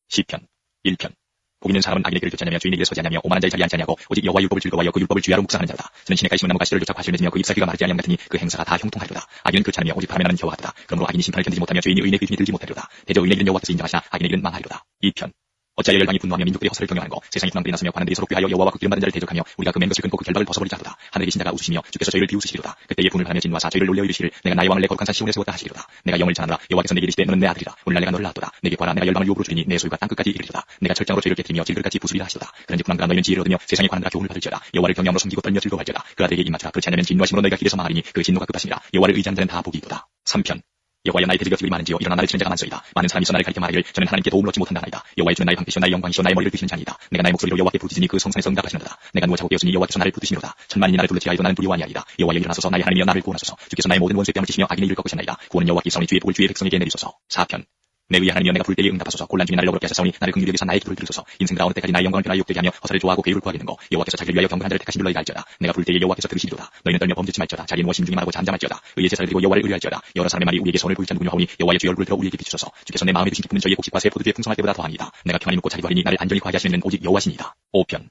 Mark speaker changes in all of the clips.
Speaker 1: 시편 1편. 복 있는 사람은 악인의 길을 쫓지 않으며 주인의 길에 서지 않으며 오만한 자의 자리에 앉지 아니하고 오직 여호와의 율법을 즐거워하여 그 율법을 주야로 묵상하는 자로다. 저는 시냇가에 심은 나무 가시들을 쫓아 과실을 맺으며 그 잎사귀가 마르지 아니함 같으니 그 행사가 다 형통하리로다. 악인은 그렇지 않으며 오직 바람에 나는 겨와 같다. 그러므로 악인이 심판을 견디지 못하며 죄인이 의인의 귀중에 들지 못하리로다. 대저 의인의 길은 여호와께서 인정하시나 악인의 길은 망하리로다. 2편. 어찌하여 열방이 분노하며 민족들이 허세를 경영하는 거 세상이 분황들이 나서며 관원들이 서로 꾀하여 여호와와 그 기름 받은 자를 대적하며 우리가 그 맹것을 끊고 그 결박을 벗어버리자 하도다. 하늘에 계신 자가 웃으시며 주께서 저희를 비웃으시리로다. 그때에 분을 바라며 진노하사 저희를 놀려 이르시기를 내가 나의 왕을 내 거룩한 산 시온에 세웠다 하시리로다. 내가 영을 전하노라. 여호와께서 내게 이르시되 너는 내 아들이라. 오늘날 내가 너를 낳았도다. 내게 구하라. 내가 열방을 유업으로 주리니 내 소유가 땅끝까지 이르리로다. 내가 철장으로 저희를 깨뜨리며 질그릇같이 부수리라 하시도다. 그런지 분황들아 너희는 지혜를 얻으며 세상의 관원들아 교훈을 받을지어다. 여호와를 경외함으로 섬기고 떨며 즐거워할지어다. 그 아들에게 입맞추라. 그렇지 않으면 진노하심으로 너희가 길에서 망하리니 그 진노가 급하시니라. 여호와를 의지하는 자는 다 복이 있도다. 3편. 여호와여 나의 대적이 어찌 많은지요. 일어나 나를 치는 자가 많소이다. 많은 사람이 있어 나를 가리켜 말하기를 저는 하나님께 도움을 얻지 못한다나이다. 여호와의 주는 나의 방패시오 나의 영광이시오 나의 머리를 드시는 자니이다. 내가 나의 목소리로 여호와께 부르짖으니 그 성산에서 응답하시는도다. 내가 누워 자고 깨었으니 여호와께서 나를 붙드시니로다. 천만인이 나를 둘러치하여도 나는 두려워 아니하리이다. 여호와여 일어나소서 나의 하나님이여 나를 구원하소서. 주께서 나의 모든 원수의 뺨을 치시며 악인을 이길 것이나이다. 구원은 여호와께 있사오니 주의 복을 주의 백성에게 내리소서. 4편. 내 의의 하나님이여 내가 부를 때에 응답하소서. 곤란 중에 나를 너그럽게 하사오니 나를 긍휼히 여기사 나의 기도를 들으소서. 인생 다가올 때까지 나의 영광을 변하여 욕되게 하며 허사를 좋아하고 괴유를 구하겠는거 여호와께서 자기를 위하여 경건한 자를 택하신 줄 너희가 알지어다. 내가 부를 때에 여호와께서 들으시리로다. 너희는 떨며 범죄치 말지어다. 자기 누워 심중히 말하고 잠잠할지어다. 의의 제사를 드리고 여호와를 의뢰할지어다. 여러 사람의 말이 우리에게 손을 보이지 않느냐 하오니 여호와의 주의 얼굴을 들어 우리에게 비추소서. 주께서 내 마음에 두신 기쁨은 저희의 곡식과 새 포도주의 풍성할 때보다 더하니이다. 내가 평안히 묵고 자기 거리니 나를 안전히 과하게 하시는 오직 여호와시니이다. 5편.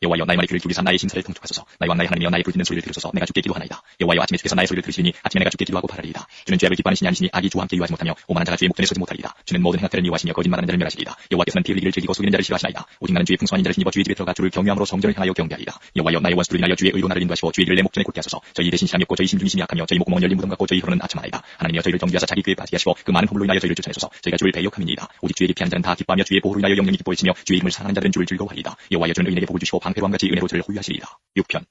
Speaker 1: 여호와여 나의 말에 귀를 기울이사 나의 심사를 통촉하소서. 나의 왕 나의 하나님이여 나의 불듣는 소리를 들으소서. 내가 주께 기도하나이다. 여호와여 아침에 주께서 나의 소리를 들으시리니 아침에 내가 주께 기도하고 바라리이다. 주는 죄악을 기뻐하는 신이 아니시니 악이 주와 함께 유하지 못하며 오만한 자가 주의 목전에 서지 못하리이다. 주는 모든 행악들을 미워하시며 거짓 말하는 자를 멸하시리이다. 여호와께서는 피 흘리기를 즐기고 속이는 자를 싫어하시나이다. 오직 나는 주의 풍성한 인자를 힘입어 주의 집에 들어가 주를 경외함으로 성전을 향하여 경배하리이다. 여호와여 나의 원수들을 인하여 주의 의로 나를 인도하시고 주의 길을 내 목전에 굳게 하소서. 저희 대신 시함이 없고 저희 심중이 심히 약하며 저희 목구멍은 열린 무덤 같고 저희 혀로는 아첨하나이다. 하나님이여 저희를 정죄하사 자기 꾀에 빠지게 하시고 그 많은 허물로 인하여 저희를 쫓아내소서. 저희가 주를 배역함이니이다. 오직 주에게 피하는 자는 다 기뻐하며 주의 보호로 인하여 영영이 기뻐해지며 주의 이름을 사랑하는 자들은 주를 즐거워하리이다. 여호와여 주는 의인에게 복을 주시고 방패로 함같이 은혜로 저를 호위하시리이다. 6편.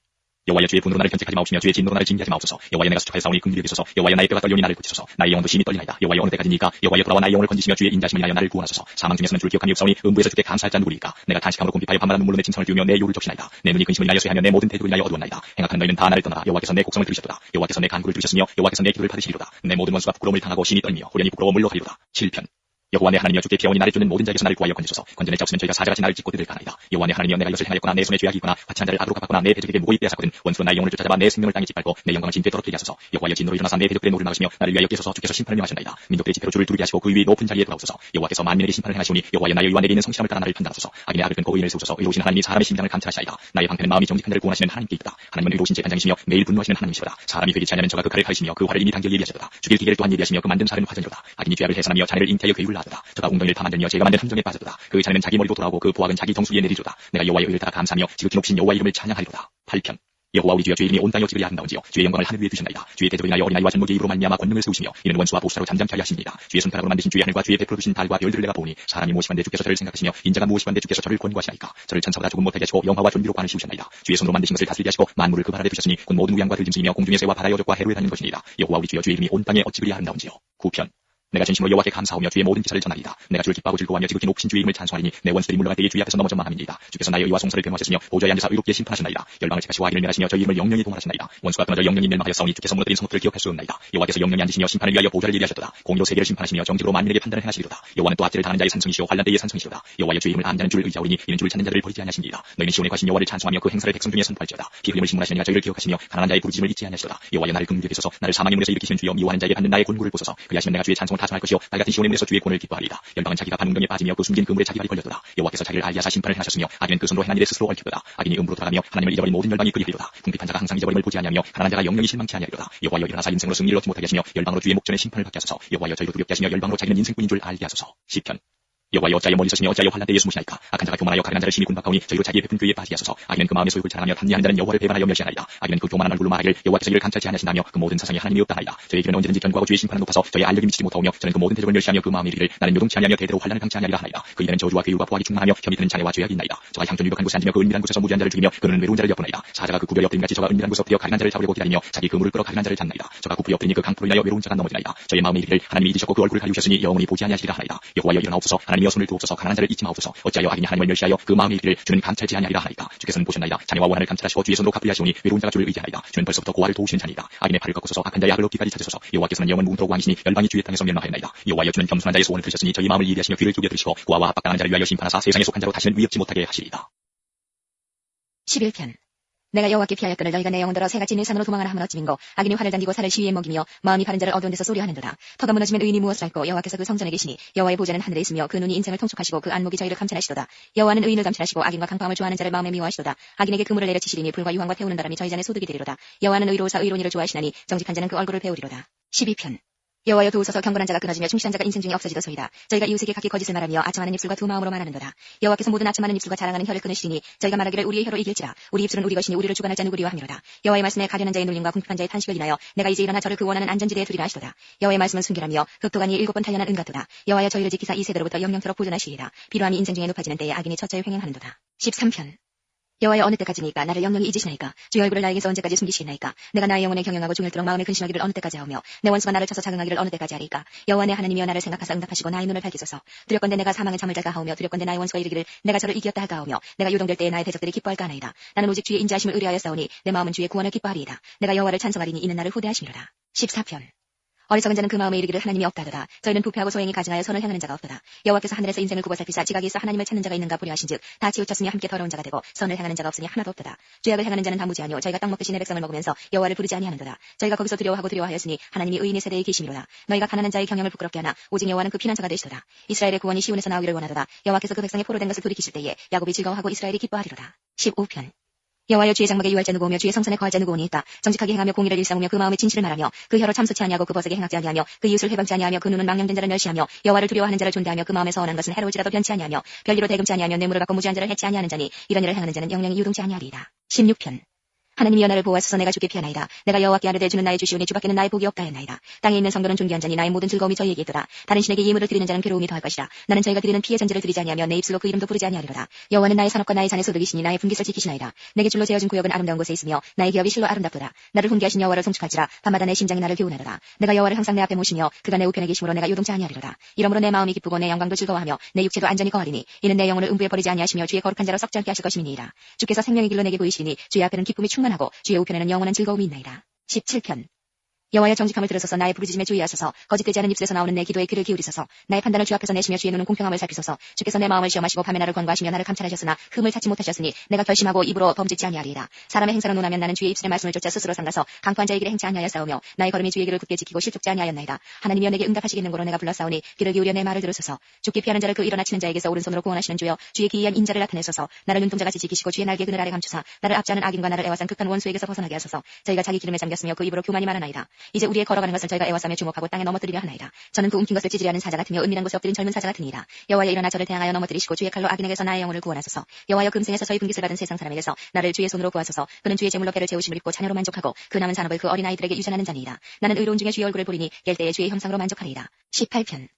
Speaker 1: 여호와여 주의 분으로 나를 견책하지 마옵시며 주의 진노로 나를 징계하지 마옵소서. 여호와여 내가 수척하였사오니 긍휼히 여기소서. 여호와여 나의 뼈가 떨려오니 나를 고치소서. 나의 영혼도 심히 떨리나이다. 여호와여 어느 때까지니까. 여호와여 돌아와 나의 영혼을 건지시며 주의 인자심을 인하여 나를 구원하소서. 사망 중에서는 주를 기억함이 없사오니 음부에서 주께 감사할 자 누구리까. 내가 탄식함으로 궁핍하여 밤마다 눈물로 내 침상을 띄우며 내 요를 적시나이다. 내 눈이 근심을 인하여 쇠하며 내 모든 대적을 인하여 어두웠나이다. 행악한 너희는 다 나를 떠나라. 여호와께서 내 곡성을 들으셨도다. 여호와께서 내 간구를 들으셨으며 여호와께서 내 기도를 받으시리로다. 내 모든 원수가 부끄러움을 당하고 신이 떨며 호련히 부끄러워 물러가리로다. 7편. 여호와 내 하나님이여 주께 피하오니 나를 쫓는 모든 자에게서 나를 구하여 건지소서. 건져낼 자 없으면 저희가 사자같이 나를 찢고 뜯을까나이다. 여호와 내 하나님이여 내가 이것을 행하였거나 내 손에 죄악이 있거나 화치한 자를 악으로 갚았거나 내 대적에게 무고히 빼앗았거든 원수로 나의 영혼을 쫓아잡아 내 생명을 땅에 짓밟고 내 영광을 진토에 더럽히게 하소서. 여호와여 진노로 일어나사 내 대적들의 노를 막으시며 나를 위하여 깨소서. 주께서 심판을 명하셨나이다. 민족들의 지폐로 주를 두르게 하시고 그 위 높은 자리에 돌아오소서. 여호와께서 만민에게 심판을 행하시오니 여호와여 나의 의와 내게 있는 성실함을 따라 나를 판단하소서. 악인의 악을 끊고 의인을 세우소서. 의로우신 하나님이 사람의 심장을 감찰하시나이다. 나의 방패는 마음이 정직한 자를 구원하시는 하나님께 있다. 하나님은 의로우신 재판장이시며 매일 분노하시는 하나님이시로다. 사람이 회개치 않으면 저가 그 칼을 가리시며 그 활을 이미 당겨 예비하셨도다. 죽일 기계를 또한 예비하시며 그 만든 살은 화전이로다. 악인이 죄악을 해산하며 자네를 잉태하여 괴유를 낳았도다. 저가 웅덩이를 다 만들며 제가 만든 함정에 빠졌도다. 그 자네는 자기 머리로 돌아오고 그 보악은 자기 정수리에 내리리로다. 내가 여호와의 의를 따라 감사하며 지극히 높으신 여호와 이름을 찬양하리로다. 8편. 여호와 우리 주여 주의 이름이 온 땅에 어찌 그리 아름다운지요. 주의 영광을 하늘 위에 두셨나이다. 주의 대적을 인하여 어린아이와 전무기의 입으로 말미암아 권능을 세우시며 이는 원수와 보수사로 잠잠케 하려 하십니다. 주의 손가락으로 만드신 주의 하늘과 주의 베풀어 두신 달과 별들을 내가 보니 사람이 무엇이건대 주께서 저를 생각하시며 인자가 무엇이건대 주께서 저를 권고하시나이까. 저를 천사보다 조금 못하게 하시고 영화와 존비로 관을 씌우셨나이다. 주의 손으로 만드신 것을 다스리게 하시고 만물을 그 발 아래 두셨으니 곧 모든 우양과 들짐승이며 공중의 새와 바다의 어족과 해로에 다니는 것이니이다. 여호와 우리 주여 주의 이름이 온 땅에 어찌 그리 아름다운지요. 9편. 내가 진심으로 여호와께 감사하며 주의 모든 기사를 전하리이다. 내가 주를 기뻐하고 즐거워하며 지극히 높으신 주의 이름을 찬송하리니 내 원수들이 물러갈 때에 주의 앞에서 넘어져 망함이니이다. 주께서 나의 의와 송사를 변호하셨으며 보좌에 앉으사 의롭게 심판하셨나이다. 열방을 책하시고 악인을 멸하시며 저희 이름을 영영히 동원하셨나이다. 원수가 끊어져 영영히 멸망하였사오니 주께서 무너뜨린 성읍들을 기억할 수 없나이다. 여호와께서 영영히 앉으시며 심판을 위하여 보좌를 예비하셨도다. 공의로 세계를 심판하시며 정직으로 만민에게 판단을 행하시리로다. 여호와는 또 악질을 당하는 자의 산성이시오 환난 때의 산성이시로다. 여호와여 주의 이름을 아는 자는 주를 의지하오리니 이는 주를 찾는 자들을 버리지 아니하십니다. 너희는 시온에 가신 여호와를 찬송하며 그 행사를 백성 중에 선포할지어다. 피 흘림을 신문하시는 이가 저희를 기억하시며 가난한 자의 부르짖음을 잊지 아니하시도다. 여호와여 나를 긍휼히 여기소서. 나를 사망의 문에서 일으키시는 주여 미워하는 자에게 받는 나의 곤고를 보소서. 그리하시면 내가 주의 찬송을 타성할 것이요 달 같은 시온의 문에서 주의 권을 기뻐하리이다. 열방은 자기가 반 웅덩이에 빠지며 그 숨긴 그물에 자기 발이 걸렸도다. 여호와께서 자기를 알게 하사 심판을 행하셨으며 악인은 그 손으로 행한 일에 스스로 얽히도다. 악인이 음부로 들어가며 하나님을 잊어버린 모든 열방이 그리하리로다. 궁핍한 자가 항상 잊어버림을 보지 아니하며 가난한 자가 영영히 실망치 아니하리로다. 여호와여 일어나사 인생으로 승리를 얻지 못하게 하시며 열방으로 주의 목전에 심판을 받게 하소서. 여호와여 저희로 두렵게 하시며 열방으로 자기는 인생뿐인 줄 알게 하소서. 시편. 여호와여 어찌하여 멀리 서시며 어찌하여 환난 때에 숨으시나이까. 악한 자가 교만하여 가난한 자를 심히 군박하오니 저희로 자기의 베푼 꾀에 빠지게 하소서. 악인은 그 마음의 소욕을 자랑하며 탐리하는 자는 여호와를 배반하여 멸시하나이다. 악인은 그 교만한 얼굴로 말하기를 여호와께서 이를 감찰치 아니하신다며 그 모든 사상이 하나님이 없다나이다. 저의 길은 언제든지 견고하고 주의 심판은 높아서 저의 알력이 미치지 못하오며 저는 그 모든 대적을 멸시하며 그 마음이 이르기를 나는 요동치 아니하며 대대로 환난을 당치 아니하리라 하나이다. 그 입에는 저주와 괴유가 보악이 충만하며 혀이 드는 장애와 죄악이 있나이다. 저가 향전 유력한 곳에 앉으며 그 은밀한 곳에서 무지한 자를 죽이며 그는 외로운 자를 엿보나이다. 사자가 그 구별이 엎드림같이 저가 은밀한 곳에 엎드려 가난한 자를 잡으려고 기다리며 자기 그물을 끌어 가난한 자를 잡나이다. 저가 구부리 엎드리니 그 강포로 인하여 외로운 자가 넘어지나이다. 저의 마음이 이르기를 하나님이 잊으셨고 그 얼굴을 가리우셨으니 영원히 보지 아니하시리라 하나이다. 여호와여 일어나옵소서. 하나님이여 손을 두옵소서. 가난한 자를 잊지 마옵소서. 어찌하여 악인이 하나님을 멸시하여 그 마음이 이르기를 주는 감찰지 아니하리라 하나이까. 주께서는 보셨나이다. 자녀와 원한을 감찰하시고 주의 손으로 갚으려 하시오니 외로운 자가 주를 의지하나이다. 주는 벌써부터 고아를 도우시는 자니이다. 악인의 팔을 꺾으소서. 악한 자의 악을 얻기까지 찾으소서. 여호와께서는 영원 무궁토록 왕이시니 열방이 주의 땅에서 멸망하였나이다. 여호와여 주는 겸손한 자의 소원을 들으셨으니 저희 마음을 이해하시며 귀를 두게 들으시고 고아와 압박당하는 자를 위하여 심판하사 세상에 속한 자로 다시는 위협지 못하게 하시리이다.
Speaker 2: 11편. 내가 여호와께 피하였거늘 너희가 내 영혼들어 새가 찐 산으로 도망하나 함은 어찌민고 악인이 활을 당기고 살을 시위에 먹이며 마음이 바른 자를 어두운 데서 소리하는도다. 터가 무너지면 의인이 무엇을 할꼬 여호와께서 그 성전에 계시니 여호와의 보좌는 하늘에 있으며 그 눈이 인생을 통촉하시고 그 안목이 저희를 감찰하시도다. 여호와는 의인을 감찰하시고 악인과 강포함을 좋아하는 자를 마음에 미워하시도다. 악인에게 그물을 내려치시리니 불과 유황과 태우는 바람이 저희 잔에 소득이 되리로다. 여호와는 의로우사 의로운 이를 좋아하시나니 정직한 자는 그 얼굴을 배우리로다. 12편 여호와여 도우소서 경건한 자가 끊어지며 충실한 자가 인생 중에 없어지도소이다. 저희가 이웃에게 각기 거짓을 말하며 아첨하는 입술과 두 마음으로 말하는도다. 여호와께서 모든 아첨하는 입술과 자랑하는 혀를 끊으시리니 저희가 말하기를 우리의 혀로 이길지라. 우리 입술은 우리 것이니 우리를 주관할 자 누구리와 함이로다. 여호와의 말씀에 가련한 자의 눌림과 궁핍한 자의 탄식을 인하여 내가 이제 일어나 저를 그 원하는 안전지대에 두리라 하시도다. 여호와의 말씀은 순결하며 흑도가니 7번 탄련한 은같도다. 여호와여 저희를 지키사 이 세대로부터 영영토록 보존하시리라. 비루함이 인생 중에 높아지는 때에 악인이 처처에 횡행하는도다. 13편 여호와여 어느 때까지니까 나를 영영히 잊으시나이까. 주의 얼굴을 나에게서 언제까지 숨기시나이까. 내가 나의 영혼에 경영하고 종일토록 마음에 근심하기를 어느 때까지 하오며 내 원수가 나를 쳐서 자긍하기를 어느 때까지 하리까. 여호와 내 하나님이여 나를 생각하사 응답하시고 나의 눈을 밝히소서. 두렵건대 내가 사망의 잠을 잘까 하오며 두렵건대 나의 원수가 이르기를 내가 저를 이겼다 할까 하오며 내가 요동될 때에 나의 대적들이 기뻐할까 하나이다. 나는 오직 주의 인자하심을 의뢰하여 싸우니 내 마음은 주의 구원을 기뻐하리이다. 내가 여호와를 찬송하리니 이는 나를 후대하심이로다. 14편 어리석은 자는 그 마음에 이르기를 하나님이 없다도다. 저희는 부패하고 소행이 가증하여 선을 향하는 자가 없도다. 여호와께서 하늘에서 인생을 굽어 살피사 지각이 있어 하나님을 찾는 자가 있는가 보려 하신즉 다 치우쳤으니 함께 더러운 자가 되고 선을 향하는 자가 없으니 하나도 없도다. 죄악을 향하는 자는 다 무지하뇨 저희가 땅 먹듯이 내 백성을 먹으면서 여호와를 부르지 아니하는도다. 저희가 거기서 두려워하였으니 하나님이 의인의 세대에 계심이로다. 너희가 가난한 자의 경영을 부끄럽게 하나 오직 여호와는 그 피난처가 되시도다. 이스라엘의 구원이 시온에서 나오기를 원하도다. 여호와께서 그 백성의 포로된 것을 돌이키실 때에 야곱이 즐거워하고 이스라엘이 기뻐하리로다. 15편 여호와여 주의 장막에 유할 자 누구 오며 주의 성산에 거할 자 누구 오니 있다. 정직하게 행하며 공의를 일삼으며 그 마음에 진실을 말하며 그 혀로 참소치 아니하고 그 벗에게 행하지 아니하며 그 이웃을 회방치 아니하며 그 눈은 망령된 자를 멸시하며 여호와를 두려워하는 자를 존대하며 그 마음에 서원한 것은 해로울지라도 변치 아니하며 별리로 대금치 아니하며 뇌물을 받고 무지한 자를 해치 아니하는 자니 이런 일을 행하는 자는 영영이 유동치 아니하리이다. 16편 하나님이여 나를 보호하소서 내가 주께 피하나이다. 내가 여호와께 아뢰되 주는 나의 주시오니 주밖에는 나의 복이 없다 하였나이다. 땅에 있는 성도는 존귀한 자니 나의 모든 즐거움이 저희에게 있도다. 다른 신에게 예물을 드리는 자는 괴로움이 더할 것이라. 나는 저희가 드리는 피의 전제를 드리지 아니하며 내 입술로 그 이름도 부르지 아니하리로다. 여호와는 나의 산업과 나의 잔의 소득이시니 나의 분깃을 지키시나이다. 내게 줄로 재어진 구역은 아름다운 곳에 있으며 나의 기업이 실로 아름답도다. 나를 훈계하신 여호와를 송축할지라. 밤마다 내 심장이 나를 교훈하도다. 내가 여호와를 항상 내 앞에 모시며 그가 내 우편에 계심으로 내가 요동치 아니하리로다. 이러므로 내 마음이 기쁘고 내 영광도 즐거워하며 내 육체도 안전히 거하리니 이는 내 영혼을 음부에 버리지 아니하시며 주의 거룩한 자로 썩지 않게 하실 것임이니이다. 주께서 생명의 길로 내게 보이시니 주의 앞에는 기쁨이 충만하고 주의 우편에는 영원한 즐거움이 있나이다. 17편 여호와의 정직함을 들으소서 나의 부르짖음에 주의하소서 거짓되지 않은 입술에서 나오는 내 기도에 귀를 기울이소서 나의 판단을 주 앞에서 내시며 주의 눈은 공평함을 살피소서 주께서 내 마음을 시험하시고 밤에 나를 권고하시며 나를 감찰하셨으나 흠을 찾지 못하셨으니 내가 결심하고 입으로 범짓지 아니하리이다. 사람의 행사로 논하면 나는 주의 입술의 말씀을 쫓아 스스로 삼가서 강포한 자의 길에 행치 아니하여 싸우며 나의 걸음이 주의 길을 굳게 지키고 실족지 아니하였나이다. 하나님이여 내게 응답하시겠는고로 내가 불러싸우니 귀를 기울여 내 말을 들으소서. 죽게 피하는 자를 그 일어나치는 자에게서 오른손으로 구원하시는 주여 주의 기이한 인자를 나타내소서. 나를 눈동자같이 지키시고 주의 날개 그늘 아래 감추사 나를 압제하는 악인과 나를 애워싼 극한 원수에게서 벗어나게 하소서. 저희가 자기 기름에 잠겼으며 그 입으로 교만이 말하나이다. 이제 우리의 걸어가는 것을 저희가 애워싸며 주목하고 땅에 넘어뜨리려 하나이다. 저는 그 움킨 것을 찢으려 하는 사자 같으며 은밀한 곳에 엎드린 젊은 사자 같으니이다. 여호와여 일어나 저를 대항하여 넘어뜨리시고 주의 칼로 악인에게서 나의 영혼을 구원하소서. 여호와여 금생에서 저희 분깃을 받은 세상 사람에게서 나를 주의 손으로 구하소서. 그는 주의 제물로 배를 채우심을 입고 자녀로 만족하고 그 남은 산업을 그 어린아이들에게 유전하는 자니이다. 나는 의로운 중에 주의 얼굴을 보리니 깰 때에 주의 형상으로 만족하리이다. 18편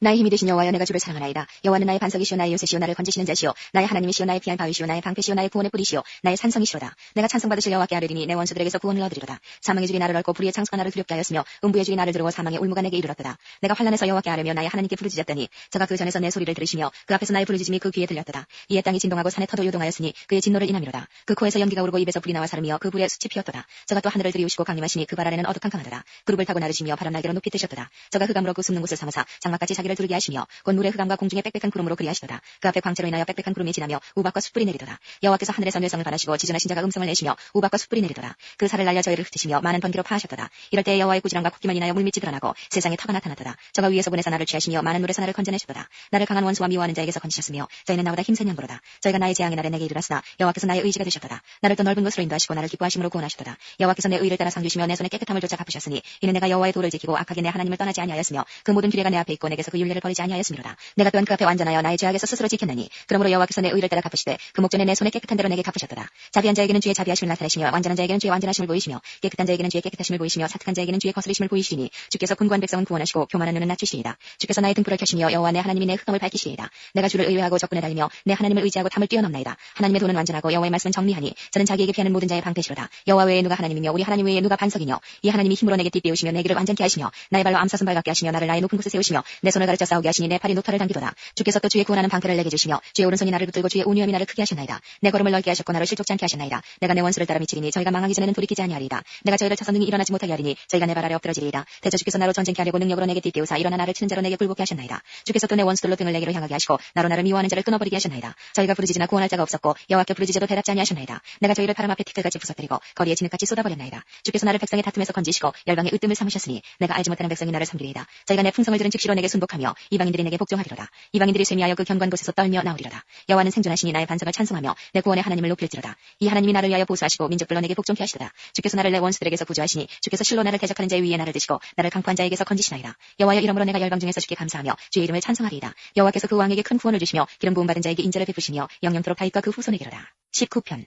Speaker 2: 나의 힘이 되신 여호와여 내가 주를 사랑하나이다. 여호와는 나의 반석이시오 나의 요새시오 나를 건지시는 자시오 나의 하나님이시오 나의 피한 바위시오 나의 방패시오 나의 구원의 뿌리시오 나의 산성이시로다. 내가 찬송받으실 여호와께 아뢰리니 내 원수들에게서 구원을 얻으리로다. 사망의 주이 나를 얽고 불의의 창수가 나를 두렵게 하였으며 음부의 주이 나를 들어 사망의 울무가 내게 이르렀도다. 내가 환난에서 여호와께 아뢰며 나의 하나님께 부르짖었더니 저가 그 전에서 내 소리를 들으시며 그 앞에서 나의 부르짖음이 그 귀에 들렸도다. 이에 땅이 진동하고 산의 터도 요동하였으니 그의 진노를 인함이로다. 그 코에서 연기가 오르고 입에서 불이 나와 사르며 그 불에 숯이 피었도다. 저가 또 하늘을 들이우시고 강림하시니 그 발 아래는 어둑한강하더라. 그룹을 타고 나르시며 바람 날개로 높이 뜨셨도다. 저가 흑암으로 그 숨는 곳을 삼으사 장막같이 자기를 두르게 하시며 물의 흑암과 공중의 빽빽한 구름으로 그리하시도다. 그 앞에 광채로 인하여 빽빽한 구름이 지나며 우박과 숯불이 내리도다. 여호와께서 하늘에서 뇌성을 바라시고 지존하신 자가 음성을 내시며 우박과 숯불이 내리도다. 그 살을 날려 저희를 흩으시며 많은 번개로 파하셨도다. 이럴 때에 여호와의 꾸지람과 콧기만 인하여 물밑이 드러나고 세상에 터가 나타났도다. 저가 위에서 보내서 나를 취하시며 많은 물에서 나를 건져내셨도다. 나를 강한 원수와 미워하는 자에게서 건지셨으며 저희는 나보다 힘센 양보로다. 저희가 나의 재앙의 날에 내게 이르렀으나 여호와께서 나의 의지가 되셨도다. 나를 또 넓은 곳으로 인도하시고 나를 기뻐하심으로 구원하셨도다. 여호와께서 내 의를 따라 상 주시며 내 손에 깨끗함을 쫓아 갚으셨으니 이는 내가 여호와의 도를 지키고 악하게 내 하나님을 떠나지 아니하였으며 그 모든 규례가 내 앞에 있고 내게서 그 율례를 버리지 아니하였음이로다. 내가 또한 그 앞에 완전하여 나의 죄악에서 스스로 지켰나니 그러므로 여호와께서 내 의를 따라 갚으시되 그 목전에 내 손에 깨끗한 대로 내게 갚으셨도다. 자비한 자에게는 주의 자비하심을 나타내시며 완전한 자에게는 주의 완전하심을 보이시며 깨끗한 자에게는 주의 깨끗하심을 보이시며 사특한 자에게는 주의 거스리심을 보이시니 주께서 군구한 백성은 구원하시고 교만한 눈은 낮추시리이다. 주께서 나의 등불을 켜시며 여호와 내 하나님이 내 흑암을 밝히시리이다. 내가 주를 의뢰하고 적군에 달리며 내 하나님을 의지하고 담을 뛰어넘나이다. 하나님의 도는 완전하고 여호와의 말씀은 정리하니 저는 자기에게 피하는 모든 자의 방패시로다. 여호와 외에 누가 하나님이며 우리 하나님 외에 누가 반석이뇨. 이 하나님이 힘으로 내게 띠 떼우시며 내 길을 완전케 하시며 나의 발로 암사슴 발같게 하시며 나를 나의 높은 곳에 세우시며 내 손은 손을 가르쳐 싸우게 하시니 내 팔이 노타를 당기도다. 주께서 또 주의 구원하는 방패를 내게 주시며 주의 오른손이 나를 붙들고 주의 온유함이 나를 크게 하셨나이다. 내 걸음을 넓게 하셨고 나를 실족지 않게 하셨나이다. 내가 내 원수를 따라 미치리니 저희가 망하기 전에는 돌이키지 아니하리이다. 내가 저희를 쳐서 능히 일어나지 못하게 하리니 저희가 내 발 아래 엎드러지리이다. 대저 주께서 나로 전쟁케 하려고 능력으로 내게 띠띠우사 일어나 나를 치는 자로 내게 굴복케 하셨나이다. 주께서 또 내 원수들로 등을 내게로 향하게 하시고 나로 나를 미워하는 자를 끊어버리게 하셨나이다. 저희가 부르짖으나 구원할 자가 없었고 여호와께 부르짖어도 대답지 아니하셨나이다. 내가 저희를 바람 앞에 티끌같이 부서뜨리고 거리에 진흙같이 쏟아버렸나이다. 주께서 나를 백성의 다툼에서 건지시고 열방의 으뜸을 삼으셨으니 내가 알지 못하는 백성이 나를 섬기리이다. 저희가 내 풍성을 들은 즉시로 내게 순복하며 이방인들이 내게 복종하리로다. 이방인들이 쇠미하여 그 견고한 곳에서 떨며 나오리로다. 여호와는 생존하시니 나의 반석을 찬송하며 내 구원의 하나님을 높일지로다. 이 하나님이 나를 위하여 보수하시고 민족들로 내게 복종케 하시도다. 주께서 나를 내 원수들에게서 구조하시니 주께서 실로 나를 대적하는 자의 위에 나를 드시고 나를 강포한 자에게서 건지시나이다. 여호와여 이러므로 내가 열방 중에서 주께 감사하며 주의 이름을 찬송하리이다. 여호와께서 그 왕에게 큰 구원을 주시며 기름 부음 받은 자에게 인자를 베푸시며 영영토록 다윗과 그 후손에게로다. 19편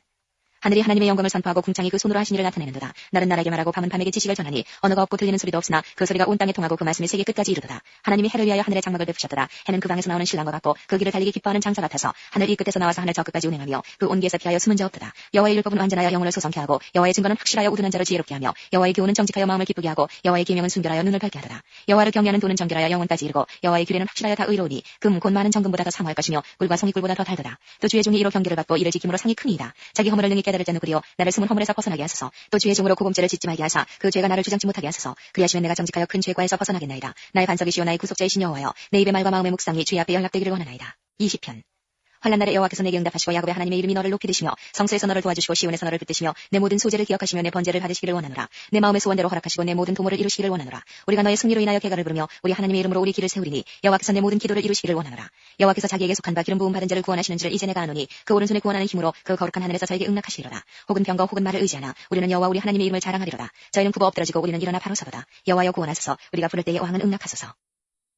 Speaker 2: 하늘이 하나님의 영광을 선포하고 궁창이 그 손으로 하신 일을 나타내는도다. 날은 날에게 말하고 밤은 밤에게 지식을 전하니 언어가 없고 들리는 소리도 없으나 그 소리가 온 땅에 통하고 그 말씀이 세계 끝까지 이르도다. 하나님이 해를 위하여 하늘의 장막을 베푸셨도다. 해는 그 방에서 나오는 신랑과 같고 그 길을 달리기 기뻐하는 장사 같아서 하늘 이 끝에서 나와서 하늘 저 끝까지 운행하며 그 온기에서 피하여 숨은 자 없도다. 여호와의 율법은 완전하여 영혼을 소성케 하고 여호와의 증거는 확실하여 우둔한 자를 지혜롭게 하며 여호와의 교훈은 정직하여 마음을 기쁘게 하고 여호와의 계명은 순결하여 눈을 밝게 하도다. 여호와를 경외하는 도는 정결하여 영혼까지 이르고 여호와의 규례는 확실하여 다 의로우니 금 곧 많은 정금보다 더 사모할 것이며 꿀과 송이꿀보다 더 달도다. 또 주의 종이 이로 경계를 받고 이를 지킴으로 상이 크니이다. 자기 허물을 능히 깨달을 자 누구리요 나를 숨은 허물에서 벗어나게 하소서. 또 주의 종으로 고금죄를 짓지 말게 하사 그 죄가 나를 주장치 못하게 하소서. 그리하시면 내가 정직하여 큰 죄과에서 벗어나겠나이다. 나의 반석이시오 나의 구속자이신 여호와여 내 입의 말과 마음의 묵상이 주의 앞에 연락되기를 원하나이다. 20편 환난 날에 여호와께서 내게 응답하시고 야곱의 하나님의 이름이 너를 높이 드시며 성소에서 너를 도와주시고 시온에서 너를 붙드시며 내 모든 소재를 기억하시며 내 번제를 받으시기를 원하노라. 내 마음의 소원대로 허락하시고 내 모든 도모를 이루시기를 원하노라. 우리가 너의 승리로 인하여 개가를 부르며 우리 하나님의 이름으로 우리 길을 세우리니 여호와께서 내 모든 기도를 이루시기를 원하노라. 여호와께서 자기에게 속한 바 기름 부음 받은 자를 구원하시는 줄을 이제 내가 아노니 그 오른손에 구원하는 힘으로 그 거룩한 하늘에서 저에게 응낙하시리로다. 혹은 병거 혹은 말을 의지하나 우리는 여호와 우리 하나님의 이름을 자랑하리로다. 저희는 굽어 엎드러지고 우리는 일어나 바로 서도다. 여호와여 구원하소서. 우리가 부를 때에 왕은 응낙하소서.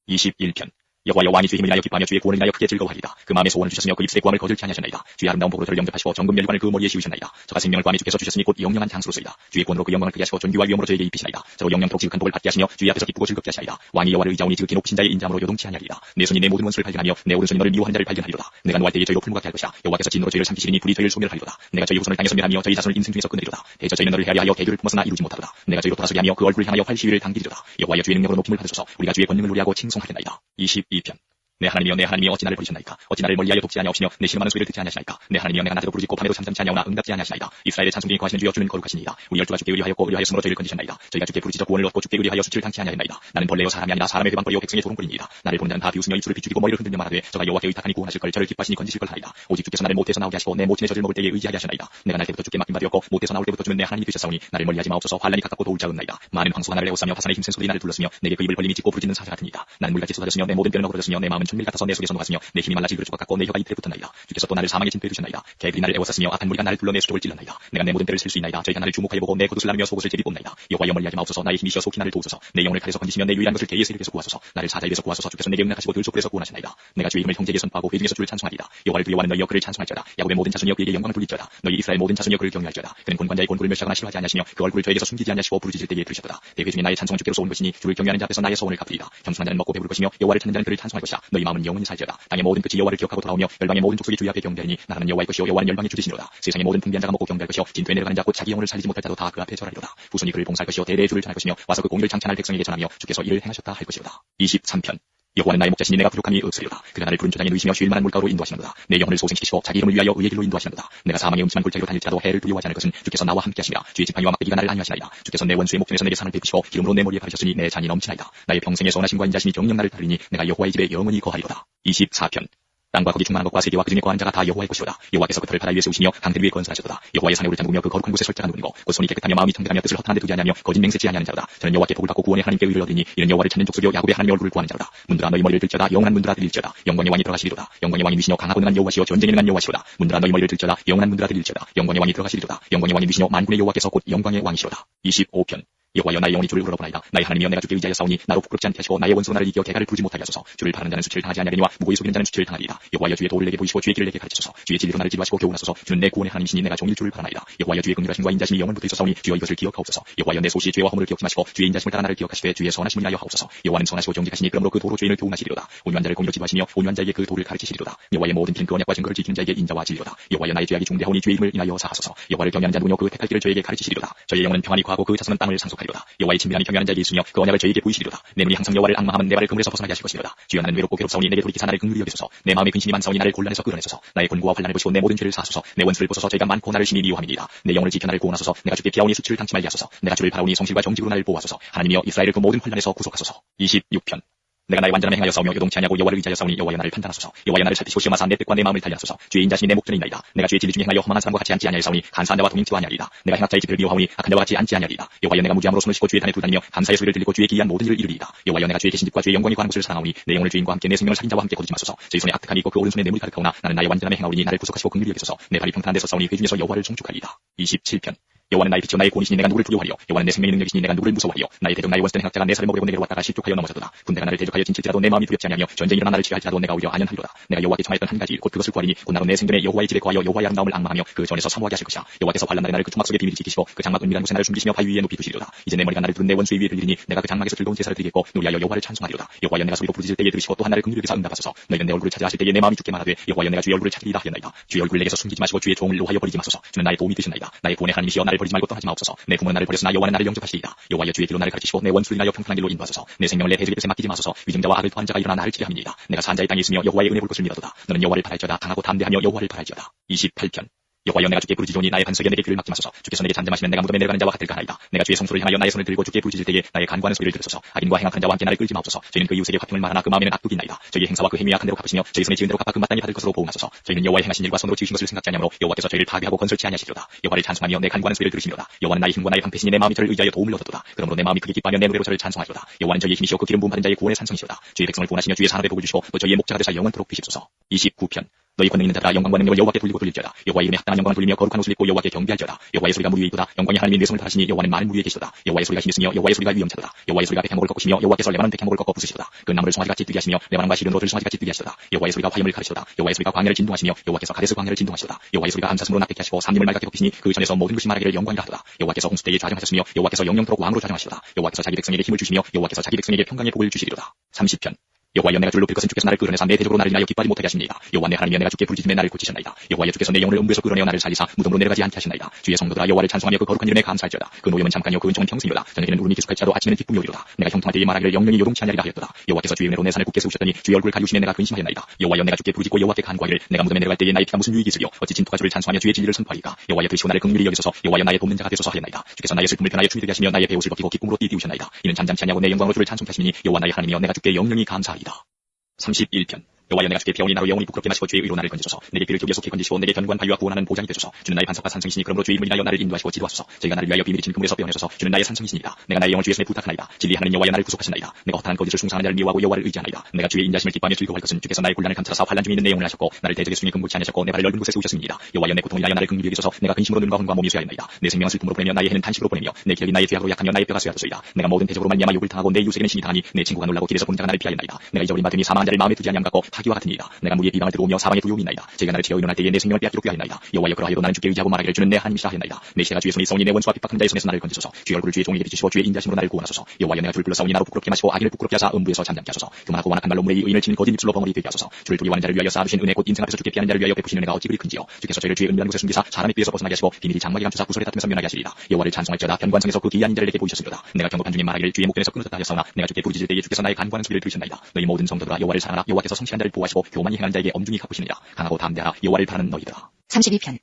Speaker 1: 21편 여호와여 왕이 주의 힘을 인하여 기뻐하며 주의 구원을 인하여 크게 즐거워하리이다. 그 마음에 소원을 주셨으며 그 입술의 구함을 거들지 아니하셨나이다. 주의 아름다운 복으로 저를 영접하시고 정금 멸관을 그 머리에 씌우셨나이다. 저가 생명을 구함에 주께서 주셨으니 곧 영영한 장수로소이다. 주의 구원으로 그 영광을 크게 하시고 존귀와 위엄으로 저에게 입히시나이다. 저로 영영토록 지극한 복을 받게 하시며 주의 앞에서 기쁘고 즐겁게 하시나이다. 왕이 여호와를 의지하오니 지극히 높으신 자의 인자함으로 요동치 아니하리이다. 내 손이 내 모든 원수를 발견하며 내 오른손이 너를 미워하는 자를 발견하리로다. 내가 노할 때에 저희로 풀무같게 할 것이다. 여호와께서 진노로 저희를 삼키시리니 불이 저희를 소멸하리로다. 내가 저희 후손을 땅에서 멸하며 저희 자손을 인생 중에서 끊으리로다. 대저 저희는 너를 헤아려 하여 대교를 품었으나 이루지 못하도다. 내가 저희로 돌아서게 하며 그 얼굴을 향하여 활 시위를 당기리로다. 여호와여 주의 능력으로 높임을 받으소서. 우리가 주의 권능을 노래하고 칭송하겠나이다. 22편 내 하나님이여 내 하나님이여 어찌 나를 버리셨나이까. 어찌 나를 멀리하여 돕지 아니하시며 내 신음하는 소리를 듣지 아니하시나이까. 내 하나님이여 내가 낮에도 부르짖고 밤에도 잠잠치 아니하오나 응답지 아니하시나이다. 이스라엘의 찬송중에 거하시는 주여 주는 거룩하시니이다. 우리 열조가 주께 의하였고 의하였으므로 저희를 건지셨나이다. 저희가 주께 부르짖어 구원을 얻고 주께 의하여 수치를 당치 아니하였나이다. 나는 벌레요 사람이 아니라 사람의 회방거리요 백성의 조롱거리니이다. 나를 보는 자는 다 비웃으며 입술을 비추기고 머리를 흔들며 말하되 저가 여호와께 의탁하니 구원하실 걸 저를 기뻐하시니 건지실 걸 하나이다. 오직 주께서 나를 못해서 나오게 하시고 내 모친의 젖을 먹을 때에 의지하게 하시나이다. 내가 날 때부터 주께 맡긴 바 되었고 못해서 나올 때부터 주는 내 하나님이 되셨사오니 나를 멀리하지 마옵소서. 환난이 가깝고 도울 자옵나이다. 많은 황소가 나를 에워싸며 바산의 힘센 소들이 나를 둘렀으며 내게 그 입을 벌림이 찢고 부르짖는 사자 같으니이다. 나는 물같이 쏟아졌으며 내 모든 뼈는 어그러졌으며 내 마음은 천밀 같아서 내 속에서 녹았으며 내 힘이 말라 지그러죽 같고 내 혀가 이틀에 붙었나이다. 주께서 또 나를 사망의 진토에 두셨나이다. 개들이 나를 에워쌌으며 악한 무리가 나를 둘러 내 수족을 찔렀나이다. 내가 내 모든 뼈를 셀 수 있나이다. 저희가 나를 주목하여 보고 내 겉옷을 나누며 속옷을 제비 뽑나이다. 여호와여 멀리하지 마옵소서. 나의 힘이시여 속히 나를 도우소서. 내 영혼을 칼에서 건지시며 내 유일한 것을 개의 세력에서 구하소서. 나를 사자의 입에서 구하소서. 주께서 내게 응낙하시고 들소굴에서 구원하시나이다. 내가 주의 이름을 형제에게 선포하고 회중에서 주를 찬송하리다. 여호와를 두려워하는 너희여 그를 찬송할지어다. 야곱의 모든 자손이여 그에게 영광을 돌릴지어다. 너희 이스라엘 모든 자손이여 그를 경외할지어다. 그는 권관자의 곤굴을 멸시하거나 싫어하지 아니하시며 그 얼굴을 저에게서 숨기지 아니하시고 부르짖을 때에 들으셨도다. 대회 중에 나의 찬송은 주께로서 온 것이니 주를 경외하는 자 앞에서 나의 소원을 갚으리라. 겸손한 자는 먹고 배부를 것이며 여호와를 찾는 자는 그를 찬송할 것이다. 너희 마음은 영원히 살지어다. 땅의 모든 끝이 여호와를 기억하고 돌아오며 열방의 모든 족속이 주의 앞에 경배하니 나라는 여호와의 것이요 여호와는 열방의 주지시니로다. 세상의 모든 풍비한 자가 먹고 경배할 것이요 진토에 내려가는 자 곧 자기 영혼을 살리지 못할 자도 다 그 앞에 절하리로다. 후손이 그를 봉사할 것이요 대대의 주를 전할 것이며 와서 그 공의를 장찬할 백성에게 전하며 주께서 이를 행하셨다 할 것이로다. 23편 여호와는 나의 목자시니 내가 부족함이 없으리로다. 그가 나를 푸른 초장에 누이시며 쉴 만한 물가로 인도하시는도다. 내 영혼을 소생시키시고 자기 이름을 위하여 의의 길로 인도하시는도다. 내가 사망의 음침한 골짜기로 다닐지라도 해를 두려워하지 않을 것은 주께서 나와 함께 하시니라. 주의 지팡이와 막대기가 나를 안위하시나이다. 주께서 내 원수의 목전에서 내게 상을 베푸시고 기름으로 내 머리에 바르셨으니 내 잔이 넘치나이다. 나의 평생의 선하심과 인자심이 정녕 나를 따르니 내가 여호와의 집에 영원히 거하리로다. 24편 땅과 거기 충만한 것과 세계와 그 중에 거하는 자가 다 여호와의 것이로다. 여호와께서 그 터를 바다 위에 세우시며 강들 위에 건설하셨도다. 여호와의 산에 오를 잠그며 그 거룩한 곳에 설자가 누리고 곧 손이 깨끗하며 마음이 청결하며 뜻을 허탄한 데 두지 아니하며 거짓 맹세치 아니하는 자로다. 저는 여호와께 복을 받고 구원의 하나님께 의를 얻으니 이는 여호와를 찾는 족속이요 야곱의 하나님의 얼굴을 구하는 자로다. 문들아 너희 머리를 들자다. 영원한 문들아 들릴지어다. 영광의 왕이 들어가시리로다. 영광의 왕이 미시며 강하고 능한 여호와시요 전쟁에 능한 여호와시로다. 문들아 너희 머리를 들자다. 영원한 문들아 들릴지어다. 영광의 왕이 들어가시리로다. 영광의 왕이 미시며 만군의 여호와께서 곧 영광의 왕이시로다. 25편 여호와여 나의 영혼이 주를 우러보나이다. 나의 하나님이여 내가 주께 의지하여 싸우니 나로 부끄럽지 않게 하시고 나의 원수로 나를 이겨 개가를 부르지 못하게 하소서. 주를 바라는 자는 수치를 당하지 아니하리니와 무고히 속이는 자는 수치를 당하리이다. 여호와여 주의 도를 내게 보이시고 주의 길을 내게 가르치소서. 주의 진리로 나를 지도하시고 교훈하소서. 주는 내 구원의 하나님이시니 내가 종일 주를 바라나이다. 여호와여 주의 긍휼하심과 인자심이 영원부터 있어서오니 주여 이것을 기억하옵소서. 여호와여 내 소시의 죄와 허물을 기억지 마시고 주의 인자심을 따라 나를 기억하시되 주의 선하심을 인하여 하옵소서. 여호와는 선하시고 정직하시니 그러므로 그 도로 죄인을 교훈하시리로다. 온유한 자를 공의로 지도하시며 온유한 자에게 그 도를 가르치시리로다. 여호와의 모든 길은 그 언약과 증거를 지키는 자에게 인자와 진리로다. 여호와여 나의 죄악이 중대하오니 주의 이름을 인하여 사하소서. 여호와를 경외하는 자는 누구뇨 그 택할 길을 저에게 가르치시리로다. 저의 영혼은 평안히 거하고 그 자손은 땅을 상속하리로다. 총축하리로다. 여호와의 친밀함이 경외하는 자에게 있으며 그 언약을 저에게 보이시리로다. 내 눈이 항상 여호와를 앙망하면 내 발을 그물에서 벗어나게 하실 것이로다. 주여 나는 외롭고 괴롭사오니 내게 돌이키사 나를 긍휼히 여기소서. 내 마음에 근심이 많사오니 나를 곤란에서 끌어내소서. 나의 곤고와 환난을 보시고 내 모든 죄를 사하소서. 내 원수를 보소서. 저희가 많고 나를 심히 미워함이니이다. 내 영혼을 지켜 나를 구원하소서. 내가 주께 피하오니 수치를 당치 말게 하소서. 내가 주를 바라오니 성실과 정직으로 나를 보호하소서. 하나님이여 이스라엘을 그 모든 환난에서 구속하소서. 26편 내가 나의 완전함에 행하여 싸우며 요동치 아니하고 여호와를 의지하여 싸우니 여호와여 나를 판단하소서. 여호와여 나를 살피시고 시험하사 내 뜻과 내 마음을 달리하소서. 주의 인자심이 내 목전이나이다. 내가 주의 진리 중에 행하여 험한 사람과 같이 앉지 아니하여 싸우니 간사한 자와 동행치와 아니하리이다. 내가 행악자의 집회를 미워하오니 악한 자와 같이 앉지 아니하리이다. 여호와여 내가 무지함으로 손을 씻고 주의 단에 두다니며 감사의 소리를 들리고 주의 기이한 모든 일을 이루리이다. 여호와여 내가 주의 계신 집과 주의 영광이 관한 곳을 사랑하오니 내 영혼을 주인과 함께 내 생명을 살인 자와 함께 거두지 마소서. 제 손에 악득함이 있고 그 오른손에 뇌물이 가득하오나 나는 나의 완전함에 행하오니 나를 구속하시고 긍휼히 여기소서. 내 발이 평탄한 데서 싸우니 회중에서 여호와를 총축하리이다. 27편 여호와는 나의 빛이요 나의 구원이시니 내가 누구를 두려워하리요. 여호와는 내 생명의 능력이시니 내가 누구를 무서워하리요. 나의 대적 나의 원수된 행악자가 내 살을 먹으려고 내게로 왔다가 실족하여 넘어졌도다. 군대가 나를 대적하여 진칠지라도 내 마음이 두렵지 아니하며 전쟁이 일어나 나를 치료할지라도 내가 오히려 안연하리로다. 내가 여호와께 청하였던 한 가지 일 곧 그것을 구하리니 곧 나로 내 생전에 여호와의 집에 거하여 여호와의 아름다움을 앙망하며 그 전에서 사모하게 하실 것이야. 여호와께서 환난 날에 나를 그 초막 속에 비밀히 지키시고 그 장막 은밀한 곳에 나를 숨기시며 바위 위에 높이 두시리로다. 이제 내 머리가 나를 두른 내 원수의 위에 들리니 내가 그 장막에서 즐거운 제사를 드리겠고 노리하여 여호와를 찬송하리로다. 여호와여 내가 소리로 부르짖을 때에 들으시고 또한 나를 긍휼히 여기사 응답하소서. 너희는 내 얼굴을 찾으라 하실 때에 내 마음이 죽게 말하되 여호와여 내가 주의 얼굴을 찾으리이다 하였나이다. 주의 얼굴을 내게서 숨기지 마시고 주의 종을 노하여 버리지 마소서. 주는 나의 도움이 되시나이다. 나의 구원의 하나님이시여 나를 버리지 말고 떠나지 마옵소서. 내 부모는 나를 버렸으나 여호와는 나를 영접하시리이다. 여호와여 주의 길로 나를 가르치시고 내 원수를 인하여 평탄한 길로 인도하소서. 내 생명을 내 대적의 뜻에 맡기지 마소서. 위증자와 악을 토한 자가 일어나 나를 치려함이니이다. 내가 산 자의 땅에 있으며 여호와의 은혜 볼 것을 믿어도다. 너는 여호와를 바랄지어다. 강하고 담대하며 여호와를 바랄지어다. 28편 여호와여 내가 주께 부르짖으니 나의 반석에 내게 귀를 막지 마소서. 주께서 내게 잠잠하시면 내가 무덤에 내려가는 자와 같을까 하나이다. 내가 주의 성소를 향하여 나의 손을 들고 주께 부르짖을 때에 나의 간구하는 소리를 들으소서. 악인과 행악한 자와 함께 나를 끌지 마옵소서. 저희는 그 이웃에게 화평을 말하나 그 마음에는 악독이 있나이다. 저희의 행사와 그 행위 악한 대로 갚으시며 저희 손에 지은 대로 갚아 그 마땅히 받을 것으로 보응하소서. 저희는 여호와의 행하신 일과 손으로 지으신 것을 생각지 아니하므로 여호와께서 저희를 파괴하고 건설치 아니하시리로다. 여호와를 찬송하며 내 간구하는 소리를 들으시리로다. 여호와는 나의 힘과 나의 방패시니 내 마음이 저를 의지하여 도움을 얻었도다. 그러므로 내 마음이 크게 기뻐하며 내 노래로 저를 찬송하리로다. 여호와는 저희의 힘이시오 그 기름 부음 받은 자의 구원의 산성이시로다. 저희 백성을 구원하시며 주의 산업에 복을 주시고 또 저희의 목자가 되사 영원토록 피십소서. 29편 너희 권능 있는 자들아 영광과 능력을 여호와께 돌리고 돌릴지어다. 여호와의 이름에 합당한 영광을 돌리며 거룩한 옷을 입고 여호와께 경배할지어다. 여호와의 소리가 물 위에 있도다. 영광의 하나님이 내 손을 다하시니 여호와는 많은 물 위에 계시도다. 여호와의 소리가 힘있으며 여호와의 소리가 위엄차도다. 여호와의 소리가 백향목을 꺾으시며 여호와께서 레바논 백향목을 꺾어 부수시도다. 그 나무를 송아지같이 뜨게 하시며 레바논과 시른으로 들송아지같이 뜨게 하시도다. 여호와의 소리가 화염을 가르시도다. 여호와의 소리가 광야를 진동하시며 여호와께서 가데스 광야를 진동하시도다. 여호와의 소리가 암사슴으로 납득케 하시고 삼림을 맑게 덮으시니 그 전에서 모든 것이 말하기를 영광이라 하도다. 여호와께서 홍수 때에 좌정하셨으며 여호와께서 영영토록 왕으로 좌정하시도다. 여호와께서 자기 백성에게 힘을 주시며 여호와께서 자기 백성에게 평강의 복을 주시리로다. 30편 여호와여 내가 주를 높일 것은 주께서 나를 끌어내사 내 대적으로 나를 인하여 기뻐하지 못하게 하십니다. 여호와 내 하나님이여 내가 주께 부르짖음에 나를 고치셨나이다. 여호와여 주께서 내 영혼을 음부에서 끌어내어 나를 살리사 무덤으로 내려가지 않게 하셨나이다. 주의 성도들아 여호와를 찬송하며 그 거룩한 이름에 감사할지어다. 그 노염은 잠깐이요 그 은총은 평생이로다. 저녁에는 울음이 계속할지라도 아침에는 기쁨이 오리로다. 내가 형통할 때에 말하기를 영영이 요동치 아니하리라 하였도다. 여호와께서 주의 은혜로 내 산을 굳게 세우셨더니 주의 얼굴을 가리우시며 내가 근심하였나이다. 여호와여 내가 주께 부르짖고 여호와께 간구하기를 내가 무덤에 내려갈 때에 나의 피가 무슨 유익이 있으리요. 어찌 진토가 주를 찬송하며 주의 진리를 선포하리까. 여호와여 드시고 나를 긍휼히 여기소서. 여호와여 나의 돕는 자가 되소서 하였나이다. 주께서 나의 슬픔을 편하여 춤이 되게 하시며 나의 베옷을 벗기고 기쁨으로 띠띠우셨나이다. 이는 잠잠치 아니하고 내 영광으로 주를 찬송케 하시니 여호와 나의 하나님이여 내가 주께 영영이 감사하리이다. 31편 여호와여 내가 주께 피하오니 나로 영원히 부끄럽게 마시고 주의 의로 나를 건지소서. 내게 귀를 기울여 속히 건지시고 내게 견고한 바위와 구원하는 보장이 되소서. 주는 나의 반석과 산성이시니 그러므로 주의 이름을 인하여 나를 인도하시고 지도하소서. 저희가 나를 위하여 비밀이 진 그물에서 빼어내소서. 주는 나의 산성이시니이다. 내가 나의 영을 주의 손에 부탁하나이다. 진리 하나님 여호와여 나를 구속하시나이다. 내가 허탄한 거짓을 숭상하는 자를 미워하고 여호와를 의지하나이다. 내가 주의 인자심을 기뻐하며 즐거워할 것은 주께서 나의 곤란을 감찰하사 환난 중에 있는 내 영을 하셨고 나를 대적의 수중에 긍고치 않으셨고 내 발을 넓은 곳에 세우셨습니다. 여호와여 내 고통을 인하여 나를 긍휼히 여기소서. 내가 근심으로 눈과 혼과 몸이 쇠하였나이다. 내 생명은 슬픔으로 보내며 나의 해는 탄식으로 보내며 내 기력이 나의 죄악으로 약하며 나의 뼈가 쇠하도소이다. 내가 모든 대적으로 말미암아 욕을 당하고 내 이웃에게는 심히 당하니 내 친구가 놀라고 길에서 본 자가 나를 피하였나이다. 내가 잊어버린 바 됨이 사망한 자를 마음에 두지 아니함 같고 파기와 같으니이다. 내가 무리의 비방을 들어오며 사방에 두려움이 있나이다. 제가 나를 치어 일어날 때에 내 생명을 빼앗기로 꾀하였나이다. 여호와여 그러하여도 나는 주께 의지하고 말하기를 주는 내 하나님이시라 하였나이다. 내 시체가 주의 손에 있사오니 내 원수와 핍박한 자의 손에서 나를 건지소서. 주의 얼굴을 주의 종에게 비추시고 주의 인자심으로 나를 구원하소서. 여호와여 내가 주를 불러싸오니 나로 부끄럽게 마시고 악인을 부끄럽게 하사 음부에서 잠잠케 하소서. 그만하고 완악한 말로 물의 의인을 치는 거짓 입술로 벙어리 되게 하소서. 주를 두려워하는 자를 위하여 쌓아두신 은혜 곧 인생 앞에서 주께 피하는 자를 위하여 베푸시는 은혜가 어찌 그리 큰지요. 주께서 저희를 주의 은밀한 곳에 숨기사 사람의 꾀에서 벗어나게 하시고 비밀이 장막에 감추사 구설에 다투면서 면하게 하시리라. 여호와를 찬송할지어다. 변관성에서 그 기이한 인자를 내게 보이셨으리로다. 내가 경고한 중에 말하기를 주의 목전에서 끊어졌다 하였사오나 내가 주께 부르짖을 때에 주께서 나의 간구하는 소리를 들으셨나이다. 너희 모든 성도들아 여호와를 사랑하라. 여호와께서 성실한 자를 보호하시고 교만히 행하는 자에게 엄중히 갚으시느니라. 강하고 담대하라. 여호와를 바라는 너희들아.
Speaker 2: 32편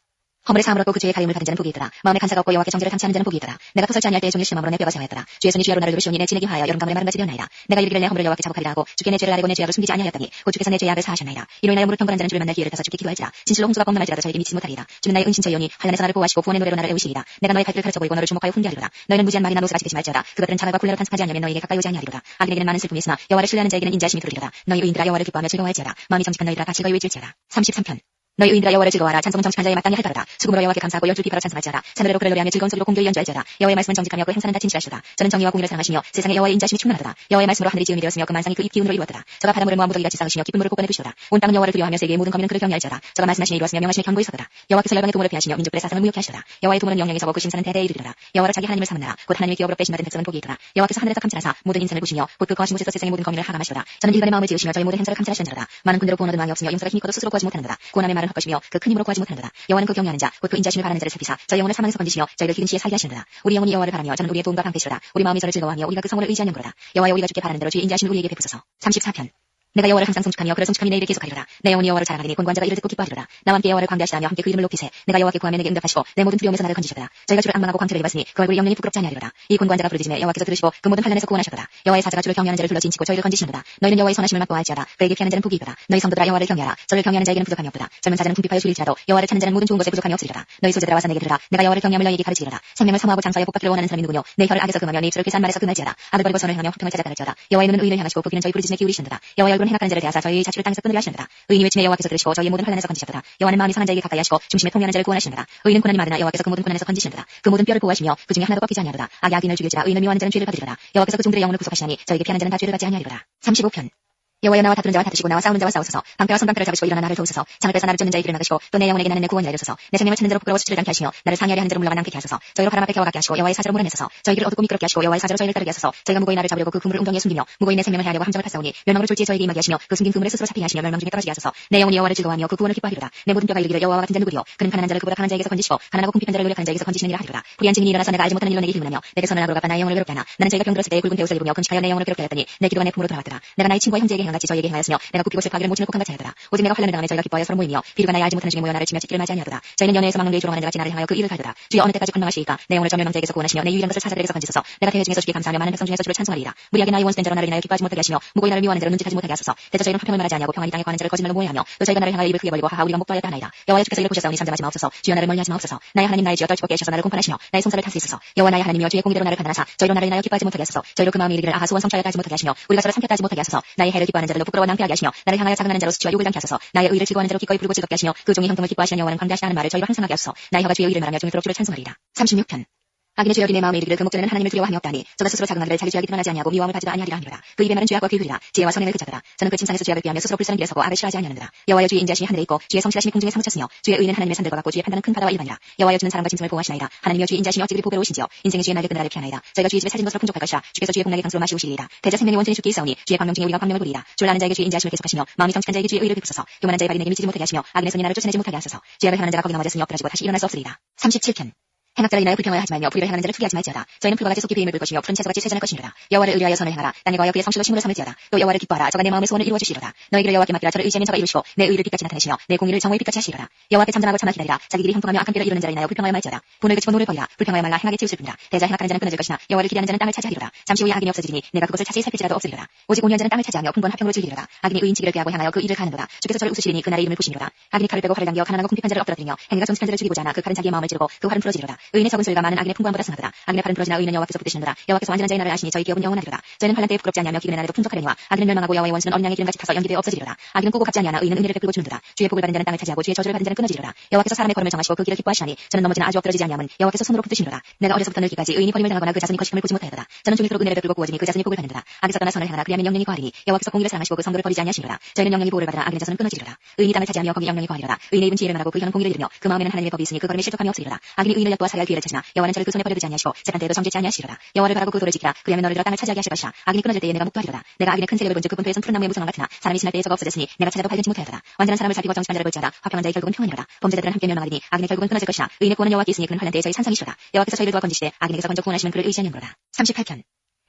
Speaker 2: 허물의 사함을 얻고 그 죄의 가리움을 받은 자는 복이 있더라. 마음에 간사가 없고 여호와께 정죄를 당치하는 자는 복이 있더라. 내가 토설지 아니할 때에 종일 심함으로 내 뼈가 쇠하였더라. 주의 손이 주야로 나를 누르시오니 내 진액이 화하여 여름가물에 마름같이 되었나이다. 내가 이르기를 내 허물을 여호와께 자복하리라 하고 주께 내 죄를 아뢰고 내 죄악을 숨기지 아니하였다니 곧 주께서 내 죄악을 사하셨나이다. 이로 인하여 무릎 평건한 자는 주를 만날 기회를 타서 주께 기도할지라. 진실로 홍수가 뻥나갈지라도 저에게 미치지 못하리이다. 주는 나의 은신처이오니 환난에서 나를 보호하시고 구원의 노래로 나를 애우시리이다. 내가 너의 갈 길을 가르쳐 보이고 너를 주목하여 훈계하리로다. 너희는 무지한 말이나 노쇠같이 되지 말지어다. 그것들은 자갈과 굴레로 탄식하지 않으면 너희에게 가까이 오지 아니하리로다. 악인에게는 많은 슬픔이 있으나 여호와를 신뢰하는 자에게는 인자심이 두르리로다. 너희 의인들아 여호와를 기뻐하며 즐거워할지어다. 마음이 정직한 너희들아 다 즐거이 외칠지어다. 33편 너희 의인들아 여호와를 즐거워하라. 찬송은 정직한 자에 마땅히 할 바로다. 수금으로 여호와께 감사하고 열줄 비파로 찬송할지어다. 산으로 그를 노래하며 즐거운 소리로 공교히 연주할지어다. 여호와의 말씀은 정직하며 그 행사는 다 진실하시도다. 저는 정의와 공의를 사랑하시며 세상에 여호와의 인자심이 충만하도다. 여호와의 말씀으로 하늘이 지음이 되었으며 그 만상이 그 입 기운으로 이루었도다. 저가 바닷물을 모아 무더기같이 쌓으시며 깊은 물을 꽂아내 두시도다. 온 땅은 여호와를 두려워하며 세계의 모든 거민은 그를 경외할지어다. 저가 말씀하시니 이루었으며 명하시니 견고히 서도다. 여호와께서 열방의 도모를 피하시며 민족들의 사상을 무효케 하시도다. 여호와의 도모는 영영에 서고 그 심사는 대대에 이르리로다. 여호와를 자기 하나님을 삼으라. 곧 하나님의 기업으로 빼심받은 백성은 복이 있도다. 여호와께서 하늘에서 감찰하사 모든 인생을 보시며 곧 그 거하신 곳에서 세상의 모든 거민을 하감하시도다. 저는 일간의 마음을 지으시며 저희 모든 행사를 감찰하시느라 많은 군대로 구원 얻은 왕이 없으며 용사가 힘이 커도 스스로 구하지 못하는도다. 구원함의 말을 말을 할 것이며 그 큰 힘으로 구하지 못하는도다. 여호와는 그 경외하는 자 곧 그 인자심을 바라는 자를 살피사 저희 영혼을 사망에서 건지시며 저희를 기름 시에 살게 하시는도다. 우리 영혼이 여호와를 바라며 저는 우리의 도움과 방패시로다. 우리 마음이 저를 즐거워하며 우리가 그 성호를 의지하는도로다. 여호와여 우리가 주께 바라는 대로 주의 인자심을 우리에게 베푸소서. 34편 내가 여호와를 항상 송축하며 그를 송축함이 내 입에 계속하리로다. 내 영혼이 여호와를 자랑하리니 권관자가 이를 듣고 기뻐하리로다. 나와 함께 여호와를 광대하시다며 함께 그 이름을 높이세. 내가 여호와께 구하며 내게 응답하시고 내 모든 두려움에서 나를 건지시도다. 저희가 주를 악망하고 광채를 입었으니 그 얼굴이 영영이 부끄럽지 아니하리로다. 이 권관자가 부르짖음에 여호와께서 들으시고 그 모든 환난에서 구원하셨도다. 여호와의 사자가 주를 경외하는 자를 둘러 진치고 저희를 건지시는도다. 너희는 여호와의 선하심을 맛보아 알지어다. 그에게 피하는 자는 복이 있도다. 너희 성도들아 여호와를 경외하라. 저를 경외하는 자에게는 부족함이 없도다. 젊은 사자는 궁핍하여 줄일지라도 여호와를 찾는 자는 모든 좋은 것에 부족함이 없으리로다. 너희 소재들아 와서 내게 들으라. 내가 여호와를 경외함을 너희에게 가르치리로다. 생명을 사모하고 장사에 복받기를 원하는 사람이 누구뇨. 내 혀를 악에서 금하며 내 입술을 괴산 말에서 금할지어다. 악을 버리고 선을 행하며 화평을 찾아 따를지어다. 여호와의 눈은 의인을 향하시고 부귀는 저희 부르짖음에 기울이시는도다. 여호와의 얼굴은 행악하는 자를 대하사 저희의 자취를 땅에서 끊으려 하시는도다. 의인이 외침에 여호와께서 들으시고 저희의 모든 환난에서 건지셨도다. 여호와는 마음이 상한 자에게 가까이 하시고 중심에 통회하는 자를 구원하시는도다. 의인은 고난이 많으나 여호와께서 그 모든 고난에서 건지시는도다. 그 모든 뼈를 보호하시며 그 중에 하나도 꺾이지 아니하도다. 악이 악인을 죽일지라 의인을 미워하는 자는 죄를 받으리로다. 여호와께서 그 종들의 영혼을 구속하시나니 저에게 피하는 자는 다 죄를 받지 아니하리로다. 35편 여호와여 나와 다투는 자와 다투시고 나와 싸우는 자와 싸우소서. 방패와 손방패를 잡으시고 일어나 나를 도우소서. 창을 빼서 나를 쫓는 자의 길을 막으시고 또 내 영혼에게 나는 내 구원이 알려소서. 내 생명을 찾는 자로 부끄러워 수치를 당케 하시며 나를 상해하려 하는 자로 물러가 낭패케 하소서. 저희로 바람 앞에 겨워가게 하시고 여호와의 사자로 몰아내소서. 저희를 어둡고 미끄럽게 하시고 여호와의 사자로 저희를 따르게 하소서. 저희가 무고히 나를 잡으려고 그 그물을 웅덩이에 숨기며 무고히 내 생명을 해하려고 함정을 팠사오니 멸망으로 졸지에 저에게 임하게 하시며 그 숨긴 그물에 스스로 잡히게 하시며 멸망 중에 떨어지게 하소서. 내 영혼이 여호와를 즐거워하며 그 구원을 기뻐하리로다. 내 모든 뼈가 이르기를 여호와와 같은 자 누구리요. 그는 가난한 자를 그보다 강한 자에게서 건지시고 가난하고 궁핍한 자를 노력하는 자에게서 건지시느니라 하리로다. 불의한 증인이 일어나서 내가 알지 못하는 일로 내게 질문하며 내게 선을 하고 갚아 나의 영혼을 괴롭게 하나. 나는 저희가 병들었을 때에 굵은 배옷을 입으며 금식하여 내 영혼을 괴롭게 하였더니 내 기도가 내 품으로 돌아왔더라. 내가 나의 친구와 형제에게 행한같이 저에게 행하였으며 내가 굽히고 슬퍼하기를 모친을 곡한같이 하였더라. 오직 내가 환난을 당하며 저희가 기뻐하여 서로 모이며 비루가 나의 알지 못하는 중에 모여 나를 치며 찢기를 맞이 아니하도다. 저희는 연애에서 막는 데에 조롱하는 자같이 나를 향하여 그 일을 갈도다. 주여 어느 때까지 권능하시이까. 내 영혼을 저 멸망자에게서 구원하시며 내 유일한 것을 사자들에게서 건지소서. 내가 대회 중에서 주께 감사하며 많은 백성 중에서 주를 찬송하리이다. 무리하게 나의 원수된 자로 나를 인하여 기뻐하지 못하게 하시며 무고히 나를 미워하는 자로 눈짓하지 못하게 하소서. 대저 저희는 화평을 말하지 아니하고 평안히 땅에 관한 자를 거짓말로 모해하며 또 저희가 나를 향하여 입을 크게 벌리고 하하 우리가 목도하였다 하나이다. 여호와여 주께서 이를 보셨사오니 잠잠하지 마옵소서. 주여 나를 멀리하지 마옵소서. 나의 하나님 나의 주여 떨치게 하셔서 나를 공판하시며 나의 송사를 다스리소서. 여호와 나의 하나님이여 주의 공의대로 나를 판단하사 저희로 나를 인하여 기뻐하지 못하게 하소서. 저희로 그 마음이 이르기를 아하 소원 성취하였다 하지 못하게 하시며 우리가 서로 삼켰다 하지 못하게 하소서. 나의 해를 기뻐하는 자들로 부끄러워 낭패하게 하시며 나를 향하여 자긍하는 자로 수치와 욕을 당케 하소서. 나의 의를 즐거워하는 자로 기꺼이 부르고 즐겁게 하시며 그 종이 형통을 기뻐하시는 여호와는 광대하시다는 말을 저희로 항상하게 하소서. 나의 혀가 주의 의를 말하며 종일토록 주를 찬송하리이다. 36편 악인의 죄악이 내 마음에 이르기를 그 목전에는 하나님을 두려워함이 없다니 저가 스스로 자긍하기를 자기 죄악이 드러나지 아니하고 미워함을 받지도 아니하리라 하니라. 그 입의 말은 죄악과 귀흐리라. 지혜와 선행을 그자더라. 저는 그 침상에서 죄악을 피하며 스스로 불쌍한 길에 서고 악을 싫어하지 아니하느니라. 여호와여 주의 인자심이 하늘에 있고 주의 성실하심이 공중에 사무쳤으며 주의 의는 하나님의 산들과 같고 주의 판단은 큰 바다와 일반이라. 여호와여 주는 사람과 짐승을 보호하시나이다. 하나님이여 주의 인자심이 어찌 그리 보배로우신지요. 인생의 주의 날개 끈을 아래 피하나이다. 저희가 주의 집에 찾은 것으로 풍족할 것이라. 주께서 주의 복락의 강수로 마시우시리이다. 대자 생명의 원천이 주께 있사오니 주의 광명 중에 우리가 광명을 부리이다. 주를 아는 자에게 주의 인자심을 계속하시며 마음이 정직한 자에게 주의 의를 베푸소서. 교만한 자의 발이 내게 미치지 못하게 하시며 악인의 손이 나를 쫓아내지 못하게 하소서. 죄악을 행하는 자가 거기 넘어졌으니 엎드러지고 다시 일어날 수 없으리이다. 37편 행악자를 인하여 불평하여 하지 말며 불의를 행하는 자를 투기하지 말지어다. 저희는 풀과 같이 속히 배임을 볼 것이며 푸른 채소같이 세전할 것이니라. 여호와를 의뢰하여 선을 행하라. 땅에 거하여 그의 성실로 식물을 삼을지어다. 또 여호와를 기뻐하라. 저가 내 마음의 소원을 이루어 주시리로다. 너희들을 여호와께 맡기라. 저를 의지하면 저가 이루시고 내 의를 빛같이 나타내시며 내 공의를 정오의 빛같이 하시리로다. 여호와께 잠잠하고 참아 기다리라. 자기들이 형통하며 악한 길을 이루는 자를 인하여 불평하여 말지어다. 분을 그치고 노를 버리라. 불평하여 말라. 행하게 치우칠 뿐이라. 대자 행악하는 자는 끊어질 것이나 여호와를 기대하는 자는 땅을 차지하리로다. 잠시 후에 악인이 없어지리니 내가 그것을 자세히 살필지라도 없으리로다. 오직 온유한 자는 땅을 차지하며 풍부한 화평으로 즐기리로다. 악인이 의인치기를 꾀하고 향하여 그 일을 가는도다. 주께서 저를 웃으시리니 그날의 이름을 보시리로다. 악인이 칼을 빼고 활을 당겨 가난하고 궁핍한 자를 엎드러뜨리며 행위가 정직한 자를 죽이고자 하나 그 칼은 자기의 마음을 찌르고 그 활은 부러지리로다. 의인의 적은 소리가 많은 악인의 풍부함보다 승하도다. 악인의 팔은 부러지나 의인은 여호와께서 붙드시는도다. 여호와께서 완전한 자의 나를 아시니 저희 기업은 영원하리로다. 저희는 환난 때에 부끄럽지 아니하며 기근의 날에도 풍족하려니와 악인은 멸망하고 여호와의 원수는 어린 양의 기름같이 타서 연기되어 없어지리로다. 악인은 꾸고 갚지 아니하나 의인은 은혜를 베풀고 주는도다. 주의 복을 받은 자는 땅을 차지하고 주의 저주를 받은 자는 끊어지리로다. 여호와께서 사람의 걸음을 정하시고 그 길을 기뻐하시나니 저는 넘어지나 아주 엎드러지지 아니함은 여호와께서 손으로 붙드시는도다. 내가 어려서부터 늙기까지 의인이 버림을 당하거나 그 자손이 거식함을 보지 못하였도다. 저는 종일토록 은혜를 베풀고 구워지니 그 자손이 복을 받는도다. 악에서 떠나 선을 행하나 그리하면 영영이 거하리니 여호와께서 공의를 사랑하시고 그 성도를 버리지 아니하시리로다. 저희는 영영이 보호를 받으나 악인의 자손은 끊어지리로다. 의인이 땅을 차지하며 거기 영영이 거하리로다. 의인의 입은 지혜를 말하고 그 혀는 공의를 이루며 그 마음에는 하나님의 법이 있으니 그 걸음에 실족함이 없으리로다. 악인이 의인을 엿보아 살해할 기회를 찾으나 여호와는 저를 그 손에 버려두지 아니하시고 재판 때에도 정죄치 아니하시리로다. 여호와를 바라고 그 도를 지키라. 그리하면 너희들아 땅을 차지하게 하실 것이라. 악인이 끊어질 때에 내가 목도하리로다. 내가 악인의 큰 세력을 본즉 그 본토에선 푸른 나무의 무성함 같으나 사람이 지날 때에 저가 없어졌으니 내가 찾아도 발견치 못하였다. 완전한 사람을 살피고 정직한 자를 볼지어다. 화평한 자의 결국은 평안이로다. 범죄자들은 함께 멸망하리니 악인의 결국은 끊어질 것이라. 의인의 구원은 여호와께 있으니 그는 환난 때에 저희 산성이시로다. 여호와께서 저희를 도와 건지시되 악인에게서 먼저 구원하시면 그를 의지하느니로다. 38편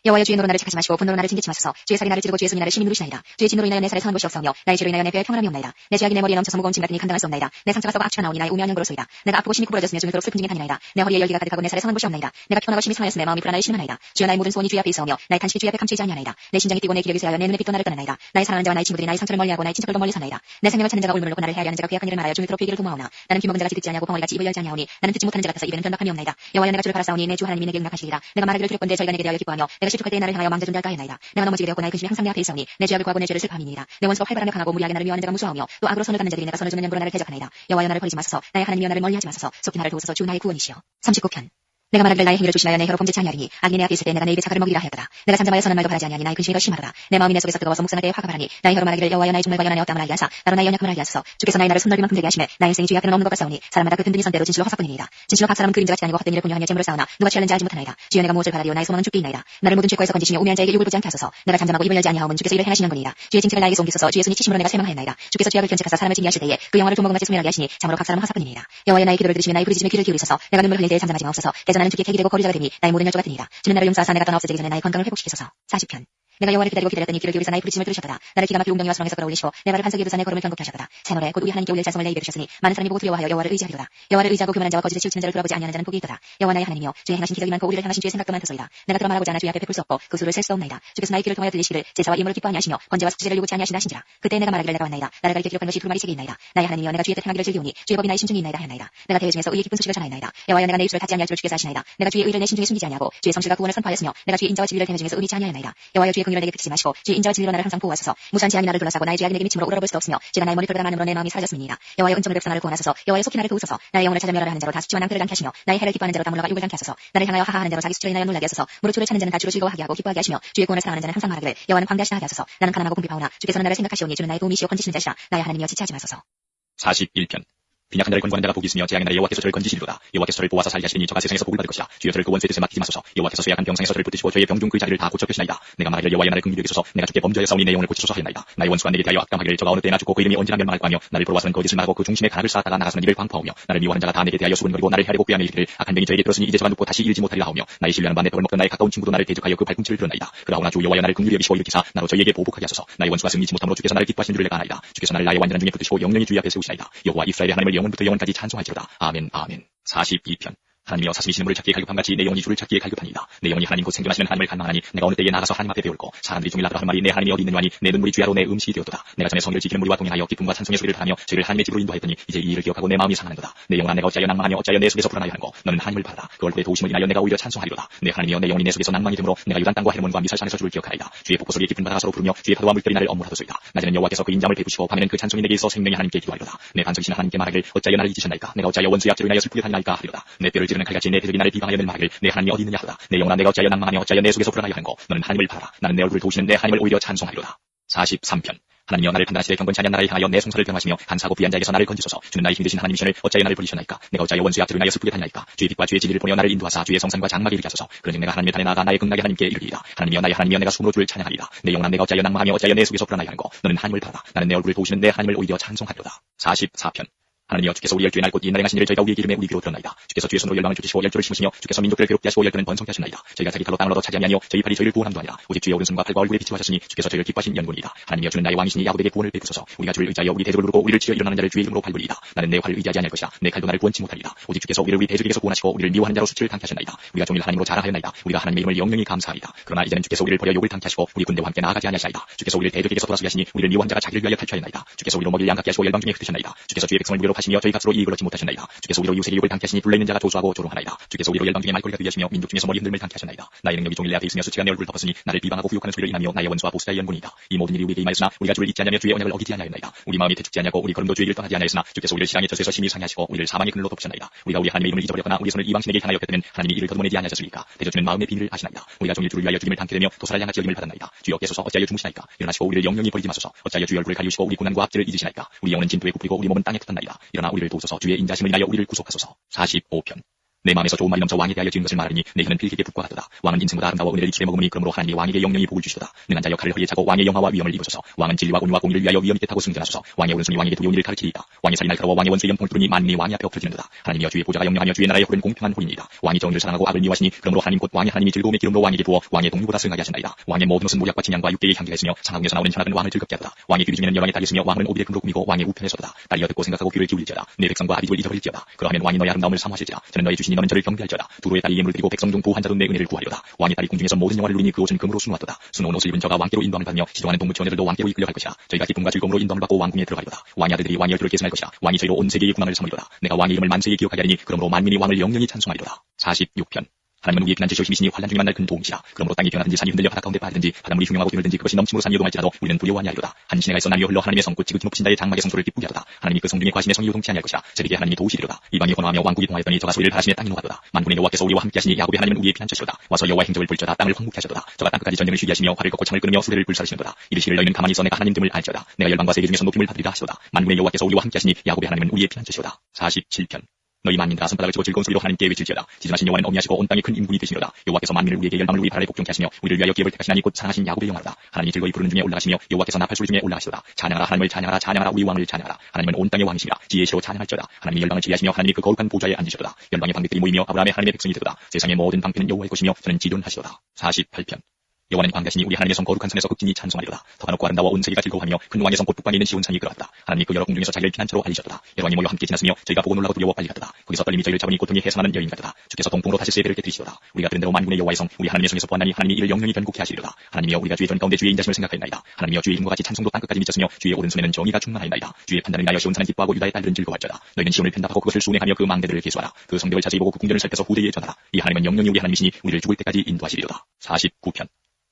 Speaker 2: 여호와여 주의 노로 나를 착하지 마시고 분노로 나를 징계치 마소서. 주의 살이 나를 찌르고 주의 손이 나를 심히 누르시나이다. 주의 진노로 인하여 내 살에 선한 것이 없사오며 나의 죄로 인하여 내 뼈에 평안함이 없나이다. 내 죄악이 내 머리에 넘쳐서 무거운 짐 같으니 감당할 수 없나이다. 내 상처가 썩어 악취가 나오니 나의 우매한 형고로소이다. 내가 아프고 심히 구부러졌으며 중일토록 슬픈 중에 다니나이다. 내 허리에 열기가 가득하고 내 살에 선한 것이 없나이다. 내가 피곤하고 심히 상하였으며 내 마음이 불안하여 심하나이다. 주여 나의 모든 소원이 주의 앞에 있사오며 나의 탄식이 주의 앞에 감추이지 아니하나이다. 내 심장이 뛰고 내 기력이 쇠하여 내 눈에 빛도 나를 떠나나이다. 나의 사랑하는 자와 나의 친구들이 나의 상처를 멀리하고 나의 친척들도 멀리 사나이다. 내 생명을 찾는 자가 울음을 놓고 나를 헤아려 하는 자가 괴악한 일을 말하여 중일토록 회개를 도모하오나 나는 귀먹은 자같이 듣지 아니하고 벙어리같이 입을 열지 아니하오니 나는 듣지 못하는 자 같아서 입에는 변덕함이 없나이다. 여호와여 내가 주를 바라사오니 내 주 하나님이 내게 응답하시리라. 내가 말하기를 두렵건대 저희가 내게 대하여 기뻐하며 내가 실족할 때에 나를 향하여 망자존대 할까 하나이다. 내가 넘어지게 되었고 나의 근심이 항상 내 앞에 있사오니 내 죄악을 구하고 내 죄를 슬퍼함이니이다. 내 원수가 활발하며 강하고 무리하게 나를 미워하는 자가 무수하며 또 악으로 선을 갚는 자들이 내가 선을 주는 양보로 나를 대적하나이다. 여호와여 나를 버리지 마소서. 나의 하나님이여 나를 멀리하지 마소서. 속히 나를 도우소서. 주 나의 구원이시여. 39편 내가 말하기를 나의 행위를 조심하여 내 혀로 범죄치 아니하리니 악인이 내 앞에 있을 때 내가 내 입에 사과를 먹이라 하였더라. 내가 잠잠하여 선한 말도 바라지 아니하니 나의 근심이 더 심하더라. 내 마음이 내 속에서 뜨거워서 묵상하되 화가 바라니 나의 혀로 말하기를 여호와여 나의 중물과 연한의 어떠함을 알게 하사 나로 나의 연약함을 알게 하소서. 주께서 나의 나를 손넓이만큼 되게 하시매 나의 인생이 주의 앞에는 없는 것 같사오니 사람마다 그 든든히 선대로 진실로 화사뿐이니이다. 진실로 각 사람은 그림자 같이 다니고 헛된 일을 분유하며 재물을 쌓으나 누가 취할는지 알지 못하나이다. 주여 내가 무엇을 바라리오 나의 소망은 주께 있나이다. 나를 모든 죄과에서 건지시며 우매한 자에게 욕을 보지 않게 하소서. 내가 잠잠하고 입을 열지 아니하오면 주께서 이를 행하시는거니이다. 주의 징책을 나에게 옮기소서. 주의 손이 치심으로 내가 쇠망하였나이다. 주께서 죄악을 견책하사 사람을 징계하실 때에 그 영화를 조목같이 소멸하게 하시니 참으로 각 사람은 화사뿐이니이다. 여호와여 나의 기도를 들으시며 나의 부르짖음에 귀를 기울이소서. 내가 눈물 흘릴 때에 잠잠하지 마옵소서. 대저 나는 주께 객이 되고 거류자가 되니 나의 모든 열조가 되니이다. 주는 나를 용서하사 내가 떠나 없어지기 전에 나의 건강을 회복시키소서. 40편 내가 여호와를 기다리고 기다렸더니 귀를 기울이사 나의 부르짖음을 들으셨도다. 나를 기가 막힐 웅덩이와 수렁에서 끌어올리시고 내 발을 반석에 두사 내 걸음을 견고케 하셨도다. 새노래 곧 우리 하나님께 올릴 자성을 내 입에 두셨으니 많은 사람이 보고 두려워하여 여호와를 의지하리로다. 여호와를 의지하고 교만한 자와 거짓에 치우치는 자를 돌아보지 아니하는 자는 복이 있도다. 여호와 나의 하나님이여 주의 행하신 기적이 많고 우리를 향하신 주의 생각도 많도소이다. 내가 들어 말하고자 하나 주의 앞에 베풀 수 없고 그 수를 셀 수 없나이다. 주께서 나의 귀를 통하여 들리시기를 제사와 예물을 기뻐하니 하시며 번제와 숙제를 요구치 아니하시나 하신지라. 그때 내가 말하기를 내가 왔나이다. 나를 가리켜 기록한 것이 두루마리 책에 있나이다. 나의 하나님이여 내가 주의 뜻 행하기를 즐기오니 주의 법이 나의 심중에 있나이다 하였나이다. 내가 대회 중에서 의의 기쁜 소식을 전하였나이다. 여호와여 내가 내 입술을 닫지 아니할 줄 주께서 아시나이다. 내가 주의 의를 내 심중에 숨기지 아니하고 주의 성실과 구원을 선포하였으며 내가 주의 인자와 진리를 대회 중에서 의미치 아니하였나이다. 여호와여 주의 긍휼을 내게 그치지 마시고 주의 인자와 진리로 나를 항상 보호하소서. 무수한 재앙이 나를 둘러싸고 나의 죄악이 내게 미침으로 우러러볼 수도 없으며 제가 나의 머리 털보다 많음으로 내 마음이 사라졌음이니이다. 여호와여 은총을 베푸사 나를 구원하소서. 여호와여 속히 나를 도우소서. 나의 영혼을 찾아 멸하라 하는 자로 다 수치와 낭패를 당케 하시며 나의 해를 기뻐하는 자로 다 물러가 욕을 당케 하소서. 나를 향하여 하하하는 자로 자기 수치로 인하여 놀라게 하소서. 무릇 주를 찾는 자는 다 주로 즐거워하게 하고 기뻐하게 하시며 주의 구원을 사랑하는 자는 항상 말하기를 여호와는 광대하시다 하게 하소서. 나는 가난하고 궁핍하오나 주께서는 나를 생각하시오니 주는 나의 도움이시오 건지시는 자시라. 나의 하나님이여 지체하지 마소서.
Speaker 1: 41편 빈약한 자를 권고하는 자가 복이 있으며 재앙의 날에 여호와께서 저를 건지시리로다. 여호와께서 저를 보아서 살게 하시리니 저가 세상에서 복을 받을 것이라. 주여 저를 그 원수의 뜻에 맡기지 마소서. 여호와께서 쇠약한 병상에서 저를 붙드시고 저의 병중 그 자리를 다 고쳐 펴시나이다. 내가 말하기를 여호와여 나를 긍휼히 여기소서. 내가 주께 범죄하였사오니 내 영혼을 고치소서 하였나이다. 나의 원수가 내게 대하여 악담하기를 저가 어느 때나 죽고 그 이름이 언제나 멸망할 거하며 나를 보러 와서는 거짓을 말하고 그 중심에 간악을 쌓았다가 나가서는 이를 광포하오며 나를 미워하는 자가 다 내게 대하여 수군거리고 나를 헤아리고 꾀하며 이르기를 악한 병이 저에게 들었으니 이제 저가 눕고 다시 일지 못하리라 하오며 나의 신뢰하는 바내 벽을 먹던 나의 가까운 친구도 나를 대적하여 그 발꿈치를 드러나이다. 그러하오나 주 여호와여 나를 긍휼히 여기시고 일으키사 나로 저희에게 보복하게 하소서. 나의 원수가 승리치 못함으로 주께서 나를 기뻐하신 줄을 내가 아나이다. 주께서 나를 나의 완전한 중에 붙드시고 영영이 주의 앞에 세우시나이다. 여호와 이스라엘의 하나님을 영원부터 영원까지 찬송할지로다. 아멘 아멘. 42편 하나님이여 사슴이시는 물을 찾기에 갈급함같이 내 영혼이 주를 찾기에 갈급하니이다. 내 영혼이 하나님 곧 생존하시는 하나님을 갈망하니 내가 어느 때에 나가서 하나님 앞에 배울고 사람들이 종일나더러 한 말이 내 하나님이 어디 있느냐 하니 내 눈물이 주야로 내 음식이 되었도다. 내가 전에 성의를 지키는 무리와 동행하여 기쁨과 찬송의 소리를 하며 저희를 하나님의 집으로 인도하였더니 이제 이 일을 기억하고 내 마음이 상하는도다. 내 영혼아 내가 어찌하여 낭망하며 어찌하여 내 속에서 불안하여 하는고 너는 하나님을 바라라. 그 얼굴의 도우심을 인하여 내가 오히려 찬송하리로다. 내 하나님이여 내 영혼이 내 속에서 낭망이 되므로 내가 유단 땅과 헤르몬과 미살산에서 주를 기억하나이다. 주의 복고 소리에 깊은 바다가 서로 부르며 주의 파도와 물결이 나를 엄물하도소이다. 낮에는 여호와께서 그 인자함을 베푸시고 밤에는 그 찬송이 내게 있어 생명의 하나님께 기도하리로다. 내 반석이신 하나님께 말하기를 어찌하여 나를 잊으셨나이까. 내가 어찌하여 원수의 앞지로 인하여 슬프게 다니나이까 하리로다. 내 뼈를 찌르는 칼같이 내 대적이 나를 비방하여 늘 말하기를 내 하나님이 어디 있느냐 하도다. 내 영혼아 내가 어찌하여 낭망하며 어찌하여 내 속에서 불안하여 하는고 너는 하나님을 바라라. 나는 내 얼굴을 도우시는 내 하나님을 오히려 찬송하리로다. 43편 하나님이여 나를 판단하시되 경건치 아니한 나라에 향하여 내 송사를 변하시며 간사하고 비한 자에게서 나를 건지소서. 주는 나의 힘이 되신 하나님이시를 어찌하여 나를 버리셨나이까. 내가 어찌하여 원수의 앞지로 인하여 슬프게 다니나이까. 주의 빛과 주의 진리를 보내어 나를 인도하사 주의 성산과 장막에 이르게 하소서. 그러니 내가 하나님의 단에 나아가 나의 극락의 하나님께 이르리이다. 하나님이여 나의 하나님이여 내가 숨으로 주를 찬양하리이다. 내 영혼아 내가 어찌하여 낭망하며 어찌하여 내 속에서 불안하여 하는고 너는 하나님을 바라라. 나는 내 얼굴을 도우시는 내 하나님을 오히려 찬송하리로다. 44편 하나님이여 주께서 우리 열주의 날 곧 이 날에 행하신 일을 저희가 우리의 기름에 우리 귀로 들었나이다. 주께서 주의 손으로 열방을 쫓으시고 열조를 심으시며 주께서 민족들을 괴롭게 하시고 열조는 번성케 하셨나이다. 저희가 자기 칼로 땅을 얻어 차지함이 아니요 저희 팔이 저희를 구원함도 아니라 오직 주의 오른손과 팔과 얼굴에 빛이 하셨으니 주께서 저희를 기뻐하신 연군이다. 하나님이여 주는 나의 왕이시니 야곱에게 구원을 베푸소서. 우리가 주를 의지하여 우리 대적을 누르고 우리를 치어 일어나는 자를 주의 이름으로 밟으리이다. 나는 내 활을 의지하지 아니할 것이라 내 칼도 나를 구원치 못하리이다. 오직 주께서 우리를 우리 대적에게서 구원하시고 우리를 미워하는 자로 수치를 당케 하셨나이다. 우리가 종일 하나님으로 자랑하였나이다. 우리가 하나님의 이름을 영영히 감사하리이다. 그러나 이제는 주께서 우리를 버려 욕을 당케 하시고 우리 군대와 함께 나아가지 아니하시나이다. 주께서 우리를 대적에게서 돌아서게 하시니 우리를 미워한 자가 자기를 위하여 탈취하였나이다. 주께서 우리로 먹일 양 같게 하시고 열방 중에 흩으셨나이다. 주께서 주의 백성을 무료로 파시며 저희 값으로 이익을 얻지 못하셨나이다. 주께서 우리로 이웃에게 욕을 당케 하시니 불러있는 자가 조소하고 조롱하나이다. 주께서 우리로 열방 중에 말거리가 되게 하시며 민족 중에서 머리 흔들림을 당케 하셨나이다. 나의 능력이 종일 내 앞에 있으며 수치가 내 얼굴을 덮었으니 나를 비방하고 후욕하는 소리를 인하며 나의 원수와 보스다의 연군이다. 이 모든 일이 우리에게 임하였으나 우리가 주를 잊지 아니하며 주의 언약을 어기지 아니하였나이다. 우리 마음이 대축지 아니하고 우리 걸음도 주의 길을 떠나지 아니하였으나 주께서 우리를 실랑의 젖에서 심히 상해하시고 우리를 사망의 그늘로 덮으셨나이다. 우리가 우리 하나님의 이름을 잊어버렸거나 우리 손을 이방신에게 향하여 폈다면 하나님이 이를 거두어내지 아니하셨으리까. 대저주는 마음의 비밀을 아시나이다. 우리가 종일 주를 위하여 죽임을 당케 되며 도살을 양같이 여김을 받았나이다. 주여 깨소서 어찌하여 주무시나이까. 일어나시고 우리를 영영히 버리지 마소서. 어찌하여 주의 얼굴을 가리우시고 우리 고난과 압제를 잊으시나이까. 우리 영혼은 진토에 굽히고 우리 몸은 땅에 흩었나이다. 일어나 우리를 도우소서. 주의 인자심을 인하여 우리를 구속하소서. 45편 내 마음에서 좋은 말이 넘쳐 왕에 대하여 지은 것을 말하니 내 혀는 필기게 붓과 같도다. 왕은 인생보다 아름다워 은혜를 입술에 머금으니 그러므로 하나님이 왕에게 영영히 복을 주시도다. 능한 자여 칼을 허리에 차고 왕의 영화와 위엄을 입으소서. 왕은 진리와 온유와 공의를 위하여 위엄 있게 타고 승전하소서. 왕의 오른손이 왕에게 두려운 일을 가르치리이다. 왕의 살이 날카로워 왕의 원수의 염통을 뚫으니 만민이 왕의 앞에 엎드러지는도다. 하나님이여 주의 보좌가 영영하며 주의 나라의 홀은 공평한 홀이니이다. 왕이 정의를 사랑하고 악을 미워하시니 그러므로 하나님 곧 왕의 하나님이 즐거움의 기름으로 왕에게 부어 왕의 동류보다 승하게 하신다이다. 왕의 모든 옷은 모략과 침향과 육대의 향기가 있으며 상하궁에서 나오는 현악은 왕을 즐겁게 하도다. 왕의 귀리 중에는 열왕의 딸이 있으며 왕은 오빌의 금으로 꾸미고 왕의 우편에 서도다. 딸이여 듣고 생각하고 귀를 기울일지어다. 내 백성과 아비집을 잊어버릴지어다. 그러하면 왕이 너의 아름다움을 사모하실지라. 저는 너의 주신이 너는 저를 경배할지어다. 두루의 딸이 예물을 드리고 백성 중 두 환자도 내 은혜를 구하리로다. 왕의 딸이 궁중에서 모든 영화를 누리니 그 옷은 금으로 수놓았도다. 수놓은 옷을 입은 저가 왕께로 인도함을 받으며 시도하는 동무치원들도 왕께로 이끌려 갈 것이라. 저희가 기쁨과 즐거움으로 인도함을 받고 왕궁에 들어가리로다. 왕의 아들들이 왕의 열조를 계승할 것이라. 왕이 저희로 온 세계의 군왕을 삼으리로다. 내가 왕의 이름을 만세에 기억하게 하리니 그러므로 만민이 왕을 영영히 찬송하리로다. 46편 하나님은 우리의 피난처시오 힘이시니 환난 중에 만날 큰 도움이시라. 그러므로 땅이 변하든지 산이 흔들려 바다 가운데 빠지든지 바닷물이 흉흉하고 드물든지 그것이 넘침으로 산이 요동할지라도 우리는 두려워 아니하리로다. 한 시내가 있어 나뉘어 흘러 하나님의 성꽃 지극히 높으신 자의 장막의 성소를 기쁘게 하도다. 하나님이 그 성중에 과신의 성이 요동치 아니할 것이라. 저에게 하나님이 도우시리로다. 이방이 혼화하며 왕국이 동하였더니 저가 소리를 바라시며 땅이 녹아도다. 만군의 여호와께서 우리와 함께 하시니 야곱의 하나님은 우리의 피난처시로다. 와서 여호와의 행적을 볼지어다. 땅을 황무케 하시도다. 저가 땅끝까지 전쟁을 쉬게 하시며 활을 꺾고 창을 끊으며 수레를 불사르시는도다. 이르시기를 너희는 가만히 있어 내가 하나님됨을 알지어다. 내가 열방과 세계 중에서 높임을 받으리라 하시도다. 만군의 여호와께서 우리와 함께 하시니 야곱의 하나님은 우리의 피난처시로다. 47편 너희 만민들아 손바닥을 치고 즐거운 소리로 하나님께 외칠지어다. 지존하신 여호와는 어미하시고 온 땅에 큰 인분이 되시리로다. 여호와께서 만민을 우리에게 열방을 우리 바라에 복종케 하시며 우리를 위하여 기업을 택하시나니 곧 사랑하신 야곱의 영화로다. 하나님이 즐거이 부르는 중에 올라가시며 여호와께서 나팔 소리 중에 올라가시도다. 찬양하라 하나님을 찬양하라 찬양하라 우리 왕을 찬양하라. 하나님은 온 땅의 왕이시라. 지혜시로 찬양할지어다. 하나님이 열방을 지혜하시며 하나님이 그 거룩한 보좌에 앉으시도다. 열방의 방백들이 모이며 아브라함의 하나님의 백성이 되도다. 세상의 모든 방패는 여호와의 것이며 저는 지존하시도다. 48편 여호와는 광대하시니 우리 하나님의 성 거룩한 산에서 극진히 찬송하리로다. 더가 높고 아름다워 온 세계가 즐거워하며 큰 왕의 성 곧 북방에 있는 시온산이 끌어왔다. 하나님이 그 여러 궁중에서 자기를 피난처로 알리셨도다. 여러왕이 모여 함께 지났으며 저희가 보고 놀라고 두려워 빨리 갔도다. 거기서 떨림이 저희를 잡으니 고통이 해산하는 여인 같도다. 주께서 동풍으로 다시 배를 깨뜨리시도다. 우리가 들은 대로 만군의 여호와의 성 우리 하나님의 성에서 보았나니 하나님이 이를 영영히 견고케 하시리로다. 하나님이여 우리가 주의 전 가운데 주의 인자심을 생각하였나이다. 하나님이여 주의 힘과 같이 찬송도 땅끝까지 미쳤으며 주의 오른손에는 정의가 충만하였나이다. 주의 판단을 인하여 시온산은 기뻐하고 유다의 딸들은 즐거워할지어다. 너희는 시온을 편답하고 그것을 순회하며 그 망대들을 계수하라. 그 성벽을 자세히 보고 그 궁전을 살펴서 후대에 전하라. 이 하나님은 영영이 우리 하나님이시니 우리를 죽을 때까지 인도하시리로다. 49편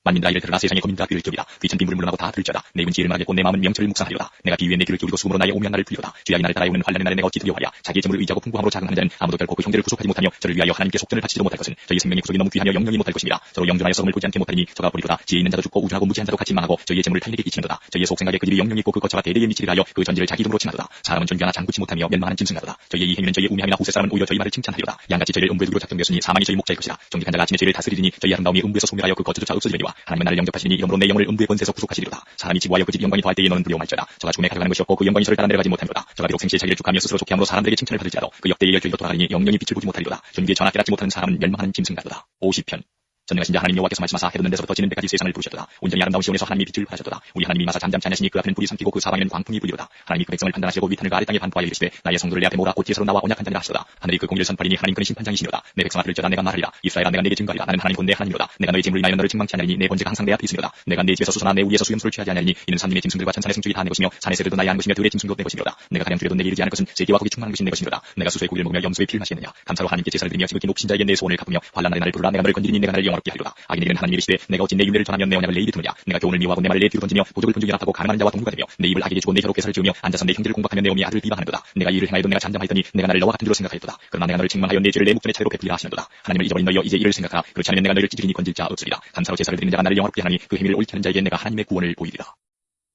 Speaker 1: 만민들아 이를 들으라. 세상의 거민들아 귀를 기울이라. 귀천 빗물을 물어나고 다 들을지어다. 내 입은 지혜를 말하겠고 내 마음은 명철을 묵상하리로다. 내가 비 위에 내 귀를 기울이고 수금으로 나의 오묘한 날을 풀리로다. 죄악이 나를 따라오는 환난의 날에 내가 어찌 두려워하랴. 자기의 재물을 의지하고 풍부함으로 자긍하는 자는 아무도 결코 그 형제를 구속하지 못하며 저를 위하여 하나님께 속전을 바치지도 못할 것은 저희 생명의 구속이 너무 귀하며 영영이 못할 것입니다. 저로 영존하여 썩음을 보지 않게 못하리니 저가 보리로다. 지혜 있는 자도 죽고 우준하고 무지한 자도 같이 망하고 저희의 재물을 타인에게 끼치는도다. 저희의 속생각에 그 일이 영영이 있고 그 거처가 대대에 미치리라 하여 그 전지를 자기 이름으로 칭하도다. 사람은 존귀하나 장구치 못하며 멸망하는 짐승하도다. 저희의 이 행위는 저희의 우매함이나 후세 사람은 오히려 저희 말을 칭찬하리로다. 양같이 저희를 음부에 두기로 작정되었으니 사망이 저희 목자일 것이라. 정직한 자가 아침에 저희를 다스리리니 저희 아름다움이 음부에서 소멸하여 그 거처조차 없어지리니와 하나님은 나를 영접하시니 이러므로 내 영을 음부의 권세에서 구속하시리로다. 사람이 지구하여 그 집 영광이 더할 때에 너는 두려워할지어다. 저가 죽음에 가져가는 것이 없고 그 영광이 저를 따라 내려가지 못하리로다. 저가 비록 생시에 자기를 죽하며 스스로 좋게 함으로 사람들에게 칭찬을 받을지라도 그 역대의 열조에도 돌아가리니 영영이 빛을 보지 못하리로다. 존귀에 전하 깨닫지 못하는 사람은 멸망하는 짐승 같도다. 50편 전능하신 자 하나님 여호와께서 말씀하사 해돋는 데서부터 지는 데까지 세상을 부르셨도다. 온전히 아름다운 시온에서 하나님이 빛을 발하셨도다. 우리 하나님이 마사 잠잠치 않으시니 그 앞에는 불이 삼키고 그 사방에는 광풍이 불리로다. 하나님이 그 백성을 판단하시고 위탄을 아래 땅에 반포하여 이르시되 나의 성도를 내 앞에 모으라. 곧 예서로 나와 언약한 자니라 하시도다. 하늘이 그 공의를 선포하리니 하나님 그는 심판장이시니로다. 내 백성아 들을지어다. 내가 말하리라. 이스라엘아 내가 내게 증거하리라. 나는 하나님 곧 내 하나님이로다. 내가 너의 재물을 인하여 너를 책망치 아니하리니 내 번제가 항상 내 앞에 있으리로다. 내가 내 집에서 수소나 내 우리에서 수염소를 취하지 아니하리니 이는 산림의 짐승들과 천산의 승축이 다 내 것이며 산의 새들도 나의 한 것이며 들의 짐승도 내 것이니로다. 내가 가량 줄여도 내게 이르지 않을 것은 세계와 거기 충만한 것이 내 것이니로다. 내가 수소의 고기를 먹으며 염소의 피를 마시느냐. 감사로 하나님께 제사를 드리며 지극히 높으신 자에게 내 소원을 갚으며 환난 날에 나를 부르라. 내가 너를 건드리니 내가 나를 영원롭게 하리로다. 악인에게는 하나님이 이르시되 내가 어찌 내 윤회를 전하며 내 언약을 내 입에 두느냐. 내가 교훈을 미워하고 내 말을 내 뒤로 던지며 보족을 본중에 합하고 가늠하는 자와 동무가 되며 내 입을 악에게 주고 내 혀로 괴사를 지으며 앉아서 내 형제를 공박하며 내 어미의 아들을 비방하는도다. 내가 이 일을 행하여도 내가 잠잠하였더니 내가 나를 너와 같은 줄로 생각하였도다. 그러나 내가 너를 책망하여 내 죄를 내 목전에 차례로 베풀리라 하시는도다. 하나님을 잊어버린 너희여 이제 이를 생각하라. 그렇지 않으면 내가 너희를 찌르니 건질 자 없으리라. 감사로 제사를 드리는 자가 나를 영원롭게 하나니 그 행위를 옳게 하는 자에게 내가 하나님의 구원을 보이리라.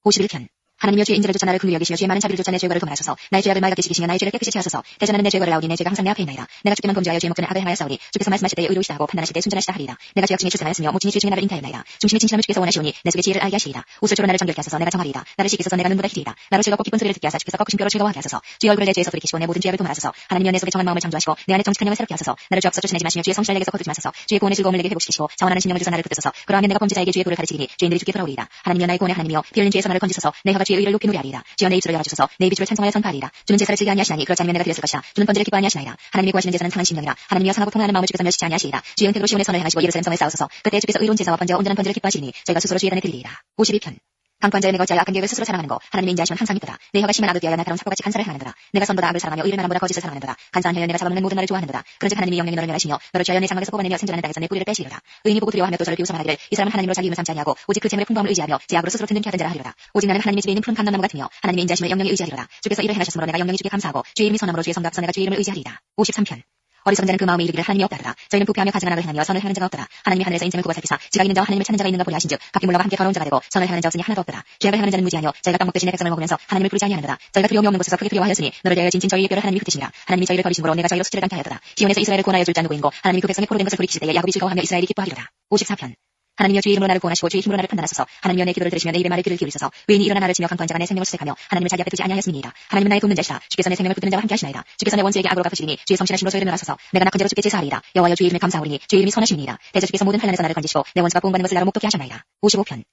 Speaker 2: 51편 하나님이여 주의 인자를 쫓아 나를 긍휼히 여기시며 주의 많은 자비를 쫓아 내 죄거를 도말하소서. 나의 죄악을 맑게 씻기시며 나의 죄를 깨끗이 채하소서. 대전하는 내 죄거를 아오니 내 죄가 항상 내 앞에 있나이다. 내가 주께만 범죄하여 주의 목전에 악을 행하였사오니 주께서 말씀하실 때에 의로우시다 하고 판단하실 때 순전하시다 하리이다. 내가 죄악 중에 출생하였으며 모친이 죄 중에 나를 잉태하였나이다. 중심이 진실함을 주께서 원하시오니 내 속에 지혜를 알게 하시리이다. 웃을초로 나를 정결케 하소서. 내가 정하리이다. 나를 씻기소서. 내가 눈보다 희리이다. 나를 즐겁고 기쁜 소리를 듣게 하사 주께서 꺾으신 뼈로 즐거워하게 하소서. 주의 얼굴을 내 죄에서 돌이키시고 내 모든 죄악을 도말하소서. 하나님이여 내 속에 정한 마음을 창조하시고 내 안에 정직한 영을 새롭게 하소서. 나를 죄 없어 쫓아내지 마시며 주의 성실을 내게서 거두지 마소서. 주의 구원의 즐거움을 내게 회복시키시고 자원하는 심령을 주사 나를 붙드소서. 그러하면 내가 범죄자에게 주의 도를 가르치리니 죄인들이 주께 돌아오리이다. 하나님이여 나의 구원의 하나님이여 피 흘린 죄에서 나를 건지소서. 내 혀가 주의 의를 높이 노래하리이다. 주여 내 입술을 열어주소서. 내 입술을 찬송하여 선포하리이다. 주는 제사를 지게 아니하시나니 그렇지 않으면 내가 드렸을 것이다. 주는 번제를 기뻐 아니하시나이다. 하나님이 구하시는 제사는 상한 심령이라. 하나님이여 상하고 통하는 마음을 주께서 멸시치 아니하시리이다. 주의 은택으로 시온의 선을 행하시고 예루살렘 성에 쌓으소서. 그때 주께서 의로운 제사와 번제와 온전한 번제를 기뻐하시리니 저희가 스스로 주의 단에 드리리이다. 52편 강권자의 내가 어찌하여 악한 계획을 스스로 사랑하는 거. 하나님의 인자하심은 항상 믿도다. 내 혀가 심한 악을 위하여 날카로운 사고같이 간사를 행하는도다. 내가 선보다 악을 사랑하며 의를 말함보다 거짓을 사랑하는도다. 간사한 혀여 내가 잡아먹는 모든 말을 좋아하는도다. 그런즉 하나님이 영영이 너를 멸하시며 너를 죄하여 내 장막에서 뽑아내며 생존하는 땅에서 내 뿌리를 빼시리로다. 의인이 보고 두려워하며 또 저를 비웃어하기를 이 사람은 하나님으로 자기 힘을 삼지 아니하고 오직 그 재물의 풍부함을 의지하며 제 악으로 스스로 든든케 하던 자라 하리로다. 오직 나는 하나님의 집에 있는 푸른 감람나무 같으며 하나님의 인자하심을 영영이 의지하리로다. 주께서 이를 행하셨으므로 내가 영영이 주께 감사하고 주의 이름이 선함으로 주의 성도 앞서 내가 주의 이름을 의지하리이다. 53편 어리석은 자는 그 마음에 이르기를 하나님이 없다더라. 저희는 부패하며 가증한 악을 행하며 선을 행하는 자가 없더라. 하나님이 하늘에서 인생을 구하 살피사 지각 있는 자와 하나님을 찾는 자가 있는가 보려 하신즉 각기 물러가 함께 더러운 자가 되고 선을 행하는 자 없으니 하나도 없더라. 죄악을 행하는 자는 무지하며 저희가 떡 먹듯이 내 백성을 먹으면서 하나님을 부르지 아니하는도다. 저희가 두려움이 없는 곳에서 크게 두려워하였으니 너를 대하여 진진 저희의 뼈를 하나님이 흩으시니라. 하나님이 저희를 버리심으로 내가 저희로 수치를 당케 하였도다. 시온에서 이스라엘을 구원하여 줄 자 누구인고 하나님이 그 백성의 포로된 것을 돌이키실 때에 야곱이 즐거워하며 이스라엘이 기뻐하리로다. 54편 하나님이여 주의 이름으로 나를 구원하시고 주의 힘으로 나를 판단하소서. 하나님이여 내 기도를 들으시며 내 입의 말에 귀를 기울이소서. 의인이 일어나 나를 치며 강권자가 내 생명을 수색하며 하나님을 자기 앞에 두지 아니하였음이니이다. 하나님은 나의 돕는 자시라. 주께서 내 생명을 붙드는 자와 함께 하시나이다. 주께서 내 원수에게 악으로 갚으시리니 주의 성실하심으로 저희를 멸하소서. 내가 낙한 죄로 주께 제사하리이다. 여호와여 주의 이름에 감사하오리니 주의 이름이 선하심이니이다. 대저 주께서 모든 환난에서 나를 건지시고 내 원수가 보응받는 것을 나로 목독게 하셨나이다. 55편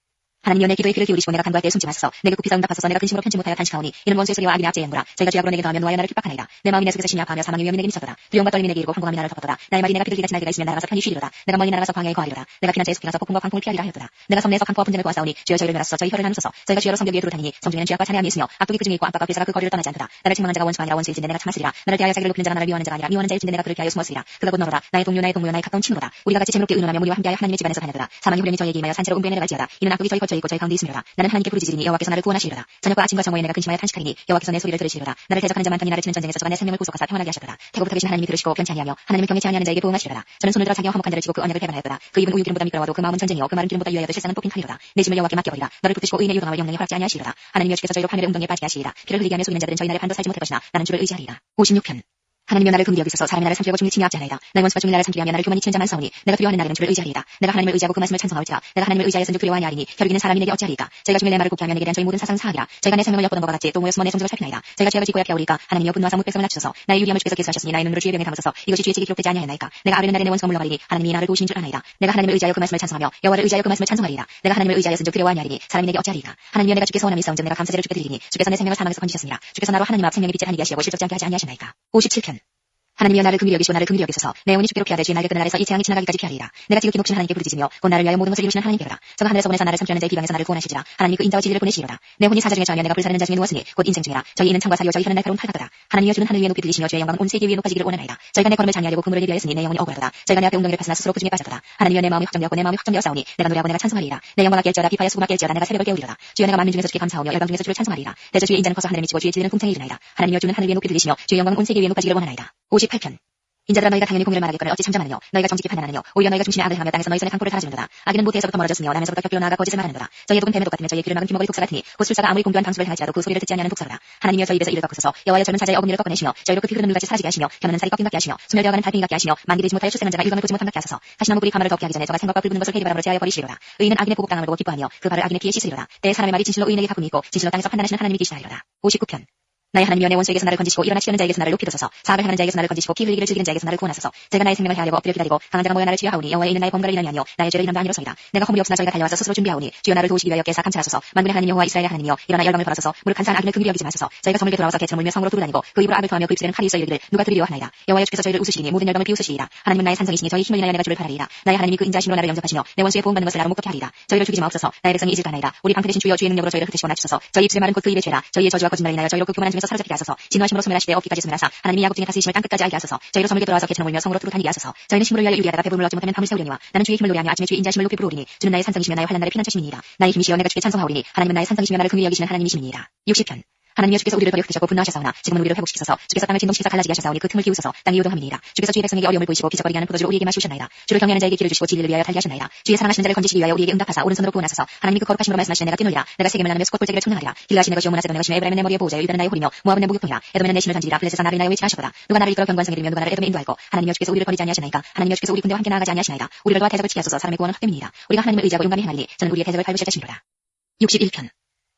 Speaker 2: 하나님이여 내 기도에 귀를 기울이시고 내가 간구할 때에 숨지 마소서. 내게 급히 응답하소서. 내가 근심으로 편치 못하여 단식하오니 이는 원수의 소리와 악인의 압제의 연구라. 저희가 죄악으로 내게 더하며 노하여 나를 핍박하나이다. 내 마음이 내 속에서 심히 아파하며 사망의 위험이 내게 미쳤도다. 두려움과 떨림이 내게 이르고 황공함이 나를 덮었도다. 나의 말이 내가 비둘기같이 날개가 있으면 날아가서 편히 쉬리로다. 내가 멀리 날아가서 광야에 거하리로다. 내가 피난자의 숲에 가서 폭풍과 광풍을 피하리라 하였도다. 내가 섬내에서 강포와 분쟁을 보았사오니 주여 저희를 멸하소서. 저희 혀를 나누소서. 저희가 주여로 성벽 위에 두루 다니니 성중에는 죄악과 찬양함이 있으며 악독이 그중에 있고 압박과 괴사가 그 거리를 떠나지 않도다. 나를 책망한 자가 원수가 아니라 원수일진데 내가 참았으리라. 나를 대하여 자기를 높이는 자가 나를 미워하는 자가 아니라 미워하는 자일진데 내가 그를 대하여 숨었으리라. 그가 곧 너로다. 나의 동료 나의 동무여 나의 가까운 친구로다. 우리가 같이 재미롭게 의논하며 무리와 함께하여 하나님의 집안에서 다녔도다. 사망의 후련이 저희에게 임하여 산채로 웅변에 내갈지어다. 이는 악독이 저희 거처에 있고 저희 가운데 있으리라. 나는 하나님께 부르짖으리니 여호와께서 나를 구원하시리로다. 저녁과 아침과 정오에 내가 근심하여 탄식하리니 여호와께서 내 소리를 들으시리로다. 나를 대적하는 자 많더니 나를 치는 전쟁에서 저가 내 생명을 구속하사 평안하게 하셨도다. 태고부터 계신 하나님이 들으시고 변치 아니하며 하나님을 경외치 아니하는 자에게 보응하시리로다. 저는 손을 들어 자기와 화목한 자를 치고 그 언약을 배반하였도다. 그 입은 우유기름보다 미끄러워도 그 마음은 전쟁이요 그 말은 기름보다 유하여도 실상은 뽑힌 칼이로다. 내 짐을 여호와께 맡겨버리라. 너를 붙드시고 의인의 요동함을 영영에 허락지 아니하시리로다. 하나님이여 주께서 저희로 파멸의 웅덩이에 빠지게 하시리라. 피를 흘리게 하며 속이는 자들은 저희 날에 반도 살지 못할 것이나 나는 주를 의지하리라. 56편 하나님이여 나를 긍휼히 여기소서. 사람이 나를 삼키려고 중히 침이 앞지하나이다. 나의 원수가 중히 나를 삼키려 하며 나를 교만히 치는 자 많사오니 내가 두려워하는 날에는 주를 의지하리이다. 내가 하나님을 의지하고 그 말씀을 찬송하올지라. 내가 하나님을 의지하였은즉 두려워하니 아니니 혈육이는 사람이 내게 어찌하리이까. 저희가 중에 내 말을 곱게 하며 내게 대한 저희 모든 사상은 사하리라. 저희가 내 생명을 엿보는 것 같이 또 모여 숨어 내 성적을 살피나이다. 저희가 죄악을 짓고 약해오리까. 하나님이여 분노하사 뭇백성을 낮추소서. 나의 유리함을 주께서 계수하셨으니 나의 눈으로 주의 병에 담으소서. 이것이 주의 책에 기록되지 아니하였나이까. 내가 아뢰는 날에 내 원수가 물러가리니 하나님이 나를 도우시는 줄 아나이다. 내가 하나님을 의지하여 그 말씀을 찬송하며 여호와를 의지하여 그 말씀을 찬송하리이다. 내가 하나님을 의지하였은즉 두려워하니 아니니 사람이 내게 어찌하리이까. 하나님이여 내가 주께 소원함이 있사온즉 내가 감사제를 주께 드리니 주께서 내 생명을 사망에서 건지셨으니라. 주께서 나로 하나님 앞 생명의 빛에 다니게 하시려고 실족지 않게 하지 아니하시나이까. 57편 하나님이여 나를 긍휼히 여기시고 나를 긍휼히 여기소서. 내 영혼이 주께로 피하되 주의 날개 끄는 날에서 이 재앙이 지나가기까지 피하리라. 내가 지극히 높으신 하나님께 부르짖으며 곧 나를 위하여 모든 것을 이루시는 하나님께로다. 저가 하늘에서 보내사 나를 삼키려는 자의 비방에서 나를 구원하시리라. 하나님이 그 인자와 진리를 보내시리로다. 내 혼이 사자 중에 처하며 내가 불사르는 자 중에 누웠으니 곧 인생 중이라. 저희 이는 창과 사리요 저희 혀는 날카로운 칼같도다. 하나님이여 주는 하늘 위에 높이 들리시며 주의 영광은 온 세계 위에 높아지기를 원하나이다. 저희가 내 걸음을 장애하려고 그물을 예비하였으니 내 영혼이 억울하도다. 저희가 내 앞에 웅덩이를 파스나 스스로 그 중에 빠졌도다. 하나님이여 내 마음이 확정되었고 내 마음이 확정되었사오니 내가 노래하고 내가 찬송하리라. 내 영광아 깰지어다 비파야 수고가 깰지어다 내가 새벽을 깨우리로다. 주여 내가 만민 중에서 주께 감사하며 열방 중에서 주를 찬송하리라. 대저 주의 인자는 커서 하늘에 미치고 주의 진리는 궁창에 이르나이다. 하나님이여 주는 하늘 위에 높이 들리시며 주의 영광은 온 세계 위에 높아지기를 원하나이다. 58편 인자들아 너희가 당연히 공의를 말하겠거늘 어찌 잠잠하느뇨. 너희가 정직히 판단하느뇨. 오히려 너희가 중심에 악을 행하며 땅에서 너희 손에 강포를 달아주는도다. 악인은 모태에서부터 멀어졌으며 남에서부터 격비로 나아가 거짓을 말하는도다. 저희의 독은 뱀의 독 같으며 저희의 귀를 막은 귀머거리 독사 같으니 곧 술사가 아무리 공교한 방수를 행할지라도 그 소리를 듣지 아니하는 독사로다. 하나님이여 저희 입에서 이를 꺾으소서. 여호와여 젊은 사자의 어금니를 꺾어내시며 저희로 급히 흐르는 물같이 사라지게 하시며 겨누는 살이 꺾인 같게 하시며 소멸되어가는 달팽이 같게 하시며 만기 되지 못하여 출생한 자가 일감을 보지 못한 같게 하소서. 가시나무 뿌리 가마를 덮게 하기 전에 저가 생각과 불붙는 것을 회개바람으로 제하여 버리시리로다. 의인은 악인의 보복당함을 보고 기뻐하며 그 발을 악인의 피에 씻으리로다. 때에 사람의 말이 진실로 의인에게 가품이 있고 진실로 땅에서 판단하시는 하나님이 계시나이로다. 59편 나의 하나님이여 내 원수에게서 나를 건지시고 일어나 치려는 자에게서 나를 높이소서. 사악을 행하는 자에게서 나를 건지시고 피 흘리기를 즐기는 자에게서 나를 구원하소서. 제가 나의 생명을 헤아려고 엎드려 기다리고 강한 자가 모여 나를 치료하오니 여호와의 있는 나의 범죄를 인함이 아니요 나의 죄를 인함도 아니로소이다. 내가 허물이 없으나 저희가 달려와서 스스로 준비하오니 주여 나를 도우시기 위하여 깨사 감찰하소서. 만군의 하나님 여호와 이스라엘의 하나님이여 일어나 열방을 벌하소서. 무릇 간사한 악인을 긍휼히 여기지 마소서. 저희가 저물게 돌아와서 개처럼 울며 성으로 두루 다니고 그 입으로 악을 토하며 그 입술에는 칼이 있어 이르기를 누가 들으리려 하나이다. 여호와여 주께서 저희를 웃으시리니 모든 열방을 비웃으시리이다. 하나님은 나의 산성이시니 저희 힘을 인하여 내가 주를 바라리이다. 나의 하나님이 그 인자심으로 나를 영접하시며 내 원수의 보응받는 것을 나로 목격케 하리이다. 저희를 죽이지 마옵소서. 나의 백성이 잊을까나이다. 우리 방패 대신 주여 주의 능력으로 저희를 흩으시고 낮추소서. 저희 입술의 말은 곧 그 입의 죄라. 저희의 저주와 거짓말을 인하여 저희로 그 교만한 중에서 사로잡히게 하소서. 진노하심으로 소멸하시되 없기까지 소멸하사 하나님이 야곱 중에 다스리심을 땅끝까지 알게 하소서. 저희로 섬에게 돌아와서 개처럼 울며 성으로 두루 다니게 하소서. 저희는 힘으로 위하여 유리하다가 배부름을 얻지 못하면 밤을 새우려니와 나는 주의 힘을 노래하며 아침에 주의 인자심을 높이 부르오리니 주는 나의 산성이시며 나의 환난 날의 피난처심이니이다. 나의 힘이시여 내가 주께 찬송하오리니 하나님은 나의 산성이시며 나를 긍휼히 여기시는 하나님이시니이다. 60편 하나님이여 주께서 우리를 버려 흩으셨고 분노하셨사오나 지금은 우리를 회복시키소서. 주께서 땅을 진동시키사 갈라지게 하셨사오니 그 틈을 키우소서. 땅이 요동함이니이다. 주께서 주의 백성에게 어려움을 보이시고 기적거리게 하는 포도주를 우리에게 마시우셨나이다. 주를 경외하는 자에게 길을 주시고 진리를 위하여 달게 하셨나이다. 주의 사랑하시는 자를 건지시기 위하여 우리에게 응답하사 오른손으로 구원하소서. 하나님이 그 거룩하심으로 말씀하시네 내가 뛰놀리라. 내가 세겜을 나누며 스콧 골짜기를 청량하리라. 길라하시네 것이요 문하세도 내 것이며 에브라임은 내 머리의 보호자여 유다는 나의 홀이며 모압은 내 목욕통이라. 에돔에는 내 신을 던지리라. 블레셋은 나를 인하여 외치하셨도다. 누가 나를 이끌어 경관성에 들며 누가 나를 에돔에 인도할꼬. 하나님이여 주께서 우리를 버리지 아니하시나이까. 하나님이여 주께서 우리 군대와 함께 나아가지 아니하시나이다. 우리를 도와 대적을 치게 하소서. 사람의 구원은 헛됨이니이다. 우리가 하나님을 의지하고 용감히 행하리니 저는 우리의 대적을 밟으실 자신이로다. 61편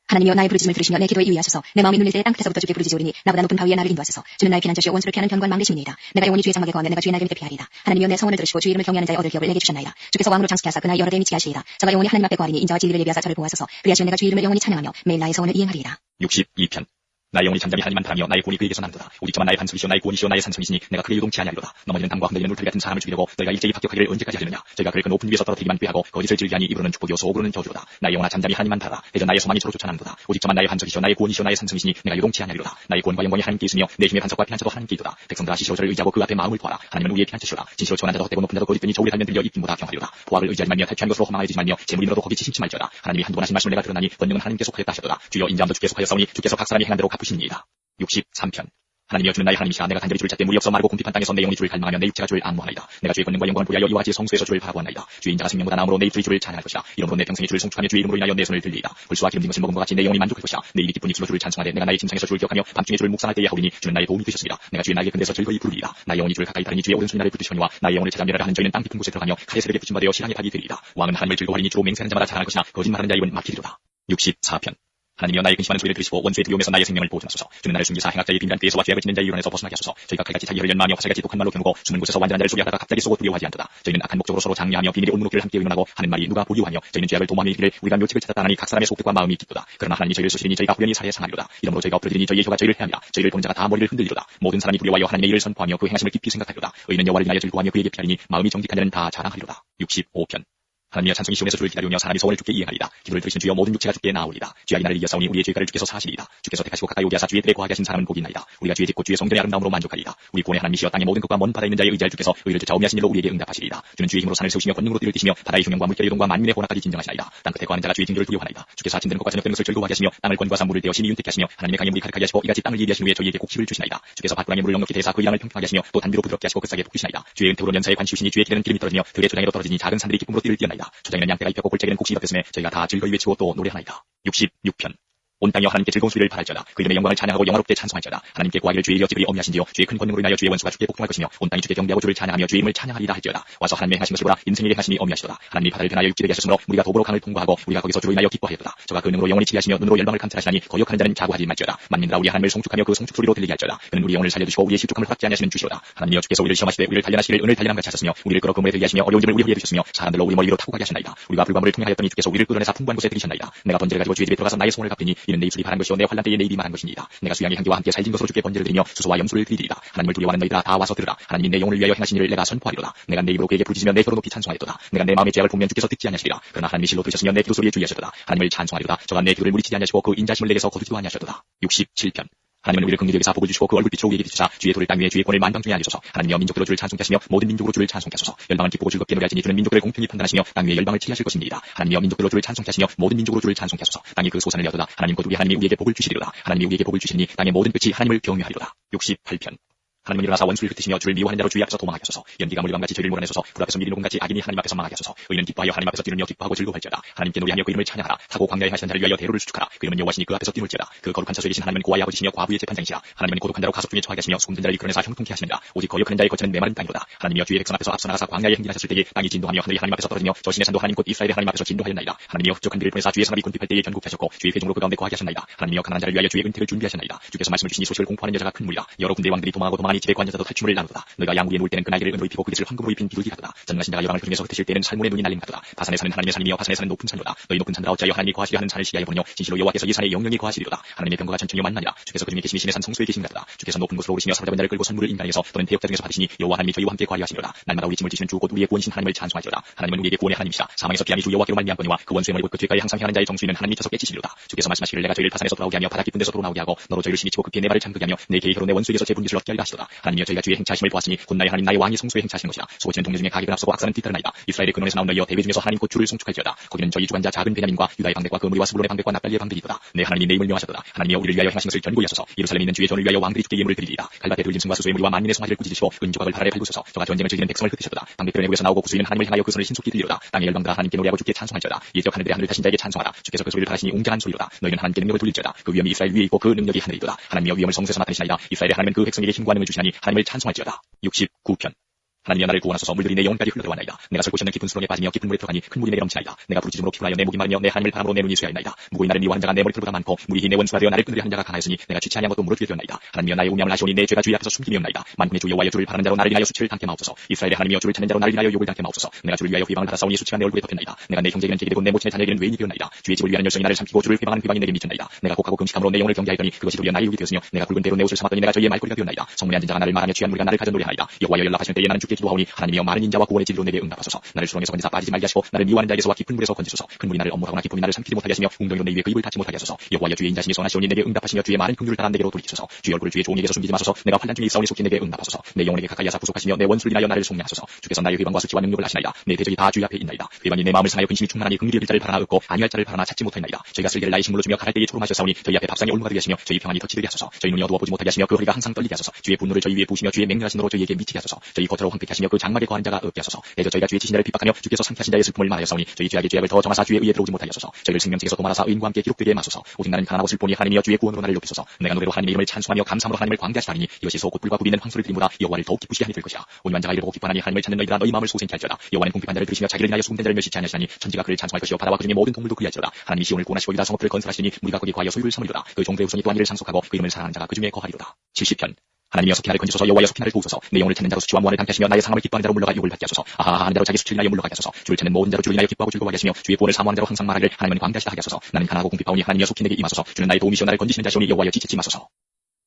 Speaker 2: 하나님이여 나의 부르짖음을 들으시며 내 기도에 유의하소서. 내 마음이 눌릴 때에 땅끝에서부터 주께 부르짖으오리니 나보다 높은 바위에 나를 인도하소서. 주는 나의 피난처시오 원수를 피하는 견고한 망대심이니이다. 내가 영원히 주의 장막에 거하며 내가 주의 날개 밑에 피하리이다. 하나님이여 내 성원을 들으시고 주의 이름을 경외하는 자의 얻을 기업을 내게 주셨나이다. 주께서 왕으로 장수케 하사 그 나이 여러 대에 미치게 하시리이다. 저가 영원히 하나님 앞에 거하리니 인자와 진리를 예비하사 저를 보호하소서. 그리하시면 내가 주의 이름을 영원히 찬양하며 매일 나의 성원을 이행하리이다.
Speaker 1: 62편 나의 영혼이 잠잠히 하나님만 바라며 나의 구원이 그에게서 나는도다. 오직저만 나의 반석이시오 나의 구원이시오 나의 산성이시니 내가 그를 요동치 아니하리로다. 넘어지는 담과 흔들리는 울타리 같은 사람을 죽이려고 너희가 일제히 합격하기를 언제까지 하려느냐. 저희가 그를 그 높은 위에서 떨어뜨리기만 꾀하고 거짓을 즐기하니 입으로는 축복이요 속으로는 저주로다. 나의 영혼아 잠잠히 하나님만 바라라. 대전 나의 소망이 저로 쫓아나는도다. 오직저만 나의 반석이시오 나의 구원이시오 나의 산성이시니 내가 요동치 아니하리로다. 나의 구원과 영광이 하나님께 있으며 내 힘의 반석과 피난처도 하나님께 있도다. 백성들아 시시로 저를 의지하고 그 앞에 마음을 구하라. 하나님은 우리의 피난처시오라. 진실로 초안한 자도 헛되고 높은 자도 거짓되니 저울에 달면 들려 입김보다 경하리로다. 보악을 의지하지 말며 탈취한 것으로 허망하지 말며 재물인으로도 거기치 심치 말지어다. 하나님이 한두 번 하신 말씀을 내가 들었나니 번영은 하나님께 속하였다 하셨도다. 주여 인자함도 주께 속하였사오니 주께서 각 사람이 행한 대로 갚으시니이다. 63편 하나님이여 주는 나의 하나님이시라. 내가 간절히 주를 찾되 물이 없어 마르고 궁핍한 땅에서 내 영혼이 주를 갈망하며 내 육체가 주를 안무하나이다. 내가 주의 권능과 영광을 보리하여 이와 같이 성수에서 주를 바라보았나이다. 주의 인자가 생명보다 나음으로 내 입술이 주를 찬양할 것이다. 이러므로 내 평생이 주를 송축하며 주의 이름으로 인하여 내 손을 들리이다. 불수와 기름진 것을 먹음과 같이 내 영혼이 만족할 것이다. 내 입이 기쁜 입술로 주를 찬송하되 내가 나의 침상에서 주를 기억하며 밤중에 주를 묵상할 때에 하오리니 주는 나의 도움이 되셨습니다. 내가 주의 날개 근데서 즐거이 부르리이다. 나의 영혼이 주를 가까이 따르니 주의 오른손이 나를 붙드시거니와 나의 영혼을 찾아 멸하려 하는 저희는 땅 깊은 곳에 들어가며 칼의 세력에 붙임받아 시랑에 박이 되리이다. 왕은 하나님을 즐거워하리니 주로 맹세하는 자마다 자랑할 것이나 거짓말하는 자의 입은 막히리로다. 64편 하나님이여 나의 근심하는 소리를 들으시고 원수의 두려움에서 나의 생명을 보존하소서. 주는 나를 숨기사 행악자의 비밀한 꾀에서와 죄악을 짓는 자의 유론에서 벗어나게 하소서. 저희가 칼같이 자기를 연마하며 화살같이 독한 말로 겨누고 숨은 곳에서 완전한 자를 소리하다가 갑자기 쏘고 두려워하지 않도다. 저희는 악한 목적으로 서로 장려하며 비밀의 온문놓기를 함께 의논하고 하는 말이 누가 보리오하며 저희는 죄악을 도모하며 이르기를 우리가 묘책을 찾았다 하나니 각 사람의 속뜻과 마음이 깊도다. 그러나 하나님이 저희를 쏘시리니 저희가 후련히 살해 상하리로다. 이러므로 저희가 엎드리니 저희의 혀가 저희를 해하리라. 저희를 보는 자가 다 머리를 흔들리로다. 모든 사람이 두려워하여 하나님의 일을 선포하며 그 행하심을 깊이 생각하리로다. 의인은 여호와를 인하여 즐거워하며 그에게 피하리니 마음이 정직한 자는 다 자랑하리로다. 65편 하나님이여 찬송이 시온에서 주를 기다리며 사람이 소원을 주께 이행하리다. 기도를 들으신 주여 모든 육체가 주께 나아오리다. 죄악이 나를 이어싸우니 우리의 죄가를 주께서 사하시리이다. 주께서 택하시고 가까이 오게 하사 주의 뜰에 거하게 하신 사람은 복이 있나이다. 우리가 주의 짓고 주의 성전의 아름다움으로 만족하리이다. 우리 구원의 하나님이시여 땅의 모든 것과 먼 바다에 있는 자의 의지할 주께서 의를 쫓아 오미하신 일로 우리에게 응답하시리이다. 주는 주의 힘으로 산을 세우시며 권능으로 띠를 띠시며 바다의 흉형과 물결의 이동과 만민의 호락까지 진정하시나이다. 땅 끝에 거하는 자가 주의 징조를 두려워하나이다. 주께서 아침 되는 것과 저녁 되는 것을 즐거워하게 하시며 땅을 권과사 물을 대어 심히 윤택게 하시며 하나님의 강에 물이 가득하게 하시고 이같이 땅을 예비하신 후에 저희에게 곡식을 주시나이다. 주께서 밭구랑에 물을 넉넉히 대사 그 이랑을 평평하게 하시며 또 단비로 부드럽게 하시고 그 싹에 볶으시나이다. 주의 은택으로 연사에 관시우시니 주의 길에는 기름이 떨어지며 들의 조장에도 떨어지니 작은 산들이 기쁨으로 띠를 띠어나이다. 초장에는 양떼가 입혔고 골짜기는 곡식이 덮였음에 저희가 다 즐거이 외치고 또 노래하나이다. 66편 온 땅이여 하나님께 즐거운 소리를 바랄지어다. 그 이름의 영광을 찬양하고 영화롭게 찬송할지어다. 하나님께 구하기를 주의 일이 어찌 그리 엄미하신지요. 주의 큰 권능으로 인하여 주의 원수가 주께 복종할 것이며 온 땅이 주께 경배하고 주를 찬양하며 주의 이름을 찬양하리라 할지어다. 와서 하나님의 행하신 것이 보라. 인생에게 행하심이 엄미하시도다. 하나님이 바다를 변하여 육지되게 하셨으므로 우리가 도보로 강을 통과하고 우리가 거기서 주로 인하여 기뻐하였도다. 저가 그 능으로 영원히 치리하시며 눈으로 열방을 감찰하시나니 거역하는 자는 자고하지 말지어다. 만민들아 우리 하나님을 송축하며 그 송축 소리로 들리게 할지어다. 그는 우리 영혼을 살려주시고 우리의 실족함을 확지 아니하시는 주시로다. 하나님이여 주께서 우리를 시험하시되 우리를 단련하시기를 은을 단련함 같이 하셨으며 우리를 끌어 그물에 들게 하시며 어려운 짐을 우리 허리에 두셨으며 사람들로 우리 머리 위로 타고 가게 하셨나이다. 우리가 불과물을 통행하였더니 주께서 우리를 끌어내사 풍부한 곳에 들이셨나이다. 내가 번제를 가지고 주의 집에 들어가서 나의 소원을 갚으니 이는 내 입술이 바란 것이요 내 환난 때에 내 입이 말한 것이니이다. 내가 수양의 향기와 함께 살진 것으로 주께 번제를 드리며 수소와 염소를 드리리이다. 하나님을 두려워하는 너희들아 다 와서 들으라. 하나님이 내 영혼을 위하여 행하신 일을 내가 선포하리로다. 내가 내 입으로 그에게 부르짖으며 내 혀로 높이 찬송하였도다. 내가 내 마음의 죄악을 보면 주께서 듣지 아니하시리라. 그러나 하나님이 실로 들으셨으며 내 기도 소리에 주의하셨도다. 하나님을 찬송하리로다. 저가 내 기도를 무리치지 아니하시고 그 인자심을 내게서 거두지도 아니하셨도다. 67편 하나님은 우리를 긍휼히 여기사 복을 주시고 그 얼굴빛으로 우리에게 비추사 주의 돌을 땅 위에 주의 권을 만방 중에 알리소서. 하나님이여 민족들로 주를 찬송케 하시며 모든 민족으로 주를 찬송케 하소서. 열방은 기쁘고 즐겁게 노래하시니 주는 민족들을 공평히 판단하시며 땅 위에 열방을 치리하실 것입니다. 하나님이여 민족들로 주를 찬송케 하시며 모든 민족으로 주를 찬송케 하소서. 땅이 그 소산을 여도다. 하나님 곧 우리 하나님이 우리에게 복을 주시리로다. 하나님이 우리에게 복을 주시니 땅의 모든 끝이 하나님을 경외하리로다. 68편 하나님은 일어나사 원수를 흩으시며 주를 미워하는 자로 주의 앞에서 도망하게 하소서. 연기가 물감같이 저희를 몰아내소서. 불 앞에서 미리는 공같이 악인이 하나님 앞에서 망하게 하소서. 의인은 기뻐하여 하나님 앞에서 뛰느며 기뻐하고 즐거워할지어다. 하나님께 노래하며 그 이름을 찬양하라. 사고 광야에 하시는 자를 위하여 대로를 수축하라. 그 이름은 여호와시니 그 앞에서 뛰놀지어다. 그 거룩한 처소에 계신 하나님은 고아의 아버지시며 과부의 재판장이시라. 하나님은 고독한 자로 가속 중에 처하게 하시며 숨든 자를 이끌어내사 형통케 하시느니라. 오직 거역하는 자의 거처는 메마른 땅이로다. 하나님이여 주의 백성 앞에서 앞서 나가사 광야에 행진하셨을 때에 땅이 진동하며 하늘이 하나님 앞에서 떨어지며 저 신의 산도 하나님 곧 이스라엘의 하나님 앞에서 진동하였나이다. 하나님이여 흡족한 비를 보내사 주의 성읍이 군핍할 때에 견고하셨고 주의 회중으로 그 가운데 거하게 하셨나이다. 하나님이여 가난한 자를 위하여 주의 은택을 준비하셨나이다. 주께서 말씀을 주시니 소식을 공포하는 여자가 큰 무리라. 여러 군대 왕들이 도망하고 도망하니 집에 관여자도 탈춤을 나누도다. 너희가 양무리에 누울 때는 그 날개를 은으로 입히고 그 깃을 황금으로 입힌 비둘기 같도다. 전능하신 자가 여방을 흐리면서 흩으실 때는 살몬의 눈이 날림 같도다. 바산의 산은 하나님의 산이며 바산의 산은 높은 산이로다. 너희 높은 산들아 어찌하여 하나님이 거하시려 하는 산을 시기하여 보느뇨. 진실로 여호와께서 이 산에 영영이 거하시리로다. 하나님의 병거가 천천히 만나니라. 주께서 그중에 계시니 신의 산 성소에 계신 같도다. 주께서 높은 곳으로 오르시며 사로잡은 자를 끌고 선물을 인간에게서 또는 대역자 중에서 받으시니 여호와 하나님이 저희와 함께 거하리 하시리로다. 날마다 우리 짐을 지시는 주 곧 우리의 구원이신 하나님을 찬송하리로다. 하나님은 우리에게 구원의 하나님이시라. 사망에서 피함이 주 여호와께로 말미암거니와 그 원수의 머리 곧 그 뒷가에 항상 향하는 자의 정수리는 하나님이 쳐서 깨치시리로다. 주께서 말씀하시기를 내가 저희를 바산에서 돌아오게 하며 바다 깊은 데서 돌아오게 하고 너로 저희를 심히 치고 급히 내 발을 잠그게 하며 내 계획으로 내 원수에게서 제 분깃을 얻게 하리라 하시도다. 하나님이여 저희가 주의 행차하심을 보았으니 곧 나의 하나님 나의 왕이 성소에 행차하시는 것이라. 소고치는 동료 중에 가격은 앞서고 악사는 뒤따르나이다. 이스라엘의 근원에서 나온 너희여 대회 중에서 하나님 곧 주를 송축할지어다. 거기는 저희 주관자 작은 베냐민과 유다의 방백과 그 무리와 스불론의 방백과 납달리의 방백이도다. 내 하나님이 내 힘을 명하셨도다. 하나님이여 우리를 위하여 행하신 것을 견고히 하소서. 예루살렘에 있는 주의 전을 위하여 왕들이 주께 예물을 드리리이다. 갈바테 돌짐승과 수소의 무리와 만민의 송아지를 꾸짖으시고 은조각을 발아래 밟으소서. 저가 전쟁을 즐기는 백성을 흩으셨도다. 방백들의 내부에서 나오고 구수인은 하나님을 향하여 그 손을 신속히 들리로다. 땅의 열방들아 하나님께 노래하고 주께 찬송할지어다. 일적 하늘들의 하늘을 타신 자에게 찬송하라. 주께서 그 소리를 바라시니 웅장한 소리로다. 너희는 하나님께 능력을 돌릴지어다. 그 위엄이 이스라엘 위에 있고 그 능력이 하늘이도다. 하나님이여 위엄을 성소에서 나타내시나이다. 이스라엘의 하나님은 그 백성에게 힘과 능을 주시나니 하나님을 찬송할지어다. 69편 하나님이여 나를 구원하소서. 물들이 내 영혼까지 흘러들어왔나이다. 내가 설 곳이 없는 깊은 수렁에 빠지며 깊은 물에 들어가니 큰 물이 내게 넘치나이다. 내가 부르짖음으로 피곤하여 내 목이 마르며 내 하나님을 바람으로 내 눈이 쇠하였나이다. 무고인 나를 미워하는 자가 내 머리털보다 많고 무리히 내 원수가 되어 나를 끈들이 하는 자가 강하였으니 내가 취치 아니한 것도 물어주게 되었나이다. 하나님이여 나의 우명을 아시오니 내 죄가 주의 앞에서 숨김이었나이다. 만군의 주 여호와여 주를 바라는 자로 나를 인하여 수치를 당케 마옵소서. 이스라엘의 하나님이여 주를 찾는 자로 나를 인하여 욕을 당케 마옵소서. 내가 주를 위하여 비방을 받았사오니 수치가 내 얼굴에 덮였나이다. 내가 내 형제에게는 객이 되고 내 모친의 자녀에게는 외인이 되었나이다. 주의 집을 위하는 열정이 나를 삼키고 주를 비방하는 비방이 내게 미쳤나이다. 내가 곡하고 금식함으로 내 영혼을 경계하였더니 그것이 도리어 나의 욕이 되었으며 내가 굵은 배로 내 옷을 삼았더니 내가 저희의 말거리가 되었나이다. 성문에 앉은 자가 나를 말하며 취한 무리가 나를 가져 노래하나이다. 여호와여 연락하시는 때에 나는 주께 기도하오니 하나님이여 마른 인자와 구원의 진리로 내게 응답하소서. 나를 수렁에서 건지사 빠지지 말게 하시고 나를 미워하는 자에게서와 깊은 물에서 건지소서. 큰 물이 나를 엄물하거나 깊음이 나를 삼키지 못하게 하시며 웅덩이로 내 위에 그 입을 닫지 못하게 하소서. 여호와여 주의 인자심이 선하시오니 내게 응답하시며 주의 많은 긍휼을 따라 내게로 돌이키소서. 주의 얼굴을 주의 종에게서 숨기지 마소서. 내가 환난 중에 있사오니 속히 내게 응답하소서. 내 영혼에게 가까이 하사 구속하시며 내 원수를 인하여 나를 속량하소서. 주께서 나의 회방과 수치와 능력을 아시나이다. 내 대적이 다 주의 앞에 있나이다. 회방이 내 마음을 상하여 근심이 충만하니 긍휼의 글자를 바라나 얻고 안위할 자를 바라나 찾지 못하나이다. 저희가 쓸개를 나의 식물로 주며 가할 때에 초롬하셨사오니 저희 앞에 밥상에 올무가 되게 하시며 저희 평안이 덧치르게 하소서. 저희 눈이 어두워 보지 못하게 하시며 그 허리가 항상 떨리게 하소서. 주의 분노를 저희 위에 부으시며 주의 맹렬하신 너로 저희에게 미치게 하소서. 저희 겉으로 황폐케 하시며 그 장막에 거하는 자가 없게 하소서. 대저 저희가 주의 지신 자를 핍박하며 주께서 상쾌하신 자의 슬픔을 말하였사오니 저희 죄악의 죄악을 더 정하사 주의 의에 들어오지 못하였소서. 저희를 생명책에서 도말하사 의인과 함께 기록되게 마소서. 오직 나는 가난하고 슬보니 하나님이여 주의 구원으로 나를 높이소서. 내가 노래로 하나님의 이름을 찬송하며 감사함으로 하나님을 광대하시다니 이것이 소곧 불과 불이 있는 황소를 드림보다 여호와를 더욱 기쁘시게 하니 될 것이라. 온유한 자가 이르고 기뻐하니 하나님을 찾는 너희들아 너희 마음을 소생케 할지어다. 여호와는 궁핍한 자를 들으시며 자기를 인하여 수금된 자를 멸시치 아니하시나니 천지가 그를 찬송할 것이요 바다와 그 중에 모든 동물도 그리할지어다. 하나님이 시온을 구원하시고 유다 성읍들을 건설하시니 무리가 거기 거하여 소유를 삼으리로다. 그 종들의 후손이 또한 이를 상속하고 그 이름을 사랑하는 자가 그 중에 거하리로다. 70편 하나님이여 속히 나를 건지소서. 여호와여 속히 나를 도우소서. 내 영혼을 찾는 자로 수치와 무한을 당케 하시며 나의 상함을 기뻐하는 자로 물러가 욕을 받게 하소서. 아하하 하는 자로 자기 수치를 인하여 물러가게 하소서. 주를 찾는 모든 자로 주를 인하여 기뻐하고 즐거워하게 하시며 주의 구원을 사모하는 자로 항상 말하기를 하나님은 광대하시다 하게 하소서. 나는 가난하고 궁핍하오니 하나님이여 속히 내게 임하소서. 주는 나의 도움이시여 나를 건지시는 자시오니 여호와여 지체치 마소서.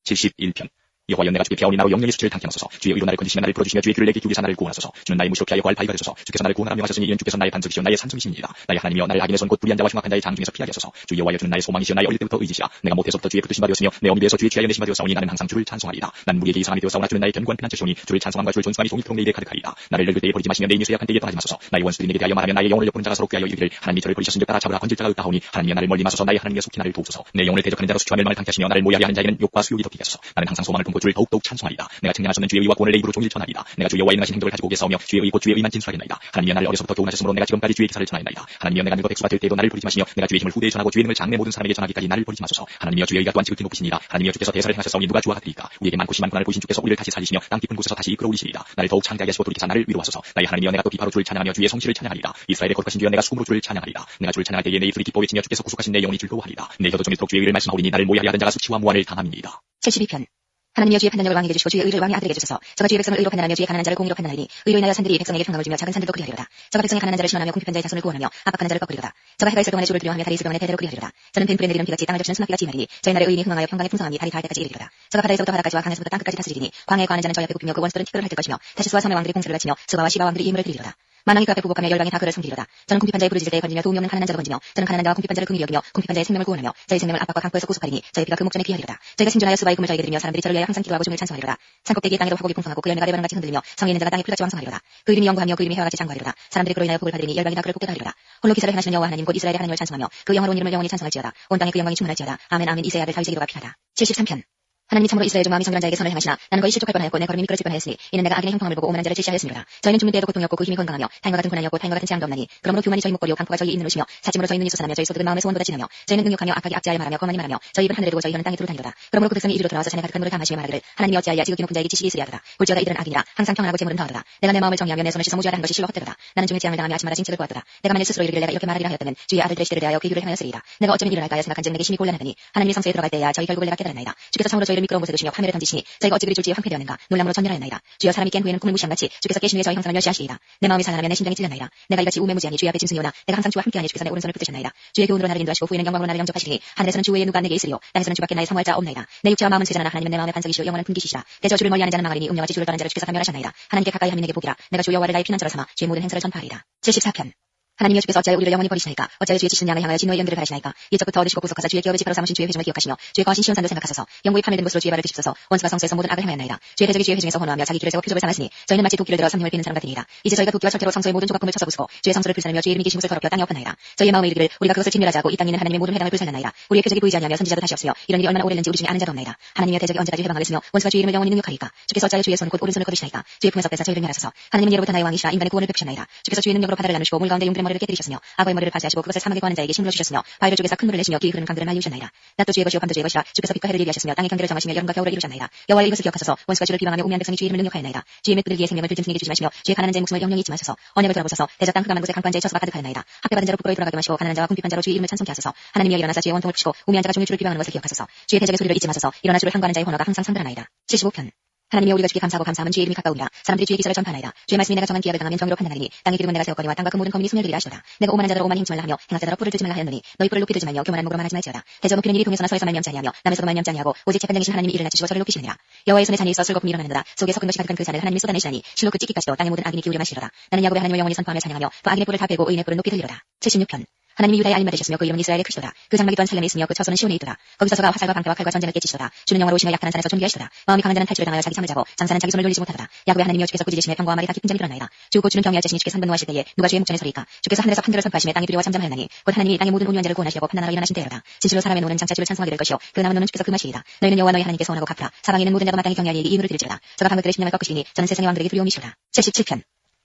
Speaker 1: 71편 여호와여 내가 주께 피하오니 나로 영영의 수치를 당케 하소서. 주의 의로 나를 건지시며 나를 풀어주시며 주의 귀를 내게 기울이사 나를 구원하소서. 주는 나의 무시로 피하여 구할 바위가 되소서. 주께서 나를 구원하라 명하셨으니 이는 주께서 나의 반석이시오 나의 산성이십니다. 나의 하나님이여 나를 악인의 손 곧 불의한 자와 흉악한 자의 장 중에서 피하게 하소서. 주 여호와여 주는 나의 소망이시여 나의 어릴 때부터 의지시라. 내가 못해서부터 주의 붙드신 바 되었으며 내 어미 배에서 주의 귀하여 내신 바 되었사오니 나는 항상 주를 찬송하리이다. 난 무리에게 이상함이 되었사오나 주는 나의 견고한 피난처시오니 주를 찬송함과 주를 존숭함이 종일토록 내 입에 가득하리이다. 나를 늙을 때에 버리지 마시며 내 인유 쇠약한 때에 떠나지 마소서. 나의 원수들이 내게 대하여 말하며 나의 영혼을 엿보는 자가 서로 꾀하여 이르기를 하나님이 저를 버리셨은즉 따라 잡으라 건질 자가 없다 하오니 하나님이여 나를 멀리 마소서. 나의 하나님이여 속히 나를 도우소서. 내 영혼을 대적하는 자로 수치와 멸망을 당케 하시며 나를 모야게 하는 자에게는 욕과 수욕이 덮이게 하소서. 나는 항상 소망을 품고 주를 더욱더욱 찬송하리이다. 내가 측량할 수 없는 주의 의와 구원을 내 입으로 종일 전하리이다. 내가 주 여호와의 능하신 행동을 가지고 계사오며 주의 의 곧 주의 의만 진술하겠나이다. 하나님이여 나를 어려서부터 교훈하셨으므로 내가 지금까지 주의 기사를 전하였나이다. 하나님이여 내가 늙어 백수가 될 때에도 나를 버리지 마시며 내가 주의 힘을 후대에 전하고 주의 능을 장래 모든 사람에게 전하기까지 나를 버리지 마소서. 하나님이여 주의 의가 또한 지극히 높으시니이다. 하나님이여 주께서 대사를 행하셨사오니 누가 주와 같으리까. 우리에게 많고 심한 고난을 보이신 주께서 우리를 다시 살리시며 땅 깊은 곳에서 다시 이끌어 올리시리이다. 나를 더욱 창대하게 하시고 돌이키사 나를 위로하소서. 나의 하나님이여 내가 또 비파로 주를 찬양하며 주의 성실을 찬양하리이다. 이스라엘의 거룩하신 주여 내가 수금으로 주를 찬양하리이다. 내가 주를 찬양할 때에 내 입술이 기뻐 외치며 주께서 구속하신 내 영혼이 즐거워하리이다. 내 혀도 종일토록 주의 의를 말씀하오리니 나를 모야게 하던 자가 수치와 무한을 당함이니이다.
Speaker 2: 72편 하나님이여 주의 판단력을 왕에게 주시고 주의 의를 왕의 아들에게 주소서. 저가 주의 백성을 의로 판단하며 주의 가난한 자를 공의로 판단하리니 의로 인하여 산들이 백성에게 평강을 주며 작은 산들도 그리하리로다. 저가 백성의 가난한 자를 신원하며 궁핍한 자의 자손을 구원하며 압박하는 자를 꺾으리로다. 저가 해가 있을 동안에 주를 두려워하며 달이 있을 동안에 대대로 그리하리로다. 저는 뱀풀에 내리는 비같이 땅을 덮치는 수막비같이 임하리니 저희 나라의 의인이 흥황하여 평강에 풍성함이 달이 닿을 때까지 이르리로다. 저가 바다에서부터 바다까지와 강에서부터 땅끝까지 다스리리니 광야에 거하는 자는 저희 앞에 굽히며 그 원수들은 티끌을 할 것이며 다시스와 사메 왕들이 공세를 바치며 스바와 시바 왕들이 이임을 드리리로다. 만왕이 그 앞에 부복하며 열방이 다 그를 섬기리로다. 저는 궁핍한 자의 부르짖을 때에 건지며 도움이 없는 가난한 자를 건지며 저는 가난한 자와 궁핍한 자를 긍휼히 여기며 궁핍한 자의 생명을 구원하며 저희 생명을 압박과 강포에서 구속하리니 저희 피가 그 목전에 귀하리로다. 저희가 생존하여 수바의 금을 저에게 드리며 사람들이 저를 위하여 항상 기도하고 종일 찬송하리로다. 산꼭대기의 땅에도 화곡이 풍성하고 그 열매가 레바논같이 흔들리며 성에 있는 자가 땅에 풀같이 왕성하리로다. 그 이름이 영구하며 그 이름이 해와같이 장구하리로다. 사람들이 그로 인하여 복을 받으리니 열방이 다 그를 복되다 하리로다. 홀로 기사를 행하시는 여호와 하나님 곧 이스라엘의 하나님을 찬송하며 그 영화로운 이름을 영원히 찬송할지어다. 온 땅에 그 영광이 충만할지어다. 아멘 아멘. 이새의 아들 다윗의 기도가 필요하다. 73편 하나님이 참으로 이스라엘 중 마음이 성결한 자에게 선을 행하시나 나는 거의 실족할 뻔하였고 내 걸음이 미끄러질 뻔하였으니 이는 내가 악인의 형통함을 보고 오만한 자를 질시하였습니다. 저희는 죽는 때에도 고통이었고 그 힘이 건강하며 타인과 같은 고난이었고 타인과 같은 재앙도 없나니 그러므로 교만이 저희 목걸이요 강포가 저희 있는 옷이며 사짐으로 저희 눈이 솟아나며 저희 소득은 마음의 소원보다 진하며 저희는 능욕하며 악하게 악자하여 말하며 거만히 말하며 저희 입은 하늘에 두고 저희 혀는 땅에 두루 다니로다. 그러므로 그 백성이 이리로 돌아와서 잔에 가득한 물을 담아시며 말하기를 하나님이 어찌하여 지극히 높은 자에게 지식이 있으리하도다. 굴지어다 이들은 악인이라 항상 평안하고 재물은 더하도다. 내가 내 마음을 정리하며 내 손을 씻어 무주하다 한 것이 실로 헛되도다. 나는 중의 재앙을 당하며 아침마다 징책을 보았도다. 내가 만일 스스로 이르기를 내가 이렇게 말하리라 하였다면 주의 아들들의 시대를 대하여 그 이유를 행하였으리이다. 내가 어쩌면 이를 할까 하여 생각한즉 내게 심히 곤란하더니 하나님이 성소에 들어갈 때야 저희 결국을 내가 깨달았나이다. 주께서 참으로 저희를 미끄러운 곳에 두시며 파멸에 던지시니 저희가 어찌 그리 졸지에 황폐되었는가. 놀람으로 전멸하였나이다. 주여 사람이 깬 후에는 꿈을 무시함같이 주께서 깨신 후에 저희 형상을 멸시하시리이다. 내 마음이 살아나며 내 심장이 찔렸나이다. 내가 이같이 우매무지하니 주의 앞에 짐승이오나 내가 항상 주와 함께하니 주께서 내 오른손을 붙드셨나이다. 주의 교훈으로 나를 인도하시고 후에는 영광으로 나를 영접하시리니 하늘에서는 주 외에 누가 내게 있으리요 땅에서는 주밖에 나의 사모할 자 없나이다. 내 육체와 마음은 세자나 하나님은 내 마음의 반석이시오 영원한 분기시라. 대저 주를 멀리하는 자는 망하리니 음녀같이 주를 떠난 자를 주께서 멸하셨나이다. 하나님께 가까이 함이 내게 복이라. 내가 주 여호와를 나의 피난처로 삼아 주의 모든 행사를 전파하리이다. 74편 하나님이여 주께서 어찌하여 우리를 영원히 버리시나이까. 어찌하여 주의 지시는 양을 향하여 진노의 연기를 가하시나이까. 옛적부터 얻으시고 구속하사 주의 기업을 지파로 삼으신 주의 회중을 기억하시며 주의 거하신 시온산도 생각하소서. 영구히 파멸된 곳으로 주의 발을 드십소서. 원수가 성소에서 모든 악을 행하였나이다. 주의 대적이 주의 회중에서 헌화하며 자기 길을 세워 표적을 삼았으니 저희는 마치 도끼를 들어 성령을 비는 사람 같으니이다. 이제 저희가 도끼와 철퇴로 성소의 모든 조각품을 쳐서 부수고 주의 성소를 불사르며 주의 이름이 계신 곳을 더럽혀 땅에 엎었나이다. 저희의 마음에 이르기를 우리가 그것을 진멸하자 하고 이 땅에 있는 하나님의 모든 회당을 불살랐나이다. 우리의 표적이 보이지 아니하며 선지자도 다시 없으며 이런 일이 얼마나 오래는지 우리 중에 아는 자도 없나이다. 하나님이여 대적이 언제까지 회방하겠으며 원수가 주의 이름을 영원히 능욕하리까. 주께서 어찌하여 주의 손 곧 오른손을 거두시나이까. 주의 품에서 뺏어 저희를 멸하소서. 하나님은 예로부터 나의 왕이시라 인간의 구원을 베푸셨나이다. 주께서 주의 능력으로 바다를 나누시고 물 가운데 용들의 머리를 깨뜨리셨으며 악어의 머리를 파쇄하시고 그것을 사막에 거하는 자에게 심으로 주셨으며 바위를 쪼개사 큰 물을 내시며 길이 흐르는 강들을 말리우셨나이다. 낮도 주의 것이요 밤도 주의 것이라. 주께서 빛과 해를 예비하셨으며 땅의 경계를 정하시며 여름과 겨울을 이루셨나이다. 여호와의 이것을 기억하소서. 원수가 주를 비방하며 우매한 백성이 주의 이름을 능욕하였나이다. 주의 맷들을 위해 생명을 들짐승에게 주지 마시며 주의 가난한 자의 목숨을 영영히 잊지 마소서. 언약을 돌아보소서. 대저 땅 흑암한 곳에 강판 자의 처소가 가득하였나이다. 학대받은 자로 부끄러이 돌아가게 마시고 가난한 자와 궁핍한 자로 주의 이름을 찬송케 하소서. 하나님이여 일어나사 주의 원통을 푸시고 우매한 자가 종일 주를 비방하는 것을 기억하소서. 주의 대적의 소리를 잊지 마소서. 일어나 주를 항거하는 자의 헌화가 항상 상달하나이다. 75편 하나님이여 우리가 주께 감사하고 감사함은 주의 이름이 가까우니라. 사람들이 주의 기사를 전파하나이다. 주의 말씀이 내가 정한 기약을 당하면 정의로 판단하리니 땅의 기름은 내가 세웠거니와 땅과 그 모든 거민이 소멸되리라 하시도다. 내가 오만한 자들로 오만히 행치 말라 하며 행악자들로 뿔을 들지 말라 하였노니 너희 뿔을 높이 들지 말며 교만한 목으로 말하지 말지어다. 대저 높이는 일이 동에서나 서에서 말미암지 아니하며 남에서도 말미암지 아니하고 오직 재판장이신 하나님이 이를 낮추시고 저를 높이시느니라. 여호와의 손에 잔이 있어 슬거품이 일어나는도다. 속에 섞은 것이 가득한 그 잔을 하나님이 쏟아내시나니 실로 그 찢기까지도 땅의 모든 악인이 기울여 마시리로다. 나는 야곱의 하나님을 영원히 선포하며 찬양하며 또 악인의 뿔을 다 빼고 의인의 뿔을 높이 들리로다. 76편 하나님이 유다에 알림 받으셨으며 그 이름은 이스라엘의 크시도다. 그 장막이 또한 살렘에 있으며 그 처소는 시온에 있도다. 거기 서서가 화살과 방패와 칼과 전쟁을 깨치시도다. 주는 영화로 오시며 약한 산에서 존귀하시도다. 마음이 강한 자는 탈출을 당하여 자기 잠을 자고 장사는 자기 손을 돌리지 못하도다. 야곱의 하나님이여 주께서 꾸짖으시며 평화와 말이 다 깊은 잠이 들었나이다. 주 곧 주는 경외할 자신이 주께서 한번노하실 때에 누가 주의 목전에 서리까. 주께서 하늘에서 판결을 선포하시며 땅이 두려워 잠잠하였나니 곧 하나님이 땅의 모든 온유한 자를 구원하시려고 판단하러 일어나신 때로다. 진실로 사람의 노는 장차주를 찬송하게 될 것이요 그 남은 노는 주께서 금하시리이다. 너희는 여호와 너희 하나님께 소원하고 갚으라. 사방에 있는 모든 자가 마땅히 경외하니 이 의무를 드릴지어다. 저가 방백들의 심령을 꺾으시니 저는 세상의 왕들에게 두려움이시로다. 77편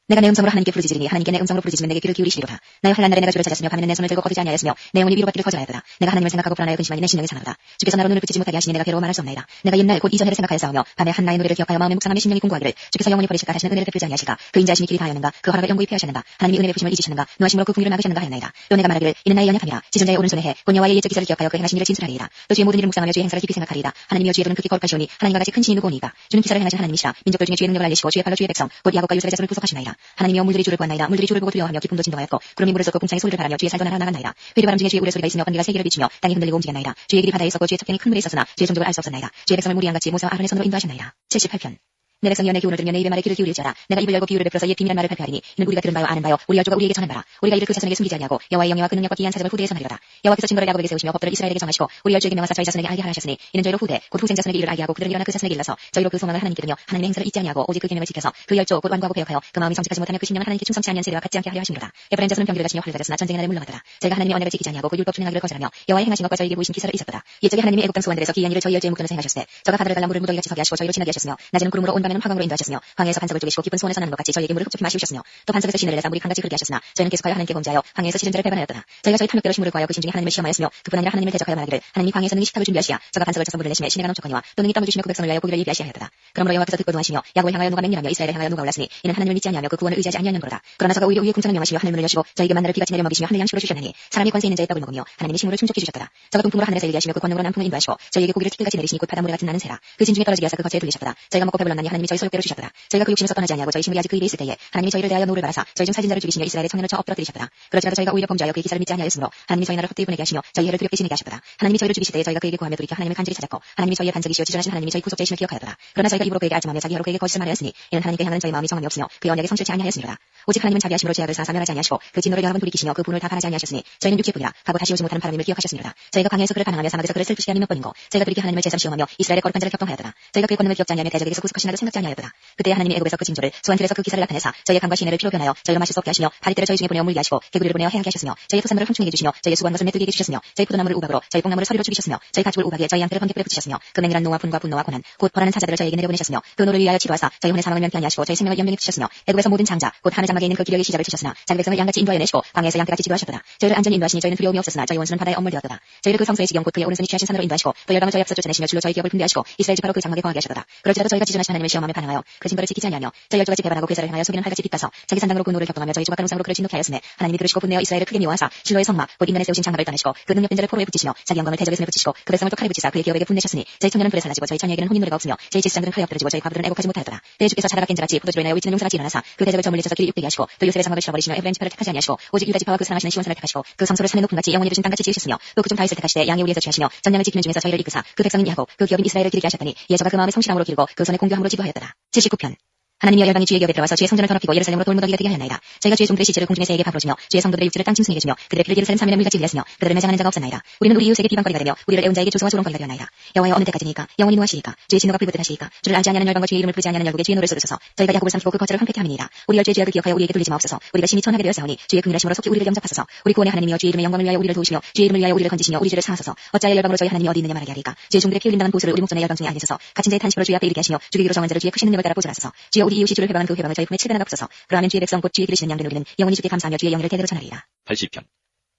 Speaker 2: 내가 내 음성으로 하나님께 부르짖으리니 하나님께 내 음성으로 부르짖으면 내게 귀를 기울이시리로다. 나의 환난 날에 내가 주를 찾았으며 밤에는 내 손을 들고 거두지 아니하였으며 내 영혼이 위로받기를 거절하였도다. 내가 하나님을 생각하고 불안하여 근심하니 내 심령이 상하도다. 주께서 나로 눈을 붙이지 못하게 하시니 내가 괴로워 말할 수 없나이다. 내가 옛날 곧 이전에를 생각하여 싸우며 밤에 한 나의 노래를 기억하여 마음에 묵상하며 심령이 공고하기를 주께서 영원히 버리실까 다시는 은혜를 베풀지 아니하실까. 그 인자하심이 길이 다하였는가 그 허락을 영구히 피하셨는가. 하나님이 은혜 베푸심을 잊으시는가 노하심으로 그 궁유를 막으셨는가 하였나이다. 또 내가 말하기를 이는 나의 연약함이라. 지존자의 오른손에 해 곧 여호와의 옛적 기사를 기억하여 그 행하신 일을 진술하리이다. 또 주의 모든 일을 묵상하며 주의 행사를 깊이 생각하리이다. 하나님이여 주의 도는 극히 거룩하시오니 하나님과 같이 큰 신이 누구오니까. 주는 기사를 행하신 하나님이시라. 민족들 중에 주의 능력을 알리시고 주의 팔로 주의 백성 곧 야곱과 유다의 자손을 구속하시나이다. 하나님이여 물들이 주를 보았나이다. 물들이 주를 보고 두려워하며 기쁨도 진동하였고 구름이 물을 쏟고 궁창이 소리를 바라며 주의 살도 날아나갔나이다. 회류바람 중에 주의 우레소리가 있으며 번개가 세계를 비추며 땅이 흔들리고 움직였나이다. 주의 길이 바다에 있었고 주의 척경이 큰 물에 있었으나 주의 종족을 알 수 없었나이다. 주의 백성을 무리한같이 모세와 아론의 손으로 인도하셨나이다. 78편 내 백성이 연의 교훈을 들으며 내 입의 말에 귀를 기울일지어다. 내가 입을 열고 비유를 베풀어서 옛 비밀한 말을 발표하리니 이는 우리가 들은 바요 아는 바요 우리 열조가 우리에게 전한 바라. 우리가 이를 그 자손에게 숨기지 아니하고 여호와의 영예와 그 능력과 기이한 사적을 후대에 전하리로다. 여호와께서 증거를 야곱에게 세우시며 법도를 이스라엘에게 정하시고 우리 열조에게 명하사 저희 자손에게 알게 하라 하셨으니 이는 저희로 후대 곧 후생 자손에게 이를 알게 하고 그들을 일어나 그 자손에게 일러서 저희로 그 소망을 하나님께 드며 하나님의 행사를 잊지 아니하고 오직 그 계명을 지켜서 그 열조 곧 완고하고 배역하여 그 마음이 정직하지 못하며 그 심령을 하나님께 충성치 아니한 세대와 같지 않게 하려 하심이로다. 에브라임 자손은 병기를 가지며 활을 가졌으나 전쟁의 날에 물러가더라. 저희가 하나님의 언약을 지키지 아니하고 그 율법 준행하기를 거절하며 여호와의 행하신 것과 저희에게 보이신 기사를 잊었도다. 옛적에 하나님이 애굽 땅 소원들에서 기이한 일을 저희 열조의 목전에서 행하셨으되 저가 바다를 갈라 물을 무더기 같이 서게 하시고 저희를 지나게 하셨으며 낮에는 구름으로 온 밤에는 화광으로 인도하셨으며 황해에서 반석을 쪼개시고 깊은 소원에서 나는 것 같이 저희에게 물을 흡족히 마시우셨으며 또 반석에서 시내를 내사 물이 강같이 흐르게 하셨으나 저희는 계속하여 하나님께 범죄하여 황해에서 시즌자를 배반하였도다. 저희가 저희 탐욕대로 심물을 구하여 그 심중에 하나님을 시험하였으며 그뿐 아니라 하나님을 대적하여 말하기를 하나님이 황해에서 능히 식탁을 준비하시야 저가 반석을 쳐서 물을 내심에 시내가 넘쳐거니와 또 능히 떡을 주시며 그 백성을 위하여 고기를 예비하시야 하였도다. 그러므로 여호와께서 듣고 노하시며 야곱을 향하여 누가 맹렬하며 이스라엘을 향하여 누가 올랐으니 이는 하나님을 믿지 아니하며 그 구원을 의지하지 아니하는 거로다. 그러나 저가 오히려 위에 궁창을 명하시며 하늘 문을 여시고 저희에게 만나를 비같이 내려 먹이시며 하늘 양식으로 주셨나니 사람이 권세 있는 자의 떡을 먹으며 하나님이 식물을 충족히 주셨도다. 저가 동풍으로 하늘에서 일게 하시며 그 권능으로 남풍을 인도하시고 저희에게 고기를 티끌같이 내리시니 곧 바닷물에 같은 나는 새라. 그 진중에 떨어지게 하사 그 거처에 돌리셨도다. 저희가 먹고 배불렀나니 하나님이 저희 소욕대로 주셨도다. 저희가 그 욕심에서 떠나지 아니하고 저희 심물이 아직 그 입에 있을 때에 하나님이 저희를 대하여 노를 바라사 저희 중 살진자를 죽이시며 이스라엘의 청년을 쳐 엎드러뜨리셨도다. 그러지라도 저희가 오히려 범죄하여 그의 기사를 믿지 아니하였으므로 하나님이 저희 나라를 헛되이 보내게 하시며 저희 해를 두렵게 지내게 하셨도다. 하나님이 저희를 죽이실 때에 저희가 그에게 구하며 돌이켜 하나님을 간절히 찾았고 하나님이 저희의 반석이시여 지존하신 하나님이 저희 구속자이심을 기억하였도다. 그러나 저희가 입으로 그에게 알지마며 자기 혀로 그에게 거짓을 말하였으니 이는 하나님께 향하는 저희 마음이 정함이 없으며 그의 언약에 성실치 아니하였으므로다. 오직 하나님은 자비하심으로 죄악을 사하사 멸하지 아니하시고 그 진노를 여러 번 돌이키시며 그 분을 다 바라지 아니하셨으니 저희는 육체뿐이라 하고 다시 오지 못하는 바람임을 기억하셨습니다. 저희가 광야에서 그를 반항하며 사막에서 그를 슬프시게 하는 몇 번인고 저희가 돌이켜 하나님을 제삼 시험하며 이스라엘의 거룩한 자를 격동하였도다. 저희가 그의 권능을 기억지 아니하며 대적에게서 구속하시나도 생각지 아니하였도다. 그때 하나님이 애굽에서 그 징조를 소환틀에서 그 기사를 나타내사 저희의 강과 시내를 피로 변하여 저희로 마실 수 없게 하시며 바리떼를 저희 중에 보내어 물게 하시고 개구리를 보내어 해하게 하셨으며 저희의 토산물을 황충하게 주시며 저희의 수고한 것을 메뚜기에게 주셨으며 저희 포도나무를 우박으로 저희 뽕나무를 서리로 죽이셨으며 저희 가축을 우박에 저희 양떼를 번개불에 붙이셨으며 그 맹렬한 노와 분과 분노와 고난 곧 벌하는 사자들을 저희에게 내려보내셨으며 그 노를 위하여 치료하사 저희 혼의 사망을 면피 아니하시고 저희 생명을 연명히 붙이셨으며 애굽에서 모든 장자 곧 하늘 장막에 있는 그 기력의 시작을 치셨으나 자기 백성을 양같이 인도하여 내시고 광야에서 양떼같이 지도하셨도다. 저희를 안전히 인도하시니 저희는 두려움이 없었으나 저희 원수는 바다에 엄물되었도다. 저희를 그 성소의 지경 곧 그의 오른손이 취하신 산으로 인도하시고 또 열방을 저희 앞서 쫓아내시며 줄로 저희 기업을 분배하시고 이스라엘 지파로 그 장막에 거하게 하셨도다. 그럴지라도 저희가 지존하신 하나님을 시험하며 반항하여 그 징벌을 지키지 아니하며 저희 열조같이 배반하고 괴사를 행하여 속이는 활같이 빗가서 자기 산당으로 그 노를 격동하며 저희 조각한 우상으로 그를 진노케 하였으며 하나님이 들으시고 분내어 이스라엘을 크게 미워하사 실로의 성막 곧 인간에 세우신 장막을 떠내시고 그 능력된 자를 포로에 붙이시며 자기 영광을 대적의 손에 붙이시고 그 백성을 또 칼에 붙이사 그의 기업에게 분내셨으니 저희 청년은 불에 사라지고 저희 처녀에게는 혼인 노래가 없으며 저희 지수장들은 칼에 엎드러지고 저희 과부들은 애곡하지 못하였더라. 내 주께서 자라가 깬자같이 포도주로 인하여 위치는 용사같이 일어나사 그 대적을 저 물리쳐서 길이 육되게 하시고 또 요셉의 장막을 실어버리시며 에브라임 지파를 택하지 아니하시고 오직 유다 지파와 그 사랑하시는 시온산을 택하시고 그 성소를 산의 높음같이 영원히 두신 땅같이 지으셨으며 또 그중 다윗을 택하시되 양의 우리에서 취하시며 전량을 지키는 중에서 저희를 이끄사 그 백성인 야곱 그 기업인 이스라엘을 기르게 하셨더니 예저가 그 마음의 성실함으로 기르고 그 손의 공교함으로 지도하였더라. 79편 하나님이여 열방이 주의 기업에 들어와서 주의 성전을 더럽히고 예루살렘으로 돌무더기가 되게 하였나이다. 저희가 주의 종들의 시체를 공중에 새에게 파부러주며 주의 성도들의 육체를 땅 짐승에게 주며 그들의 피를 예루살렘 사면에 물같이 흘렸으며 그들을 매장하는 자가 없었나이다. 우리는 우리 이웃에게 비방거리가 되며 우리를 애운 자에게 조소와 조롱거리가 되었나이다. 여호와여 어느 때까지니까 영원히 노하시니까 주의 진노가 불붙듯 하시니까 주를 알지 아니하는 열방과 주의 이름을 부르지 아니하는 열국에 주의 노를 쏟으소서. 저희가 야곱을 삼키고 그 거처를 황폐케 함이니이다. 우리 열주의 죄악을 기억하여 우리에게 돌리지 마옵소서. 우리가 심히 천하게 되었사오니 주의 긍휼하심으로 속히 우리를 영접하소서. 우리 구원의 하나님이여 주의 이름의 영광을 위하여 우리를 도우시며 주의 이름을 위하여 우리를 건지시며 우리 죄를 사하소서. 어찌하여 열방으로 저희 하나님이 어디 있느냐 말하게 하리까. 주의 종들의 피 흘린다는 보수를 우리 목전에 열방 중에 알리소서. 갇힌 자의 탄식으로 주의 앞에 이르게 하시며 죽이기로 정한 자를 주의 크신 능력을 따라 보존하소서. 주여 우리 이웃이 주를 회방한 그 회방을 저희 품에 칠배나 갚소서. 그러하면 주의 백성 곧 주의 기르시는 양된 우리는 영원히 주께 감사하며 주의 영예를 대대로 전하리이다.
Speaker 1: 80편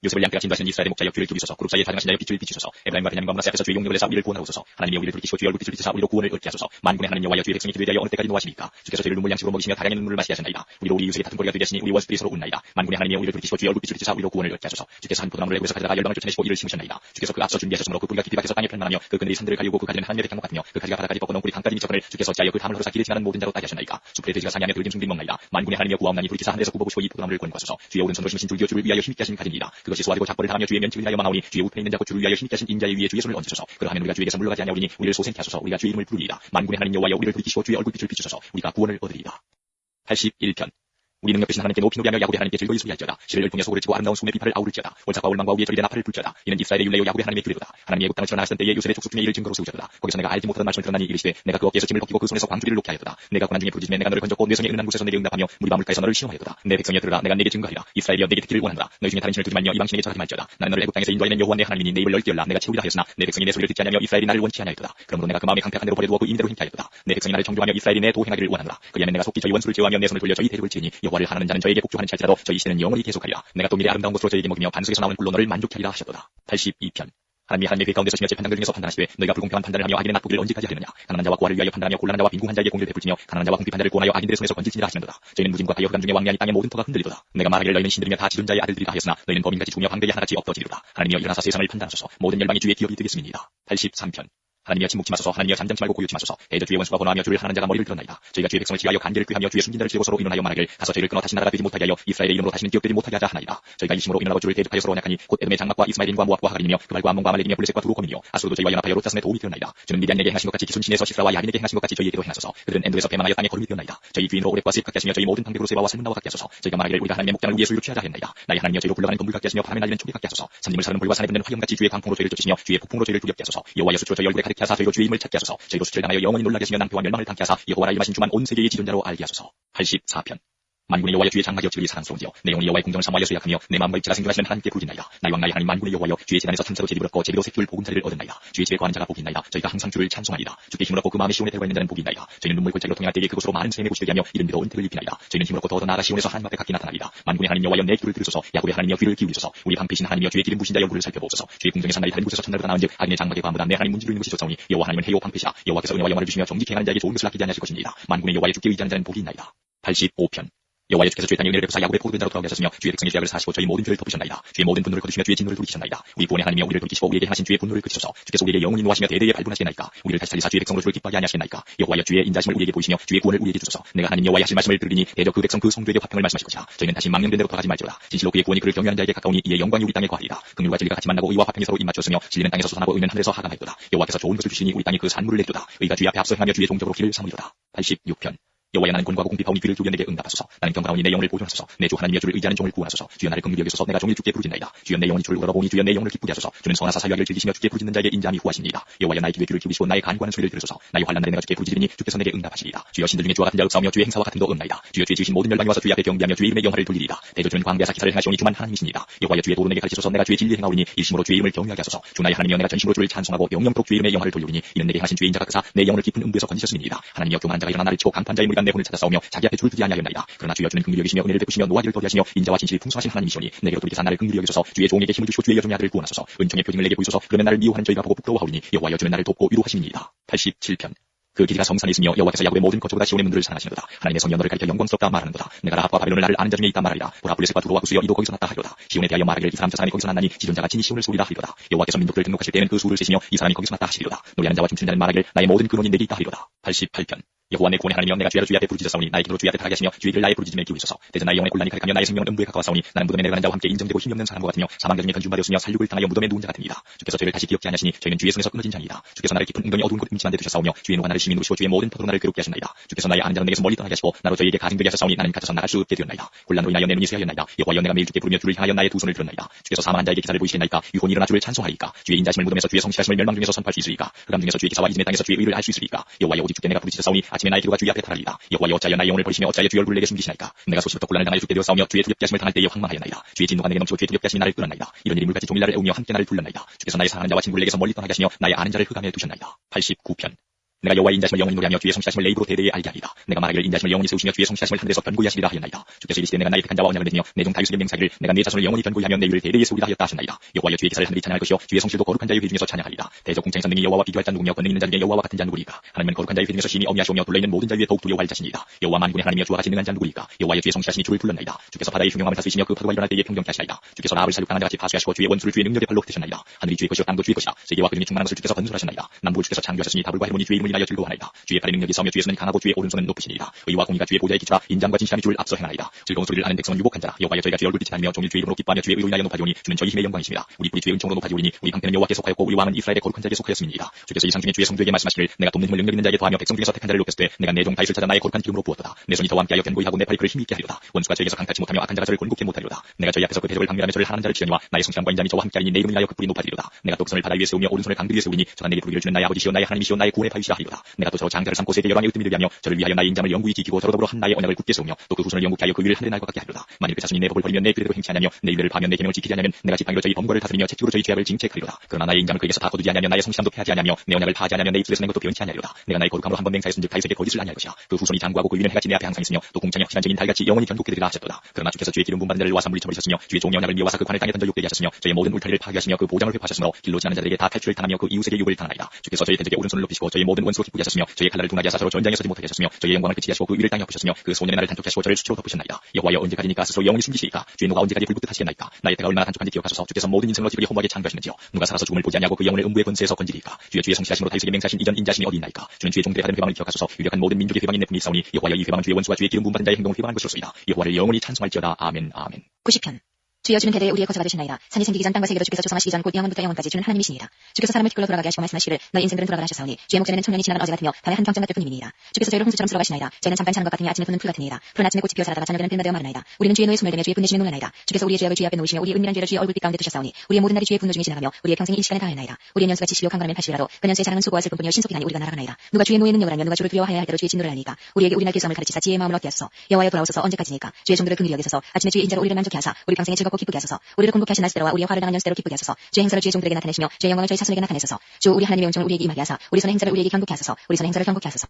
Speaker 1: 요셉을 양떼가 진도하시는 이스라엘의 목자여 귀를 기울이소서. 그룹 사이에 다정하신 자여 빛을 비추소서. 에브라임과 베냐민과 문하세 앞에서 주의 용력을 내사 우리를 구원하옵소서. 하나님이여 우리를 돌이키시고 주의 얼굴빛을 비추사 우리로 구원을 얻게 하소서. 만군의 하나님 여호와여 주의 백성이 기도에 대하여 어느 때까지 노하십니까. 주께서 저희를 눈물 양식으로 먹이시며 다량의 눈물을 마시게 하셨나이다. 우리로 우리 이웃에게 다툼거리가 되게 하시니 우리 원수들이 서로 웃나이다. 만군의 하나님이여 우리를 돌이키시고 주의 얼굴빛을 비추사 우리로 구원을 얻게 하소서. 주께서 한 포도나무를 애굽에서 가져다가 열방을 쫓아내시고 이를 심으셨나이다. 주께서 그 앞서 준비하셨으므로 그 뿌리가 깊이 박혀서 땅에 펼만하며 그 그늘이 산들을 가리우고 그 가지는 하늘의 백향과 같으며 그 가지가 바다까지 뻗어놓은 꿀이 강가리 미쳐거늘 주께서 어찌하여 그 담을 흐르사 길을 지나는 모든 자로 따게 하셨나이까. 숲의 돼지가 사냥하며 들긴 중들이 먹나이다. 만군의 하나님이여 구하옵나니 불기사 하늘에서 굽어보시고 이 포도나무를 권고하소서. 주의 오른손으로 심으신 줄기어 주를 위하여 힘있게 하신 가진이다. 그것이 소화되고 작벌을 당하며 주의 면책을 위하여 망하오니 주의 우편에 있는 자고 주를 위하여 힘있게 하신 인자의 위에 주의 손을 얹으소서. 그러하면 우리가 주에게서 물러가지 아니하오리니 우리를 소생케 하소서. 우리가 주의 이름을 부르리이다. 만군의 하나님 여호와여 우리를 돌이키시고 주의 얼굴빛을 비추소서. 우리가 구원을 얻으리이다. 81편 우리 능력 되신 하나님께 높이 노래하며 야곱의 하나님께 즐거이 소리할지어다. 시를 열풍에 소고를 치고 아름다운 수금의 비파를 아우를지어다. 올삭과 올망과 위에 저리대 나팔을 불지어다. 이는 이스라엘의 율례요 야곱의 하나님의 규례로다. 하나님이 애굽 땅을 치러나갔을 때에 요셉의 족속 중에 이를 증거로 세우셨도다. 거기서 내가 알지 못하던 말씀을 들었나니 이르시되 내가 그 어깨에서 짐을 벗기고 그 손에서 광주리를 놓게 하였도다. 내가 고난 중에 부르짖음에 내가 너를 건졌고 내 손이 은한 곳에서 내게 응답하며 무리 바물가에서 너를 시험하였도다. 내 백성이여 들으라. 내가 내게 증거하리라. 이스라엘이여 내게 듣기를 원하노라. 너희 중에 다른 신을 두지 말며 이방신에게 절하지 말지어다. 나는 너를 애굽 땅에서 인도하여낸 여호와 내 하나님이니 내 입을 열기열라. 내가 채우리라 하였으나 내 백성이 내 소리를 듣지 아니하며 이스라엘이 나를 원치 아니하였도다. 그러므로 내가 그 마음에 강팍한 대로 버려두어 그 임대로 행케 하였도다. 내 백성이 나를 정죄하며 이스라엘이 내 도행하기를 원하노라. 그리하면 내가 속히 저희 원수를 제어하며 내 손을 돌려 저희 대적을 지으니 여호와를 하나는 자는 저에게 복종하는 찰지라도 저희 시대는 영원히 계속하리라. 내가 또 미래 아름다운 것으로 저에게 먹이며 반석에서 나오는 꿀로 너를 만족케 하리라 하셨도다. 82편 하나님이 하나님의 궤 가운데서 심혈제 판단들 중에서 판단하시되 너희가 불공평한 판단을 하며 악인의 맛보기를 언제까지 하려느냐. 가난한 자와 고아를 위하여 판단하며 곤란한 자와 빈궁한 자에게 공의를 베풀지며 가난한 자와 궁핍한 자를 구원하여 악인들의 손에서 건질지니라 하시는도다. 저희는 무짐과 가요 흑암 중에 왕래하니 땅의 모든 터가 흔들리도다. 내가 말하기를 너희는 신들이며 다 지존 자의 아들들이라 하였으나 너희는 범인같이 죽으며 황백이 하나같이 엎어지리로다. 하나님이여 일어나사 세상을 판단하소서. 모든 열방이 주의 기업이 되겠습니다. 83편 하나님이여 침묵지 마소서. 하나님이여 잠잠치 말고 고요치 마소서. 대저 주의 원수가 번화하며 주를 하는 자가 머리를 들었나이다. 저희가 주의 백성을 지하여 간계를 꾀하며 주의 숨긴 자를 지고 서로 일어나여 말하길 가서 저희를 끊어 다시 나라가 되지 못하게 하여 이스라엘의 이름으로 다시는 기업되지 못하게 하자 하나이다. 저희가 이 힘으로 일어나고 주를 대적하여 서로 언약하니 곧 에돔의 장막과 이스마엘인과 모압과 하갈이며 그발과 암몬과 아말렉이며 블레셋과 두로kom이며 아수르도 저희와 연합하여 롯자산의 도움이 되었나이다. 주는 미디안에게 행하신 것 같이 기순신에서 시스라와 야빈에게 행하신 것 같이 저희에게도 행하소서. 그들은 엔도에서 배만하여 땅에 거름이 되었나이다. 저희 주인으로 오랫과 습 갖게 하시며 저희 모든 방백으로 세바와 살문나와 갖게 하소서. 저희가 말하기를 우리가 하나님의 목장을 우리의 소유로 취하자 했나이다. 나의 하나님이여 저희로 굴러가는 건물 갖게 하시며 바람에 날리는 초계 갖게 하소서. 산림을 사르는 불과 산에 붙는 화염같이 주의 강풍으로 저희를 쫓으시며 주의 폭풍으로 저희를 두렵게 하소서. 여호와여 수치로 저희 얼굴에 가득히 하사 저희로 주의 힘을 찾게 하소서. 저희로 수치를 당하여 영원히 놀라게 하시며 낭패와 멸망을 당케 하사 여호와라 일하신 주만 온 세계의 지존자로 알게 하소서. 84편 만군의 여호와여 주의 장막이 어찌 그리 사랑스러운지요. 내 영혼이 여호와의 공정을 사모하여 수약하며 내 마음과 입지가 생존하시는 하나님께 부르짖나이다. 나의 왕 나의 하나님 만군의 여호와여 주의 재단에서 참사로 제비 불었고 제비로 새끼를 보금자리를 얻었나이다. 주의 집에 거하는 자가 복이 있나이다. 저희가 항상 주를 찬송하리이다. 주께 힘을 얻고 그 마음에 시온에 데려가 있는 자는 복이 있나이다. 저희는 눈물 골짜기로 통행할 때에 그곳으로 많은 샘의 곳이 되게 하며 이른 비로 은택을 입히나이다. 저희는 힘을 얻고 더더 나아가 시온에서 하나님 앞에 각기 나타나리이다. 만군의 하나님 여호와여 내 귀를 들으소서. 야곱의 하나님여 귀를 기울이소서. 우리 방패신 하나님여 주의 기름 부신 자여 물을 살펴보소서. 주의 공정에서 나의 다른 곳에서 천날보다 나은즉 악인의 장막에 과무다 내 하나님 문지르는 것이 좋사오니 여호와 하나님은 해요 방패시라. 여호와께서 은혜와 영화를 주시며 정직히 행하는 자에게 좋은 것을 아끼지 아니하실 것입니다. 만군의 여호와여 주께 의지하는 자는 복이 있나이다. 85편 여호와여 주께서 주의 땅에 은혜를 베푸사 야곱의 포도된 자로 돌아오게 하셨으며 주의 백성의 죄악을 사하시고 저희 모든 죄를 덮으셨나이다. 주의 모든 분노를 거두시며 주의 진노를 돌이키셨나이다. 우리 구원의 하나님이여 우리를 돌이키시고 우리에게 하신 주의 분노를 그치소서. 주께서 우리에게 영원히 노하시며 대대에 발분하시겠나이까. 우리를 다시 살리사 주의 백성으로 주를 기뻐하게 아니하시겠나이까. 여호와여 주의 인자심을 우리에게 보이시며 주의 구원을 우리에게 주소서. 내가 하나님 여호와의 하실 말씀을 들으니 대저 그 백성 그 성도에게 화평을 말씀하실 것이라. 저희는 다시 망령된 대로 돌아가지 말지어다. 진실로 그의 구원이 그를 경외하는 자에게 가까우니 이의 영광이 우리 땅에 거하리이다. 긍휼과 진리가 같이 만나고 의와 화평이 서로 입맞추었으며 진리는 땅에서 솟아나고 의는 하늘에서 하강하였도다. 여호와께서 좋은 것을 주시니 우리 땅이 그 산물을 내리도다. 의가 주의 앞에 앞서 행하며 주의 종적으로 길을 삼으리로다. 86편 여호와여 나는 곤고하고 궁핍하오니 귀를 기울여 내게 응답하소서. 나는 경건하오니 내 영혼을 보존하소서. 내 주 하나님이여 주를 의지하는 종을 구원하소서. 주여 나를 긍휼히 여기소서. 내가 종일 주께 부르짖나이다. 주여 내 영혼이 주를 우러러보니 주여 내 영혼을 기쁘게 하소서. 주는 선하사 사유하기를 즐기시며 주께 부르짖는 자에게 인자함이 후하십니다. 여호와여 나의 귀에 귀를 기울이시고 나의 간구하는 소리를 들으소서. 나의 환난 날에 내가 주께 부르짖으니 주께서 내게 응답하시리이다. 주여 신들 중에 주와 같은 자 없사오며 주의 행사와 같은 도 없나이다. 주여 주의 지으신 모든 열방이 와서 주의 앞에 경배하며 주의 이름의 영화를 돌리리이다. 대저주는 광대하사 기사를 행하시오니 주만 하나님이십니다. 여호와여 주의 도로 내게 가르치소서. 내가 주의 진리 행하오니 일심으로 주의 이름을 경외하게 하소서. 주 나의 하나님이여 내가 전심으로 주를 찬송하고 영영토록 주의 이름의 영화를 돌리오니 이는 내게 하신 주의 인자가 크사 내 영혼을 깊은 음부에서 건지셨습니다. 하나님이여 교만한 자가 일어나 나를 치고 강판 자의 무리가 내 혼을 찾아 싸우며 자기 앞에 줄을 두지 아니하였나이다. 그러나 주여 주는 긍휼히 여기시며 은혜를 베푸시며 노하기를 더디하시며 인자와 진실이 풍성하신 하나님이시오니 내게로 돌이켜서 나를 긍휼히 여기소서. 주의 종에게 힘을 주시고 주의 여종의 아들을 구원하소서. 은총의 표징을 내게 보이소서. 그러면 나를 미워하는 저희가 보고 부끄러워하오니 여호와여 주는 나를 돕고 위로하시니이다. 87편 그 길이가 성산에 있으며 여호와께서 야곱의 모든 거처보다 시온의 문들을 사랑하시는도다. 하나님의 성이 너를 가리켜 영광스럽다 말하는도다. 내가 라합과 바벨론을 나를 아는 자 중에 있다 말하리라. 보라 블레셋과 두로와 구스여 이도 거기서 났다 하리로다. 시온에 대하여 말하기를 이 사람 저 사람이 거기서 났나니 지존자가 친히 시온을 소리라 하리로다. 여호와께서 민족들을 등록하실 때에는 그 수를 세시며 이 사람이 거기서 났다 하시리로다. 노래하는 자와 춤추는 자는 말하기를 나의 모든 근원이 내게 있다 하리로다. 88편 여호와 내 구원의 하나님이여 내가 주야로 주의 앞에 부르짖었사오니 나의 기도로 주의 앞에 타게 하시며 주의 길을 나의 부르짖음에 기울이소서. 대전 나의 영혼의 곤란이 가득하며 나의 생명은 음부에 가까워사오니 나는 무덤에 내려가는 자와 함께 인정되고 힘이 없는 사람과 같으며 사망자 중에 건준받았으며 살육을 당하여 무덤에 누운 자 같으니이다. 주께서 저를 다시 기억지 아니하시니 저희는 주의 손에서 끊어진 자니이다. 주께서 나를 깊은 웅덩이 어두운 곳 음침한 데 두셨사오며 주의 노가 나를 심히 누르시고 주의 모든 터로 나를 괴롭게 하셨나이다. 주께서 나의 아는 자는 내게서 멀리 떠나게 하시고 나로 저희에게 가증되게 하셨사오니 나는 갇혀서 나갈 수 없게 되었나이다. 곤란으로 인하여 내 눈이 쇠하였나이다. 여호와여 내가 매일 주께 부르며 주를 향하여 나의 두 손을 들었나이다. 주께서 사망한 자에게 기사를 보이시나이까 유혼이 일어나 주를 찬송하리까. 주의 인자심을 무덤에서 주의 성실하심을 멸망 중에서 선포할 수 있으리까. 흑암 중에서 주의 기사와 이즘의 땅에서 주의 의를 알 수 있으리까. 여호와여 오직 주께 내가 부르짖었사오니 아침에 나의 기도가 주의 앞에 달하리이다. 여호와여 어찌하여 나의 영혼을 버리시며 어찌하여 주의 얼굴을 내게 숨기시나이까. 내가 소시부터 곤란을 당하여 주께 되었사오며 주의 두렵게 하심을 당할 때에 황망하였나이다. 주의 진노가 내게 넘치고 주의 두렵게 하심이 나를 끌었나이다. 이런 일이 물같이 종일 나를 애우며 함께 나를 불렀나이다. 주께서 나의 사랑하는 자와 친구를 내게서 멀리 떠나게 하시며 나의 아는 자를 흑암에 두셨나이다. 89편 내가 여호와의 인자심을 영원히 노래하며 주의 성실하심을 내 입으로 대대에 알게 하리이다. 내가 말하기를 인자심을 영원히 세우시며 주의 성실하심을 하늘에서 견고히 하시리라 하였나이다. 주께서 이르시되 내가 나의 택한 자와 언약을 맺으며 내 종 다윗에게 맹세하기를 내가 네 자손을 영원히 견고히 하며 내 일을 대대에 세우리라 하였다 하셨나이다. 여호와여 주의 기사를 하늘이 찬양할 것이요 주의 성실도 거룩한 자의 회 중에서 찬양하리이다. 대적 공창의 선능이 여호와와 비교할 자 누구며 권능 있는 자 중에 여호와와 같은 자 누구리까. 하나님은 거룩한 자의 회 중에서 심히 엄히하시오며 둘러있는 모든 자 위에 더욱 두려워할 자신이다. 여호와 만군의 하나님이여 주와 같이 능한 자 누구리까. 여호와여 주의 성실하심이 주를 불렀나이다. 주께서 바다의 흉흉함을 다스리시며 그 파도가 일어날 때에 평정케 하시나이다. 주께서 라합을 살육당한 자 같이 파수하시고 주의 원수를 주의 능력의 발로 흩으셨나이다. 하늘이 주의 것이요 땅도 주의 것이다. 세계와 그 중에 충만한 것을 주께서 건설하셨나이다. 남북을 주께서 창조하셨으니 다불과 해몬이 주의 이름을 영혼을 인하여 즐거워하나이다. 주의 팔의 능력이 서며 주의 손은 강하고 주의 오른손은 높으시니이다. 의와 공의가 주의 보좌에 기초라 인자함과 진실함이 주를 앞서 행하나이다. 즐거운 소리를 하는 백성은 유복한 자라. 여호와여 저희가 주의 얼굴빛이 닿으며 종일 주의 이름으로 기뻐하며 주의 의로 인하여 높아지오니 주는 저희 힘의 영광이십니다. 우리 뿌리 주의 은총으로 높아지오니 우리 방패는 여호와께 속하였고 우리 왕은 이스라엘의 거룩한 자에게 속하였음이니이다. 주께서 이상 중에 주의 성도에게 말씀하시기를 내가 돕는 힘을 능력 있는 자에게 더하며 백성 중에서 택한 자를 높였을 때 내가 내 종 다윗을 찾아 나의 거룩한 기름으로 부었도다. 내 손이 저와 함께하여 견고히 하고 내 팔이 그를 힘있게 하리로다. 원수가 저에게서 강탈치 못하며 악한 자가 저를 곤곡해 못하리로다. 내가 저희 앞에서 그 대적을 방멸하며 저를 하나는 자를 치려니와 나의 성실함과 인자함이 저와 함께하리니 내 이름을 인하여 그 뿔이 높아지리로다. 내가 또 그 손을 바다 위에 세우며 오른손을 강들 위에 세우니 저가 내게 부르기를 주는 나의 아버지시오 나의 하나님이시오 나의 구원의 바위시라 하리로다. 내가 또 저로 장자를 삼고 세계 열왕의 으뜸이 되게 하며 저를 위하여 나의 인자함을 영구히 지키고 저로 더불어 한 나의 언약을 굳게 세우며 또 그 후손을 영국케 하여 그 위를 하늘의 날과 같게 하리로다. 만일 그 자손이 내 법을 버리면 내 규례대로 행치 아니하며 내 율례를 파하면 내 계명을 지키지 아니하면 내가 지팡이로 저희 범거를 다스리며 채찍으로 저희 죄악을 징책하리로다. 그러나 나의 인자함을 그에게서 다 거두지 아니하며 나의 성실함도 패하지 아니하며 내 언약을 파하지 아니하며 내 입술에서 낸 것도 변치 아니하리로다. 내가 나의 거룩함으로 한번 맹세하였은즉 다윗에게 거짓을 아니할 것이야. 그 후손이 장구하고 그 위는 해같이 내 앞에 항상 있으며 또 공창이 확실한 증인 달같이 영원히 견고케 되리라 하셨도다. 그러나 주께서 주의 기름 분받은 자를 와서 물리쳐버리셨으며 주의 종의 언약을 미워서 그 관을 땅에 던져 욕되게 하셨으며 저의 모든 울타리를 파괴하시며 그 보장을 회파하셨으므로 길로 지나는 자들에게 다 탈출을 당하며 그 이웃에게 유업을 당하나이다. 주께서 저희 대적의 오른손을 높이시고 저희 모든 원수로 기쁘게 하셨으며 저희 칼날을 둔하게 하사 서로 전장에 서지 못하게 하셨으며 저희 영광을 그치게 하시고 그 위를 땅에 엎으셨으며 그 소년의 날을 단축해 하시고 저를 수치로 덮으셨나이다. 여호와여 언제까지니까 스스로 영원히 숨기시리까 주의 노가 언제까지 불붙듯 하시겠나이까. 나의 때가 얼마나 단축한지 기억하소서. 주께서 모든 인생을 어찌 그리 허무하게 창조하시는지요. 누가 살아서 죽음을 보지 아니하고 그 영혼을 음부의 권세에서 건지리까. 주의 성실하심으로 다윗에게 맹세하신 이전 인자심이 어디 있나이까. 주는 주의 종들의 받은 회방을 기억하소서. 유력한 모든 민족의 회방이 내 품이 있사오니 여호와여 이 회방은 주의 원수와 주의 기름 부은 자의 행동을 회방한 것으로소이다. 여호와를 영원히 찬송할지어다. 아멘. 아멘.
Speaker 2: 90편. 주여 주는 대대에 우리의 거처가 되시나이다. 산이 생기기 전 땅과 세계도 주께서 조성하시기 전 곧 영원부터 영원까지 주는 하나님이시니이다. 주께서 사람을 뒷걸로 돌아가게 하시고 말씀하시기를 너희 인생들은 돌아가라 하셨사오니 주의 목전에는 청년이 지나간 어제 같으며 밤에 한 경장 같을 뿐이니이다. 주께서 저희를 홍수처럼 쓸어가시나이다. 저희는 잠깐 자는 것 같으니 아침에 붓는 풀 같으니이다. 푸른 아침에 꽃이 피어 자라다가 저녁에는 빌마되어 마르나이다. 우리는 주의 노에 숨을 대며 주의 분내심에 놀라나이다. 주께서 우리의 죄악을 주의 앞에 놓으시며 우리의 은밀한 죄를 주의 얼굴빛 가운데 두셨사오니 우리의 모든 날이 주의 분노 중에 지나가며 우리의 평생이 일시간에 다하나이다. 우리의 연수가 70여 강건하면 80이라도 그 연수의 자랑은 수고와 슬픔뿐이요 신속히 하니 우리가 날아가나이다. 누가 주의 노에 능력을 알며 누가 주를 두려워하여야 할 대로 주의 진노를 알리까. 우리에게 우리 날 길성을 가르치사 지혜의 마음을 얻게 하소서. 여호와여 돌아오소서. 언제까지니까. 주의 종들을 긍휼히 여기소서. 아침에 주의 인자로 우리를 만족케 하사 우리 평생에 즐겁고 기쁘게 하소서. 우리를 공복케 하신 날수대로와 우리의 화를 당한 연수대로 기쁘게 하소서. 주의 행사를 주의 종들에게 나타내시며 주의 영광을 저희 자손에게 나타내소서. 주 우리 하나님의 은총을 우리에게 임하게 하사 우리 손의 행사를 우리에게 경고케 하소서. 우리 손의 행사를 경고케 하소서.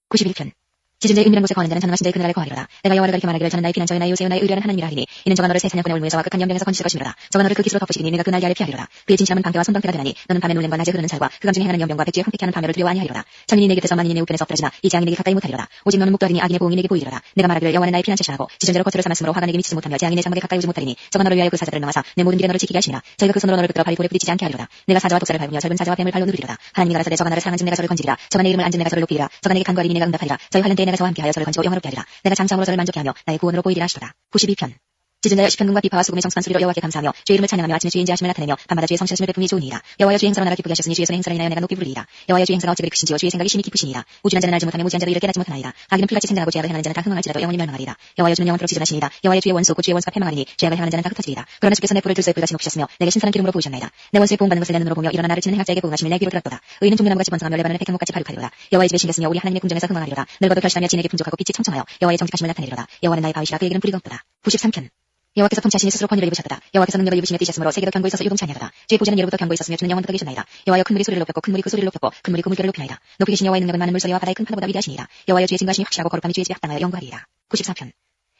Speaker 2: 91편. 지존자의 은밀한 곳에 거하는 자는 전능하신 자의 그늘아래 거하리로다. 내가 여호와를 가리켜 말하기를 저는 나의 피난 저의 나의 요새요 나의 의뢰하는 하나님이라 하리니 이는 저가 너를 새 사냥꾼의 올무에서와 극한 연병에서 건지실 것이미로다. 저가 너를 그 기수로 덮으시리니 내가 그 날개 아래 피하리로다. 그의 진실함은 방패와 손덩이가 되나니 너는 밤에 놀램과 낮에 흐르는 살과 그강 중에 행하는 연병과 백지에 황폐케 하는 파멸을 두려워 아니하리로다. 천인이 내 곁에서 만인이 내 우편에서 엎드러지나 이 재앙이 내게 가까이 못하리로다. 오직 너는 목도하리니 악인의 보응이 내게 보이리로다. 내가 말하기를 여호와는 나의 피난처시라고 지존자로 거처를 삼았으므로 화가 내게 미치지 못하며 재앙이 내 장막에 가까이 오지 못하리니 저가 너를 위하여 그 사자들을 명하사 내 모든 길에 너를 지키게 하시니라. 저희가 그 손으로 너를 붙들어 발이 돌에 부딪히지 않게 하리로다. 내가 사자와 독사를 밟으며 젊은 사자와 뱀을 발로 누르리로다. 하나님이 가라사대 저가 나를 사랑한즉 내가 저를 건지리라. 저가 내 이름을 안즉 내가 저를 높이리라. 저가 내게 간구하리니 내가 응답하리라. 저희 환난 때에 내가 저와 함께하여 저를 건지고 영화롭게 하리라. 내가 장성으로 저를 만족케 하며 나의 구원으로 보이리라 하시도다. 92편. 지존자여 시편금과 비파와 수금의 성숙한 소리로 여호와께 감사하며 주의 이름을 찬양하며 아침에 주의 인자하심을 나타내며 밤마다 주의 성실하심을 베품이 좋으니이다. 여호와여 주의 행사로 나를 기쁘게 하셨으니 주의 손의 행사를 인하여 내가 높이 부르리이다. 여호와여 주의 행사가 어찌 그리 크신지요 주의 생각이 심히 깊으시니이다. 우준한 자는 알지 못하며 무지한 자도 이를 깨닫지 못하나이다. 악인은 풀같이 생각하고 죄악을 행하는 자는 다 흥황할지라도 영원히 멸망하리이다. 여호와여 주는 영원토록 지존하시니이다. 여호와여 주의 원수 곧 주의 원수가 패망하리니 죄악을 행하는 자는 다 흩어지리이다. 그러나 주께서 내 뿔을 들소의 뿔같이 높이셨으며 내게 신선한 기름으로 부으셨나이다. 내 원수의 보응받는 것을 내 눈으로 보며 일어나 나를 치는 행악자에게 보응하시며 내 귀로 들었도다. 의인은 종려나무같이 번성하며 레바논의 백향목같이 바룩하리로다. 여호와의 집에 심겼으며 우리 하나님의 궁정에서 흥황하리로다. 늙어도 결실하며 진에게 풍족하고 빛이 청청하여 여호와의 정직하심을 나타내리로다. 여호와는 나의 바위시라 그에게는 불이가 없도다. 93편. 여호와께서 통치하시니 스스로 권위를 입으셨도다. 여호와께서 능력을 입으시며 뛰셨으므로 세계도 견고히 있어서 요동치 아니하도다. 주의 보좌는 예로부터 견고히 있었으며 주는 영원부터 계셨나이다. 여호와여 큰 물이 소리를 높였고 큰 물이 그 소리를 높였고 큰 물이 그 물결을 높이나이다. 높이 계신 여호와의 능력은 많은 물소리와 바다의 큰 파도보다 위대하시니이다. 여호와여 주의 진가심이 확실하고 거룩함이 주의 집에 합당하여 영광이리이다. 94편.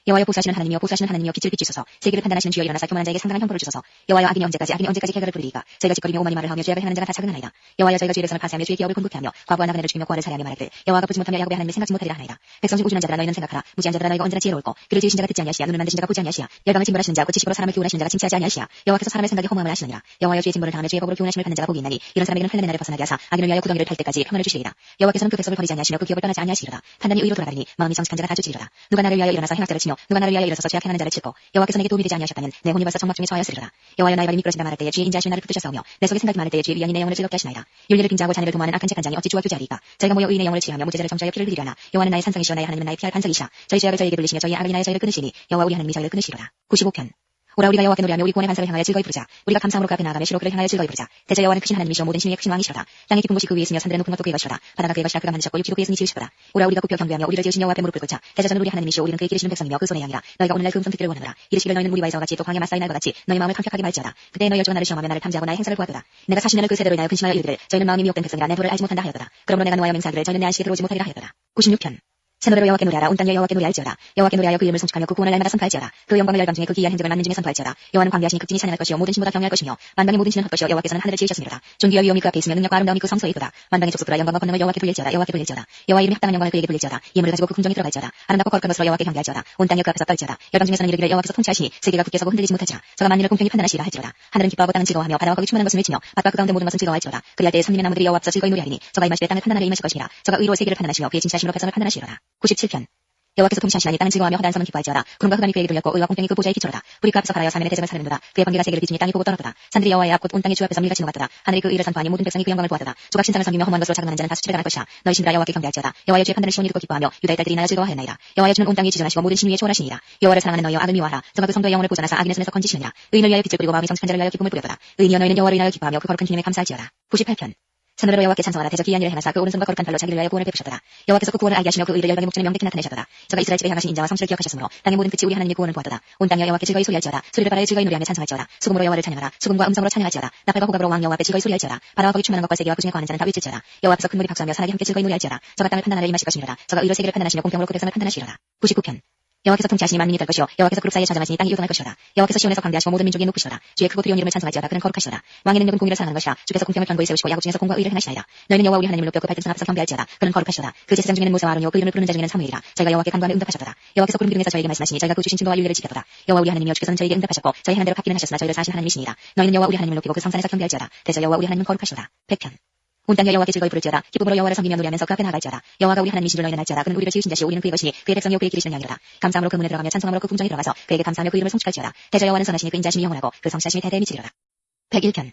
Speaker 2: 여호와여 보수하시는 하나님이여 보수하시는 하나님이여 빛을 비추소서. 세계를 판단하시는 주여 일어나사 교만한 자에게 상당한 형벌을 주소서. 여호와여 악인이 언제까지 개가를 부리리까. 저희가 짓거리며 오만이 말을 하며 죄악을 행하는 자가 다 작은하나이다. 여호와여 저희가 주의 대선을 파쇄하며 주의 기업을 공급하며 과부와 나그네를 죽이며 고아를 살해하며 말하되 여호와가 보지 못하며 야곱의 하나님을 생각지 못하리라 하나이다. 백성 중 우준한 자들아 너희는 생각하라. 무지한 자들아 너희가 언제나 지혜로울고 그를 지으신 자가 듣지 아니하시야 눈을 만드신 자가 보지 아니하시야 열방을 징벌하시는 자 곧 지식으로 사람을 기운하시는 자가 징치하지 아니하시야. 여호와께서 사람의 생각에 허무함을 하시느니라. 여호와여 주의 징벌을 당하며 주의 법으로 기운하심을 받는 자가 복이 있나니 이런 사람에게는 환난의 날을 벗어나게 하사 악인을 위하여 구덩이를 탈 때까지 평안을 주시리라. 여호와께서는 그 백성을 버리지 아니하시며 그 기업을 떠나지 아니하시리로다. 판단이 의로 돌아가리니 마음이 정직한 자가 다 주치리로다. 누가 나를 위하여 일어나서 행악자를 치며 누가 나를 위하여 일어서서 죄악 행하는 자를 칠고 여호와께서 내게 도움이 되지 아니하셨다면 내 혼이 벌써 정막 중에 처하였으리로다. 여호와여 나의 발이 미끄러진다 말할 때에 주의 인자하심이 나를 붙드셨사오며 내 속에 생각이 많을 때에 주의 위안이 내 영혼을 즐겁게 하시나이다. 윤리를 빙자하고 자네를 도모하는 악한 책한 장이 어찌 주와 교제하리까. 저희가 모여 의인의 영혼을 취하며 무죄자를 정죄하여 피를 흘리려나. 여호와는 나의 산성이시오 나의 하나님은 나의 피할 반석이시라. 저희 죄악을 저희에게 돌리시며 저희 악을 인하여 저희를 끊으시니 여호와 우리 하나님이 저희를 끊으시리로다. 95편. 오라 우리가 여호와께 노래하며 우리 구원의 반석을 향하여 즐거이 부르자. 우리가 감사함으로 그 앞에 나아가며 시로 그를 향하여 즐거이 부르자. 대저 여호와는 크신 하나님이시오 모든 신의 크신 왕이시로다. 땅의 깊은 곳이 그 위에 있으며 산들의 높은 것도 그의 것이로다. 바다가 그의 것이라 그가 만드셨고 육지도 그의 손이 지으시도다. 오라 우리가 굽혀 경배하며 우리를 지으신 여호와 앞에 무릎을 꿇자. 대저 저는 우리 하나님이시오 우리는 그의 기르시는 백성이며 그 손의 양이라. 너희가 오늘날 그 음성 듣기를 원하노라. 이르시기를 너희는 무리와에서 같이 또 광야 마사의 날과 같이 너희 마음을 강력하게 말지어다. 그때 너희 열조가 나를 시험하며 나를 탐지하고 나의 행사를 보았도다. 내가 40년을 그 세대로 인하여 근심하여 이르기를 저희는 마음이 미혹된 백성이라 내 도를 알지 못한다 하였도다. 그러므로 내가 노하여 맹세하기를 저희는 내 안식에 들어오지 못하리라 하였도다. 96편. 새 노래로 여호와께 노래하라. 온 땅에 여호와께 노래할지어다. 여호와께 노래하여 그 이름을 송축하며 그 구원을 날마다 선포할지어다. 그 영광을 열방 중에 그 기이한 행적을 만민 중에 선포할지어다. 여호와는 광대하시니 극진히 찬양할 것이요 모든 신보다 경외할 것이며 만방의 모든 신은 할 것이요 여호와께서는 하늘을 지으셨습니다. 존귀와 위엄이 그 앞에 있으며 능력과 아름다움이 그 성소에 있도다. 만방의 족속들아 영광과 권능을 여호와께 돌릴지어다. 여호와께 돌릴지어다. 여호와 이름이 합당한 영광을 그에게 돌릴지어다. 예물을 가지고 그 궁정에 들어갈지어다. 아름답고 거룩한 것으로 여호와께 경배할지어다. 온 땅에 그 앞에서 떨지어다. 열방 중에서는 이르기를 여호와께서 통치하시니 세계가 굳게 서고 흔들리지 못하지라. 저가 만민을 공평히 판단하시리라 할지어다. 하늘은 기뻐하고 땅은 즐거워하며 바다와 거기 충만한 것을 외치며 바다와 그 가운데 모든 것은 즐거워할지어다. 그리할 때에 선민의 나무들이 여호와 앞에서 즐거이 노래하리니 저가 임하실 때 땅을 판단하려 임하실 것이니라. 저가 의로 세계를 판단하시며 그의 진실하심으로 백성을 판단하시리로다. 97편 여호와께서 통치하시나니 땅은 즐거워하며 허다한 섬은 기뻐할지어다. 구름과 흑암이 그에게 돌렸고 의와 공평이 그 보좌에 기초로다. 불이 그 앞에서 발하여 사면의 대적을 사르는도다. 그의 번개가 세계를 비추니 땅이 보고 떨어도다. 산들이 여호와의 앞 곧 온 땅의 주 앞에서 물같이 녹았도다. 하늘이 그 의를 선포하니 모든 백성이 그 영광을 보았도다. 조각 신상을 섬기며 허무한 것으로 자그마한 자는 다 수치를 당할 것이라. 너희 신들아 여호와께 경배할지어다. 여호와의 주의 판단을 시온이 듣고 기뻐하며 유다의 딸들이 나라 즐거워하였나이다. 여호와의 주는 온 땅에 지존하시고 모든 신 위에 초월하시니라. 여호와를 사랑하는 너희여 악을 미워하라. 저가 그 성도의 영혼을 보존하사 악인의 손에서 건지시느니라. 의인을 위하여 빛을 뿌리고 마음이 정직한 자를 위하여 기쁨을 뿌렸도다. 의인이여 너희는 여호와를 인하여 기뻐하며 그 거룩한 기념에 감사할지어다. 98편 새 노래로 여호와께 찬송하라. 대적 기이한 일을 행하사 그 오른손과 거룩한 팔로 자기를 위하여 구원을 베푸셨도다. 여호와께서 그 구원을 알게 하시며 그 의를 열방의 목전에 명백히 나타내셨도다. 저가 이스라엘 집에 향하신 인자와 성실을 기억하셨으므로 땅의 모든 끝이 우리 하나님의 구원을 보았도다. 온 땅에 여호와께 즐거이 소리할지어다. 소리를 바라여 즐거이 노래하며 찬송할지어다. 수금으로 여호와를 찬양하라. 수금과 음성으로 찬양할지어다. 나팔과 호각으로 왕 여호와 앞에 즐거이 소리할지어다. 바다와 거기 충만한 것과 세계와 그 중에 거하는 자는 다 외칠지어다. 여호와 앞에서 큰 물이 박수하며 사나이 함께 즐거이 노래할지어다. 저가 땅을 판단하려 임하실 것이니라. 저가 의로 세계를 판단하시며 공평으로 그 백성을 판단하시리로다. 99편 여호와께서 통치하시니 만민이 될 것이요 여호와께서 그룹 사이에 저장하시니 땅이 요동할 것이로다. 여호와께서 시온에서 광대하시고 모든 민족이 높으시로다. 주의 크고 두려운 이름을 찬송할지어다. 그는 거룩하시로다. 왕의 능력은 공의를 사랑하는 것이라. 주께서 공평을 견고히 세우시고 야곱 중에서 공과 의를 행하시나이다. 너희는 여호와 우리 하나님을 높여 그 발등상 앞에서 경배할지어다. 그는 거룩하시로다. 그 제사장 중에는 모세와 아론이요 그 이름을 부르는 자 중에는 사무엘이라. 저희가 여호와께 간구하며 응답하셨도다. 여호와께서 구름 기둥에서 저에게 말씀하시니 저희가 그 주신 진도와 윤례를 지켰도다. 여호와 우리 하나님이여 주께서는 저에게 응답하셨고 저희 하는 대로 갚기는 하셨으나 저희를 사하신 하나님이시니라. 너희는 여호와 우리 하나님을 높이고 그 성산에서 경배할지어다. 대저 여호와 우리 하나님은 거룩하시로다. 100편 온 땅에 여호와께 즐거이 부를지어다. 기쁨으로 여호와를 섬기며 노래하면서 그 앞에 나아갈지어다. 여호와가 우리 하나님이시를 너희는 알지어다. 그는 우리를 지으신 자시오 우리는 그의 것이니 그의 백성이요 그의 기르시는 양이로다. 감사함으로 그 문에 들어가며 찬송함으로 그 궁정에 들어가서 그에게 감사하며 그 이름을 송축할지어다. 대저 여호와는 선하시니 그 인자심이 영원하고 그 성실하심이 대대에 미치리로다. 101편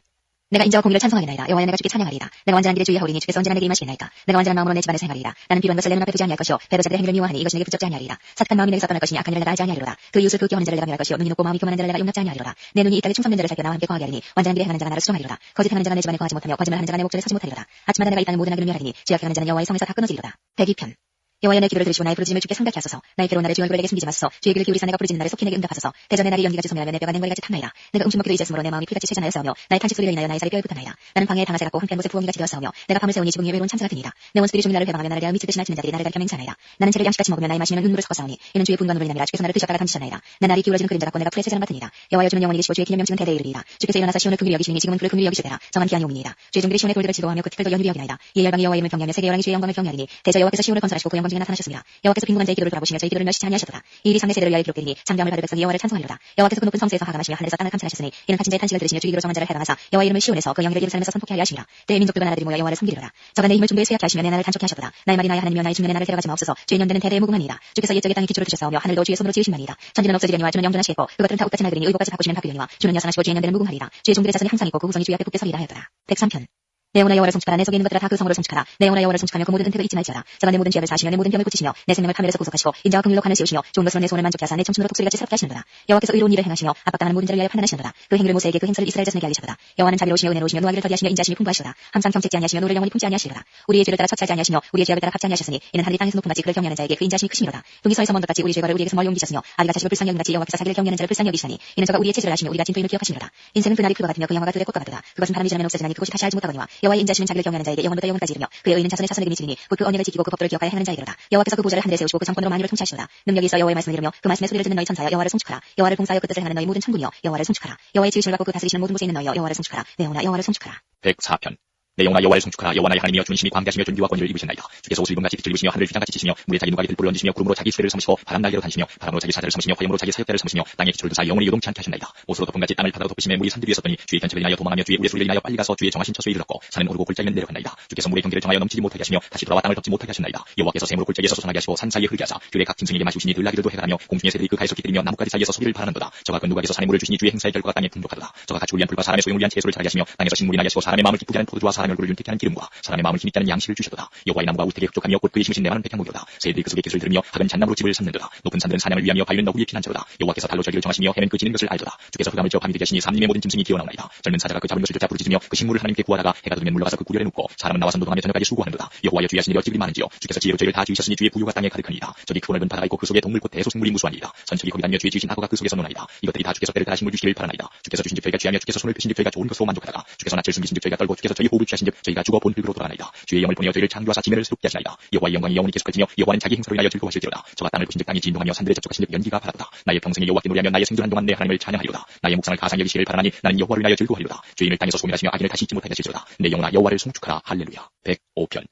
Speaker 2: 내가 인자와 공의를 찬송하리나이다. 여호와여 내가 주께 찬양하리이다. 내가 완전한 길에 주의하오리니 주께서 언제나 내게 임하시리나이까. 내가 완전한 마음으로 내 집안에서 행하리이다. 나는 비루한 것을 내 눈앞에 두지 아니할 것이요 배도자들의 행위를 미워하니 이것이 내게 붙잡지 아니하리이다. 사악한 마음이 내게서 떠날 것이니 악한 일을 내가 알지 아니하리로다. 그 이웃을 극경하는 자를 내가 멸할 것이요 눈이 높고 마음이 교만한 자를 내가 용납지 아니하리로다. 내 눈이 이 땅의 충성된 자를 살펴 나와 함께 거하게 하리니 완전한 길에 행하는 자가 나를 수종하리로다. 거짓 행하는 자가 내 집안에 거하지 못하며 거짓말 하는 자가 내 목전에 서지 못하리로다. 아침마다 내가 이 땅의 모든 악을 멸하리니 죄악하는 자는 여호와의 성에서 다 끊어지리로다. 102편 여호와여 내 기도를 들으시고 나의 부르짖음을 주께 상달케 하소서. 나의 괴로운 날에 주의 얼굴을 내게 숨기지 마소서. 주의 귀를 기울이사 내가 부르짖는 날에 속히 내게 응답하소서. 대전의 날이 연기같이 소멸하며 내 뼈가 냉골같이 탔나이다. 내가 음식 먹기도 잊었으므로 내 마음이 풀같이 쇠잔하였사오며 나의 탄식 소리로 인하여 나의 살이 뼈에 붙었나이다. 나는 광야에 당하새 같고 한편 곳에 부엉이같이 되었사오며 내가 밤을 새우니 지붕 위에 외로운 참새 같으니이다. 내 원수들이 종일 나를 회방하며 나를 대하여 미칠 듯이 날치는 자들이 나를 가리켜 맹세하나이다. 나는 채를 양식같이 먹으며 나의 마시는 눈물을 섞었사오니 이는 주의 분과 눈물이 남이라. 주께서 나를 드셨다가 던지셨나이다. 내 날이 기울어지는 그림자 같고 내가 풀의 쇠잔 같으니이다. 여호와여 주는 영원히 계시고 주의 기념 명칭은 대대에 이르리이다. 주께서 일어나사 시온을 긍휼히 여기시니 지금은 그를 긍휼히 여기시되라. 정한 기한이 오니이다. 주의 종들이 시온의 돌들을 즐거워하며 그 티끌도 연유히 여기나이다. 이 열방이 여호와의 이름을 경외하며 세계 열왕이 주의 영광을 경외하리니 대저 여호와께서 시온을 건설하시고 그 영광 중에 나타나셨습니다. 여호와께서 빈궁한 자의 기도를 돌아보시며 저희 기도를 멸시치 아니하셨도다. 이 일이 장래 세대를 위하여 기록되리니 장대함을 받을 백성이 여호와를 찬송하리로다. 여호와께서 그 높은 성소에서 하감하시며 하늘에서 땅을 감찰하셨으니 이는 갇힌 자의 탄식을 들으시며 주의 기로 정한 자를 해방하사 여호와의 이름을 시온에서 그 영예를 예루살렘에서 선포케 하려 하시니라. 때에 민족들과 나라들이 모여 여호와를 섬기리로다. 저가 내 힘을 중도에 쇠약케 하시며 내 나를 단촉케 하셨도다. 나의 말이 나의 하나님이여 나의 중년에 나를 데려가지 마옵소서. 주의 년대는 대대에 무궁하니이다. 주께서 옛적에 땅에 기초를 두셨사오며 하늘도 주의 손으로 지으신나니이다. 천지는 없어지려니와 주는 영존하시겠고 그것들은 다 옷같이 낡으리니 의복같이 바꾸시면 바꾸려니와 주는 여선하시고 주의 년대는 무궁하리이다. 주의 종들의 자손이 항상 있고 그 후손이 주의 앞에 굳게 서리이다 하였더라. 103편 내 영혼아 여호와를 송축하라. 내 속에 있는 것들아 다 그 성으로 송축하라. 내 영혼아 여호와를 송축하며 그 모든 은택을 잊지 말지어다. 저가 내 모든 죄악을 사하시며 내 모든 병을 고치시며 내 생명을 파멸에서 구속하시고 인자와 긍휼로 관을 세우시며 좋은 것으로 내 소원을 만족케 하사 내 청춘으로 독수리같이 새롭게 하시는도다. 여호와께서 의로운 일을 행하시며 압박당하는 모든 자를 위하여 판단하시는도다. 그 행위를 모세에게 그 행사를 이스라엘 자손에게 알리셨도다. 여호와는 자비로우시며 은혜로우시며 노하기를 더디하시며 인자심이 풍부하시도다. 항상 경책지 아니하시며 노를 영원히 품지 아니하시리로다. 우리의 죄를 따라 처치하지 아니하시며 우리의 죄악을 따라 갚지 아니하셨으니 이는 하늘이 땅에서 높은 같이 그를 경외하는 자에게 그 인자심이 크시니로다. 동이 서에서 먼 것같이 우리 죄과를 우리에게서 멀리 옮기셨으며 아이가 자식을 불쌍히 여김같이 여호와께서 자기를 경외하는 자를 불쌍히 여기시니 이는 저가 우리의 체질을 아시며 우리가 진토임을 기억하시니로다. 인생은 그날이 풀과 같으며 그 영화가 들의 꽃과 같도다. 그것은 바람이 지나면 없어지나니 그것이 다시 알지 못하거니와 여호와의 인자심은 자기를 경외하는 자에게 영원부터 영원까지 이르며 그의 의는 자손의 자손에게 미치리니 곧 그 언약을 지키고 그 법도를 기억하여 행하는 자이로다. 여호와께서 그 보좌를 하늘에 세우시고 그 정권으로 만유를 통치하시도다. 능력이 있어 여호와의 말씀을 이루며 그 말씀의 소리를 듣는 너희 천사여 여호와를 송축하라. 여호와를 봉사하여 그 뜻을 행하는 너희 모든 천군이여 여호와를 송축하라. 여호와의 지으심을 받고 그 다스리시는 모든 곳에 있는 너희여 여호와를 송축하라. 내 영혼아 여호와를 송축하라.
Speaker 1: 104편 내 영혼아 여호와를 송축하라. 여호와 나의 하나님이여 주는 신이 광대하시며 존귀와 권위를 입으셨나이다. 주께서 옷을 입음같이 빛을 입으시며 하늘을 휘장같이 치시며 물에 자기 누각이 들불을 얹으시며 구름으로 자기 수레를 삼으시고 바람 날개로 다니시며 바람으로 자기 사자를 삼으시며 화염으로 자기 사역대를 삼으시며 땅에 기초를 두사 영원히 요동치 않게 하셨나이다. 옷으로 덮음같이 땅을 바다로 덮으시며 물이 산들 위에 섰더니 주의 견책을 인하여 도망하며 주의 우레 소리를 인하여 빨리 가서 주의 정하신 처소에 이르렀고 산은 오르고 골짜기는 내려갔나이다. 주께서 물의 경계를 정하여 넘치지 못하게 하시며 다시 돌아와 땅을 덮지 못하게 하셨나이다. 여호와께서 샘으로 골짜기에서 솟아나게 하시고 산 사이에 흐르게 하사 귤의 각 짐승에게 마시우시니 들나귀들도 해가며 공중의 새들이 그 가에서 깃들이며 나뭇가지 사이에서 소리를 바라는도다. 저가 그 누각에서 산의 물을 주시니 주의 행사의 결과가 땅에 풍족하도다. 저가 가축을 위한 풀과 사람의 소용을 위한 채소를 자라게 하시며 땅에서 식물이 나게 하시고 사람의 마음을 기쁘게 하는 포도주와 사람의 얼굴을 윤택케 하는 기름과 사람의 마음을 힘있게 하는 양식을 주셨도다. 여호와의 나무가 우택에 흡족하며 꽃 그의 심으신 내만은 백향목이로다. 새들이 그 속에 깃을 들으며 학은 잣나무로 집을 삼는도다. 높은 산들은 사냥을 위하며 바위는 너구리의 피난처로다. 여호와께서 달로 절기를 정하시며 해는 그 지는 것을 알도다. 주께서 흑암을 저 밤이 되게 하시니 삼림의 모든 짐승이 기어나오나이다. 젊은 사자가 그 잡은 것을 쫓아 부르짖으며 그 식물을 하나님께 구하다가 해가 돋으면 물러가서 그 구렬에 눕고 사람은 나와서 노동하며 저녁까지 수고하는도다. 여호와여 주의 하신 일이 어찌 그리 많은지요. 주께서 지혜로 저희를 다 지으셨으니 주의 부유가 땅에 가득하니이다. 저기 크고 넓은 바다가 있고 그 속에 동물 곧 대소생물이 무수하니이다. 선척이 거기 다니며 주의 지으신 악어가 그 속에서 노나이다. 이것들이 다 주께서 때를 따라 식물 주시기를 바라나이다. 주께서 주신 즉 저희가 취하며 주께서 손을 펴신 즉 저희가 좋은 것으로 만족하다가 주께서 낯을 숨기신 즉 저희가 떨고 주께서 저희 호흡을 취하신즉 저희가 죽어 본 흙으로 돌아가나이다. 주의 영을 보내어 저희를 창조하사 지면을 새롭게 하시나이다. 여호와의 영광이 영원히 계속할지며 여호와는 자기 행사로 인하여 즐거워하실지어다. 저가 땅을 보신즉 땅이 진동하며 산들에 접촉하신즉 연기가 바라도다. 나의 평생에 여호와께 노래하며 나의 생존한 동안 내 하나님을 찬양하리로다. 나의 묵상을 가상히 여기시기를 바라나니 나는 여호와를 인하여 즐거워하리로다. 죄인을 땅에서 소멸하시며 악인을 다시 잊지 못하게 하실지어다. 내 영혼아 여호와를 송축하라. 할렐루야. 105편.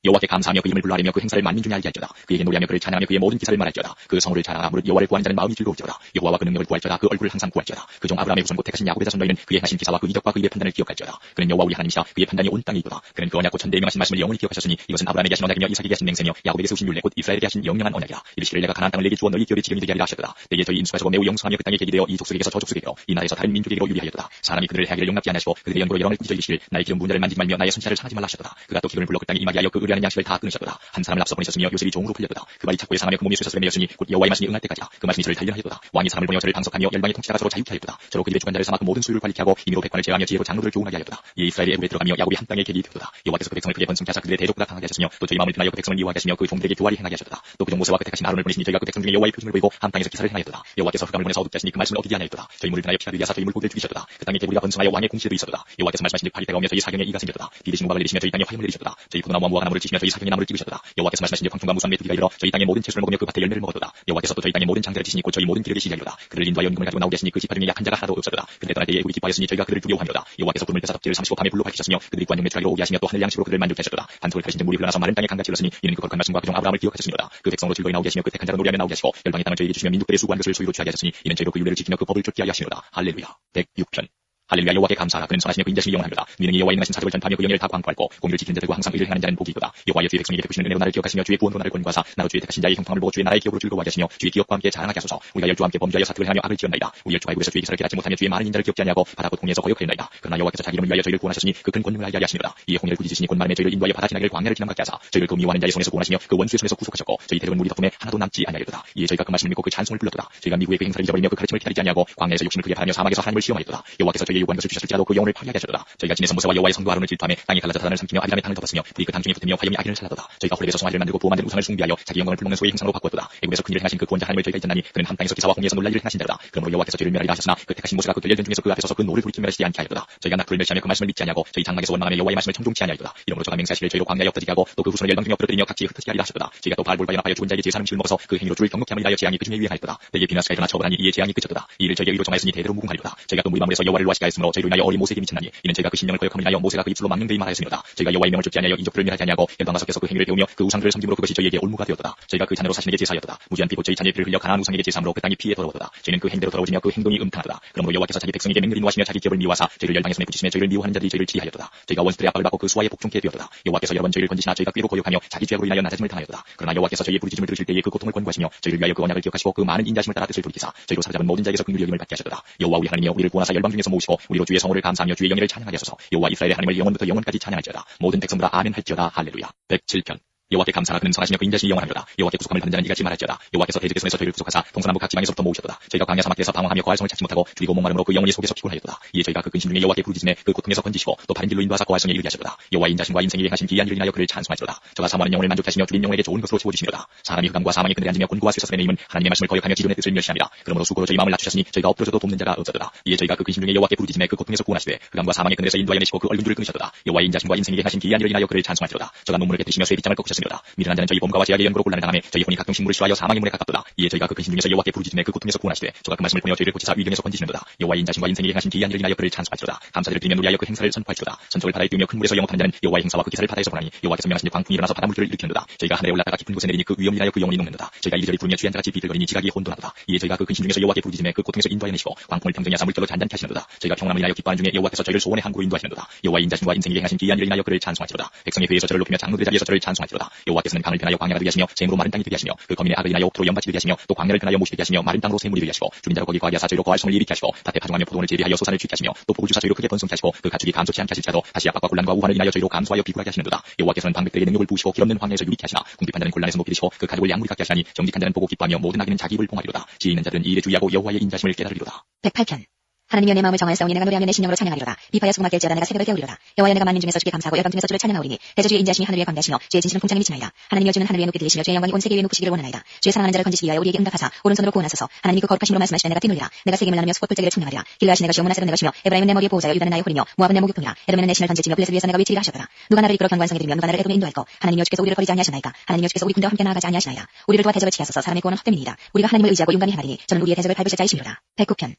Speaker 1: 여호와께 감사하며 그 이름을 불러하리며 그 행사를 만민 중에 알게 할지어다. 그에게 노래하며 그를 찬양하며 그의 모든 기사를 말할지어다. 그 성호를 자랑하라. 무릇 여호와를 구하는 자는 마음이 즐거울지어다. 여호와와 그 능력을 구할지어다. 그 얼굴을 항상 구할지어다. 그 종 아브라함의 후손 곧 택하신 야곱의 자손 너희는 그의 행하신 기사와 그 이적과 그 입의 판단을 기억할지어다. 그는 여호와 우리 하나님이시라. 그의 판단이 온 땅에 있도다. 그는 그 언약과 천대에 명하신 말씀을 영원히 기억하셨으니 이것은 아브라함에게 하신 언약이며 이삭에게 하신 맹세며 야곱에게 세우신 율례 곧 이스라엘에게 하신 영영한 언약이라. 이르시기를 내가 가나안 땅을 내게 주어 너희 기업의 지경이 되게 하리라 하셨도다. 때에 저희 인수가 적어 매우 영성하며 그 땅에 객이 되어 이 족속에게서 저 족속에게로 이 나라에서 다른 민족에게로 유리하였도다. 사람이 그들을 해하기를 용납지 않으시고 그들의 연고로 여러분을 꾸짖어 이르시기를 나의 기름 문자를 만지지 말며 나의 손자를 상하지 말라 하셨도다. 그가 또 기름을 불러 그 땅에 임하게 하여 그 의뢰하는 양식을 다 끊으셨도다. 한 사람을 앞서 보내셨으며 요셉이 종으로 풀렸도다. 그 발이 착고에 상하며 그 몸이 쇠사슬에 매였으니 곧 여호와의 말씀이 응할 때까지야. 그 말씀이 저를 단련하였도다. 왕이 사람을 보내어 저를 방석하며 열방의 통치자가 저로 자유케 하였도다. 저로 그들의 주관자를 삼아 그 모든 소유를 관리케 하고 임의로 백관을 제어하며 지혜로 장로들을 교훈하게 하였도다. 이에 이스라엘이 애굽에 들어가며 야곱이 한 땅에 객이 되었도다. 여호와께서 그 백성을 크게 번성케 하사 그들의 대적보다 강하게 하셨으며 또 저희 마음을 드나여 그 백성을 미워하게 하시며 그 종들에게 교활히 행하게 하셨도다. 또 그 종 모세와 그 택하신 아론을 보내시니 저희가 그 백성 중에 여호와의 표징을 보이고 한 땅에서 기사를 행하였도다. 여호와께서 흑암을 보내서 어둡게 하시니 그 말씀을 어기게 하였도다. 저희 물을 드나여 피가 되게 하사 저희 물고기를 죽이셨도다. 그 땅에 개구리가 번성하여 왕의 궁시에도 있었도다. 여호와께서 말씀하신 즉 파리 때가 오며 저희 사경에 이가 생겼도다. 디디신 우박을 내리시며 저희 땅에 화염을 내리셨도다. 저희 포도나무와 무화과 나무를 치시며 저희 사경에 나무를 찍으셨도다. 여호와께서 말씀하신 즉 황충과 무수한 메뚜기가 일어 저희 땅의 모든 채소를 먹으며 그 밭의 열매를 먹었도다. 여호와께서 또 저희 땅의 모든 장자를 치시니 곧 저희 모든 기력이 시리하리로다. 그를 인도하여 임금을 가지고 나오게 하시니 그 지파 중에 약한 자가 하나도 없었도다. 그들의 떠날 때에 애굽이 기뻐하였으니 저희가 그들을 두려워하니로다. 여호와께서 구름을 펴사 덕지를 30호 밤에 불로 밝히셨으며 그들이 관용에 들어가기로 오게 하시며 또 하늘 양식으로 그들을 만족케 하셨도다. 반석을 펴신 즉 물이 흘러나서 마른 땅에 강같이 흘렀으니 이는 그 거룩한 말씀과 그 종 아브라함을 기억하셨으니로다. 그 백성으로 즐거이 나오게 하시며 그 택한 자로 노래하며 나오게 하시고 열방의 땅을 저희에게 주시며 민족들의 수고한 것을 소유로 취하게 하셨으니 이는 저희로 그 율례를 지키며 그 법을 쫓게 하여 하시니로다. 할렐루야. 106편. 할렐루야. 여호와께 감사하라. 그는 선하시며 그 인자심이 영원하리로다. 능히 여호와의 능하신 사적을 전파하며 그 영예를 다 광고하고 공의를 지키는 자들과 항상 의를 행하는 자는 복이 있도다. 여호와여 주의 백성에게 베푸시는 은혜로 나를 기억하시며 주의 구원으로 나를 권고하사 나로 주의 택하신 자의 형통함을 보고 주의 나라의 기업으로 즐거워하게 하시며 주의 기업과 함께 자랑하게 하소서. 우리가 열주와 함께 범죄하여 사특을 행하며 악을 지었나이다. 우리 열주가 애굽에서 주의 기사를 깨닫지 못하며 주의 많은 인자를 기억지 아니하고 바다 곧 홍해에서 거역하였나이다. 그러나 여호와께서 자기 이름을 위하여 저희를 구원하셨으니 그 큰 권능을 알게 하게 하시니로다. 이에 홍해를 꾸짖으시니 곧 마름에 저희를 인도하여 바다 지나기를 광야를 지나가게 하사 저희를 그 미워하는 자의 손에서 구원하시며 그 원수의 손에서 구속하셨고 저희 대적은 무리 덕분에 하나도 남지 아니하였도다. 이에 저희가 그 말씀을 믿고 그 찬송을 불렀도다. 저희가 미국의 그 행사를 잊어버리며 그 가르침을 기다리지 아니하고 광야에서 욕심을 크게 바라며 사막에서 하나님을 시험하였도다. 여호와께서 저희의 요구한 것을 주셨을지라도 그 영혼을 파괴하게 하셨도다. 저희가 지내서 모세와 여호와의 성도 아론을 질투하며 땅이 갈라져 다단을 삼키며 아비람의 땅을 덮었으며 불이 그 땅 중에 붙으며 화염이 악인을 살랐도다. 저희가 호렙에서 송아지를 만들고 부어 만든 우상을 숭배하여 자기 영광을 불먹는 소의 행상으로 바꾸었도다. 애굽에서 큰일을 행하신 그 구원자 하나님을 저희가 잊었나니 그는 한 땅에서 기사와 홍해에서 놀랄 일을 행하신 자로다. 그러므로 여호와께서 저희를 멸하리라 하셨으나 그 택하신 모세가 그 들려전 중에서 그 앞에 서서 그 노를 돌이켜 멸하시지 않게 하였도다. 저희가 낙불을 멸시하며 그 말씀을 믿지 아니하고 저희 장막에서 원망하며 여호와의 말씀을 청종치 아니하였도다. 이러므로 저가 맹세하시기를 저희로 광야에 엎드리게 하고 또 그 후손을 열방 중에 엎드리며 각지 흩어지게 하리라 하셨도다. 저희가 또 바알볼과 연합하여 죽은 자에게 제사를 음식을 먹어서 그 행위로 주를 경록케 함을 위하여 재앙이 그 중에 위하였도다. 내게 비나스가 일어나 처벌하니 이에 재앙이 그쳤도다. 이 일을 저희가 위로 정하였으니 대대로 무궁하리로다. 저희가 또 무리마물에서 여호와를 노하시게 하였으므로 저희로 인하여 어린 모세에게 미쳤나니 이는 저희가 그 신령을 거역함을 위하여 모세가 그 입술로 망령되이 말하였으니로다. 저희가 여호와의 명을 쫓지 아니하여 인족들을 멸하지 아니하고 열방과 섞여서 그 행위를 배우며 그 우상들을 섬김으로 그것이 저희에게 올무가 되었도다. 저희가 그 자녀로 사신에게 제사하였도다. 무지한 피 곧 저희 자녀의 피를 흘려 가나안 우상에게 제사함으로 그 땅이 피에 더러웠도다. 저희는 그 행대로 더러워지며 그 행동이 음탕하도다. 그러므로 여호와께서 자기 백성에게 맹렬히 노하시며 자기 기업을 미워하사 저희를 열방의 손에 붙이시며 저희를 미워하는 자들이 저희를 치리하였도다. 저희가 원수들의 압박을 받고 그 수하에 복종케 되었도다. 여호와께서 여러 번 저희를 건지시나 저희가 꾀로 거역하며 자기 죄악으로 인하여 낮아짐을 당하였도다. 그러나 여호와께서 저희의 부르짖음을 들으실 때에 그 고통을 권고하시며 저희를 위하여 그 언약을 기억하시고 그 많은 인자심을 따라 뜻을 돌이키사 저희로 사로잡은 모든 자에게서 긍휼히 여김을 받게 하셨도다. 여호와 우리 하나님이여 우리를 구원하사 열방 중에서 모으시고 우리로 주의 성호를 감사하며 주의 영예를 찬양하게 하소서. 여호와 이스라엘의 하나님을 영원부터 영원까지 찬양할지어다. 모든 백성보다 아멘 할지어다. 할렐루야. 107편. 여호와께 감사하라. 그는 선하시며 그 인자심이 영원하리로다. 여호와께 구속함을 받는 자는 이같이 말할지어다. 여호와께서 대적의 손에서 저희를 구속하사 동서남북 각 지방에서부터 모으셨도다. 저희가 광야 사막에서 방황하며 거할 성을 찾지 못하고 줄이고 목마름으로 그 영혼이 속에서 피곤하였도다. 이에 저희가 그 근심 중에 여호와께 부르짖음에 그 고통에서 건지시고 또 바른 길로 인도하사 거할 성에 이르게 하셨도다. 여호와의 인자심과 인생에 행하신 기이한 일을 인하여 그를 찬송하시도다. 저가 사모하는 영혼을 만족케 하시며 죽인 영혼에게 좋은 것으로 채워주시니로다. 사람이 흑암과 사망의 그늘에 앉으며 곤고와 쇠사슬에 매임은 하나님의 말씀을 거역하며 기존의 뜻을 멸시합니다. 그러므로 수고로 저희 마음을 낮추셨으니 저희가 엎드려져도 돕는 자가 없었도다. 이에 저희가 그 근심 중에 여호와께 부르짖음에 그 고통에서 구원하시되 흑암과 사망의 그늘에서 인도하여 내시고 그 얼굴 줄을 끊으셨도다. 여호와의 인자심과 인생에 행하신 기이한 일을 인하여 그를 찬송하시도다. 저가 눈물을 깨뜨리시며 쇠 빗장을 꺾으셨으니로다. 미련한 자는 저희 몸과 죄악의 연고로 곤란을 당하며 저희 혼이 각종 식물을 싫어하여 사망의 문에 가깝도다. 이에 저희가 그 근심 중에서 여호와께 부르짖음에 그 고통에서 구원하시되 저가 그 말씀을 보내어 저희를 고치사 위경에서 건지시는도다. 여호와의 인자심과 인생에 행하신 기이한 일을 인하여 그를 찬송하시도다. 감사드릴 드리며 누리하여 그 행사를 선포하시도다. 선적을 바다에 띄우며 큰 물에서 영업하는 자는 여호와의 행사와 그 기사를 바다에서 보나니 여호와께서 명하신 광풍이 일어나서 바다 물결을 일으키는도다. 저희가 하늘에 올랐다가 깊은 곳에 내리니 그 위험을 인하여 그 영혼이 녹는도다. 저희가 이리저리 부르며 취한 자같이 비틀거리니 지각이 혼돈하도다. 이에 저희가 그 근심 중에서 여호와께 부르짖음에 그 고통에서 인도하여 내시고 광풍을 평정히 하사 물결로 잔잔케 하시는도다. 저희가 평안함을 인하여 기뻐하는 중에 여호와께서 저희를 소원의 항구로 인도하시는도다. 여호와의 인자심과 인생에 행하신 기이한 일을 인하여 그를 찬송하시도다. 백성의 회에서 저를 높이며 장로들의 자리에서 저를 찬송하시도다. 여호와께서는 강을 변하여 광야가 되게 하시며 샘으로 마른 땅이 되게 하시며 그 거민의 악을 인하여 옥토로 연밭이 되게 하시며 또 광야를 변하여 모시게 하시며 마른 땅으로 샘물이 되게 하시고 줄인 자로 거기 거하게 하사 저희로 거할 성을 일으키게 하시고 밭에 파종하며 포도원을 재배하여 소산을 취게 하시며 또 복을 주사 저희로 크게 번성케 하시고 그 가축이 감소치 않게 하실지라도 다시 압박과 곤란과 우환을 인하여 저희로 감소하여 비굴하게 하시는도다. 여호와께서는 방백들에게 능력을 부으시고 길없는 황야에서 유리케 하시나 궁핍한 자는 곤란에서 높이 드시고 그 가족을 양무리 갖게 하시나니 정직한 자는 보고 기뻐하며 모든 악인은 자기 입을 봉하리로다. 지혜 있는 자들은 이 일에 주의하고 여호와의 인자심을 깨달으리로다.
Speaker 2: 108편. 하나님이여 내 마음을 정하였사오니 내가 노래하며 내 심령으로 찬양하리로다. 비파여 수고할지어다 내가 새벽을 깨우리로다. 여호와여 내가 만민 중에서 주께 감사하고 열방 중에서 주를 찬양하오리니 대저 주의 인자하심이 하늘 위에 광대하시며 주의 진실은 풍창이 미치나이다. 하나님이여 주는 하늘 위에 높게 들리시며 주의 영광이 온 세계 위에 높으시기를 원하나이다. 주의 사랑하는 자를 건지시기 위하여 우리에게 응답하사 오른손으로 구원하소서. 하나님이 그 거룩하심으로 말씀하시되 내가 뛰놀리라. 내가 세겜을 나누며 수꽃 뿔제기를 충만하리라. 길라하시 내가 시오 문하세로 내가 시며 에브라임은 내 머리의 보호자여 유다는 나의 홀이며 모압은 내 목욕통이라. 에돔에는 내 신을 던질지며 블레셋 위에서 내가 위치리라 하셨더라. 누가 나를 이끌어 견관성에 들이며 누가 나를 에돔에 인도할까. 하나님이여 주께서 우리를 버리지 아니하시나이까. 하나님이여 주께서 우리 군대와 함께 나아가지 아니하시나이다. 우리를 도와 대적을 취하소서. 사람의 구원은 헛됨이니이다. 우리가 하나님을 의지하고 용감히 행하리니 저는 우리의 대적을 밟으실 자이시니로다. 109편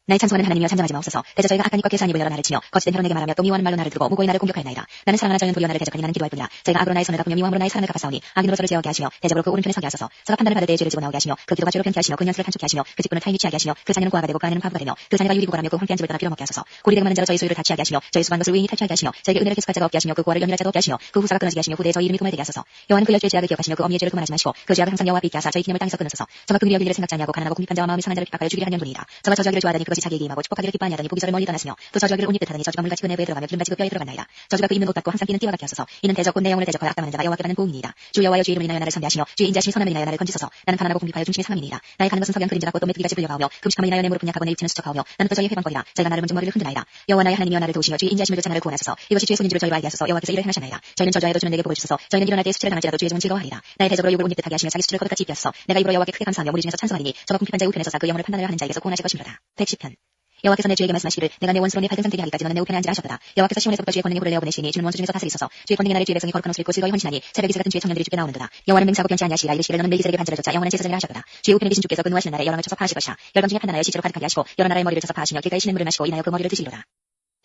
Speaker 2: 나의 찬송하는 하나님이여 찬송하지 마옵소서. 대저 저희가 악한 입과 괴사한 입을 열어 나를 치며 거짓된 혀로 내게 말하며 또 미워하는 말로 나를 두고 무고히 나를 공격하였나이다. 나는 사랑하는 자는 도리어 나를 대적하니 나는 기도할 뿐이라. 저희가 악으로 나의 손을 닦으며 미워함으로 나의 사랑을 갚아싸우니 악인으로 저를 제어하게 하시며 대적으로 그 오른편에 서게 하소서. 저가 판단을 받을 때에 죄를 지고 나오게 하시며 그 기도가 죄로 편케 하시며 그 년수를 간축케 하시며 그 직분을 타인이 취하게 하시며 그 자녀는 고아가 되고 그 아내는 과부가 되며 그 자녀가 유리고 거라며 그 황폐한 집을 떠나 빌어먹게 하소서. 고리되고 많은 자로 저희 소유를 다 취하게 하시며 저희 수반 것을 의인이 탈취하게 하시며 저에게 은혜를 계속할 자가 없게 하시며 그 고아를 연일할 자도 없게 하시며 그 후사가 끊어지게 하시며 후대에 저희 이름이 도말되게 하소서. 여호와는 그 열조의 죄악을 기억하시며 그 어미의 죄를 그만하지 마시고 그 죄악을 항상 여호와 앞에 있게 하사 저희 기념을 땅에서 끊으소서. 저가 그 미력의 일을 생각지 아니하고 가난하고 궁핍한 자와 마음이 상한 자를 핍박하여 죽이려 하는 년분이라. 저가 저주하기를 좋아하더니 그것이 자기에게 임하고 축복하기를 기뻐하니 보기설을 멀리 떠났으며 또 저주하기를 온입 뜻하더니 저주가 물같이 그 내부에 들어가며 기름같이 그 뼈에 들어갔나이다. 저주가 그 입는 옷 같고 항상 끼는 띠와 같게 하소서. 이는 대적 곧 내 영혼을 대적하여 악당하는 자가 여호와께 받는 보응이니이다. 주 여호와여 주의 이름을 인하여 나를 선대하시며 주의 인자하심이 선함을 인하여 나를 건지소서. 나는 가난하고 궁핍하여 중심이 상함이니이다. 나의 가는 것은 석양 그림자 같고 또 메뚜기같이 불려가오며 금식함을 인하여 내 무릎은 약하고 내 육체는 수척하오며 나는 또 저희의 회방거리라. 저희가 나를 문중 머리를 흔드나이다. 여호와 나의 하나님이여 나를 도우시며 주의 인자하심을 조차 나를 구원하소서. 이것이 주의 손인 줄을 저희로 알게 하소서. 여호와께서 이를 행하셨나이다. 저희는 저주하여도 주는 내게 복을 주소서. 저희는 일어날 때에 수치를 당할지라도 주의 종은 즐거워하리라. 나의 대적으로 욕을 온입 뜻하게 하시며 자기 수치를 거듭같이 입게 하소서. 내가 입으로 여호와께 크게 감사하며 무리 중에서 찬송하리니 저가 궁핍한 자의 우편에 서사 그 영혼을 판단하여 하는 자에게서 구원하실 것이니라. 110편 여호와께서 내 주에게 말씀하시기를 내가 내 원수로 내 발등 되게 하기까지 너는 내 우편에 앉으라 하셨도다. 여호와께서 시온에서부터 주의 권능의 불을 내어 보내시니 주는 원수 중에서 다스리소서. 주의 권능이 나를 주의 백성이 거룩한 옷을 입고 즐거이 헌신하니 새벽 이슬 같은 주의 청년들이 주께 나오는도다. 여호와는 맹세하고 변치 아니하시리라. 이르시기를 너는 멜기sed에게 반지를 줬자 영원한 제사장이라 하셨도다. 주의 우편에 계신 주께서 그 노하시는 날에 열왕을 쳐서 파하실 것이라. 열방 중에 판단하여 시체로 가득하게 하시고 여러 나라의 머리를 쳐서 파하시며 길가에 시냇물을 마시고 이나여 그 머리를 드시리로다.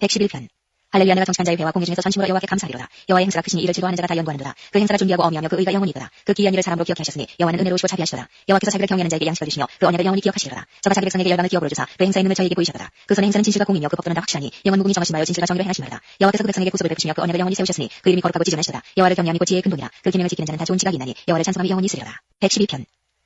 Speaker 2: 111편 할렐루야 내가 정직한 자의 회와 공의 중에서 전심으로 여호와께 감사하리로다. 여호와의 행사가 크시니 이를 지도하는 자가 다 연구하는도다. 그 행사가 존귀하고 어미하며 그 의가 영원이도다. 그 기이한 일을 사람으로 기억해 하셨으니 여호와는 은혜로우시고 자비하시도다. 여호와께서 자기를 경외하는 자에게 양식을 주시며 그 언약을 영원히 기억하시리로다. 저가 자기 백성에게 열방을 기업으로 주사 그 행사의 능을 저에게 보이셨도다. 그 손의 행사는 진실과 공이며 그 법도는 다 확실하니 영원 무궁이 정하신 바요 진실과 정의를 행하시니로다. 여호와께서 그 백성에게 구속을 베푸시며 그 언약을 영원히 세우셨으니 그 이름이 거룩하고 지존하시도다. 여호와를 경외함이 곧 지혜의 근본이라. 그 계명을 지키는 자는 다 좋은 지각이 있나니 여호와를 찬송함이 영원히 있으리로다. 112편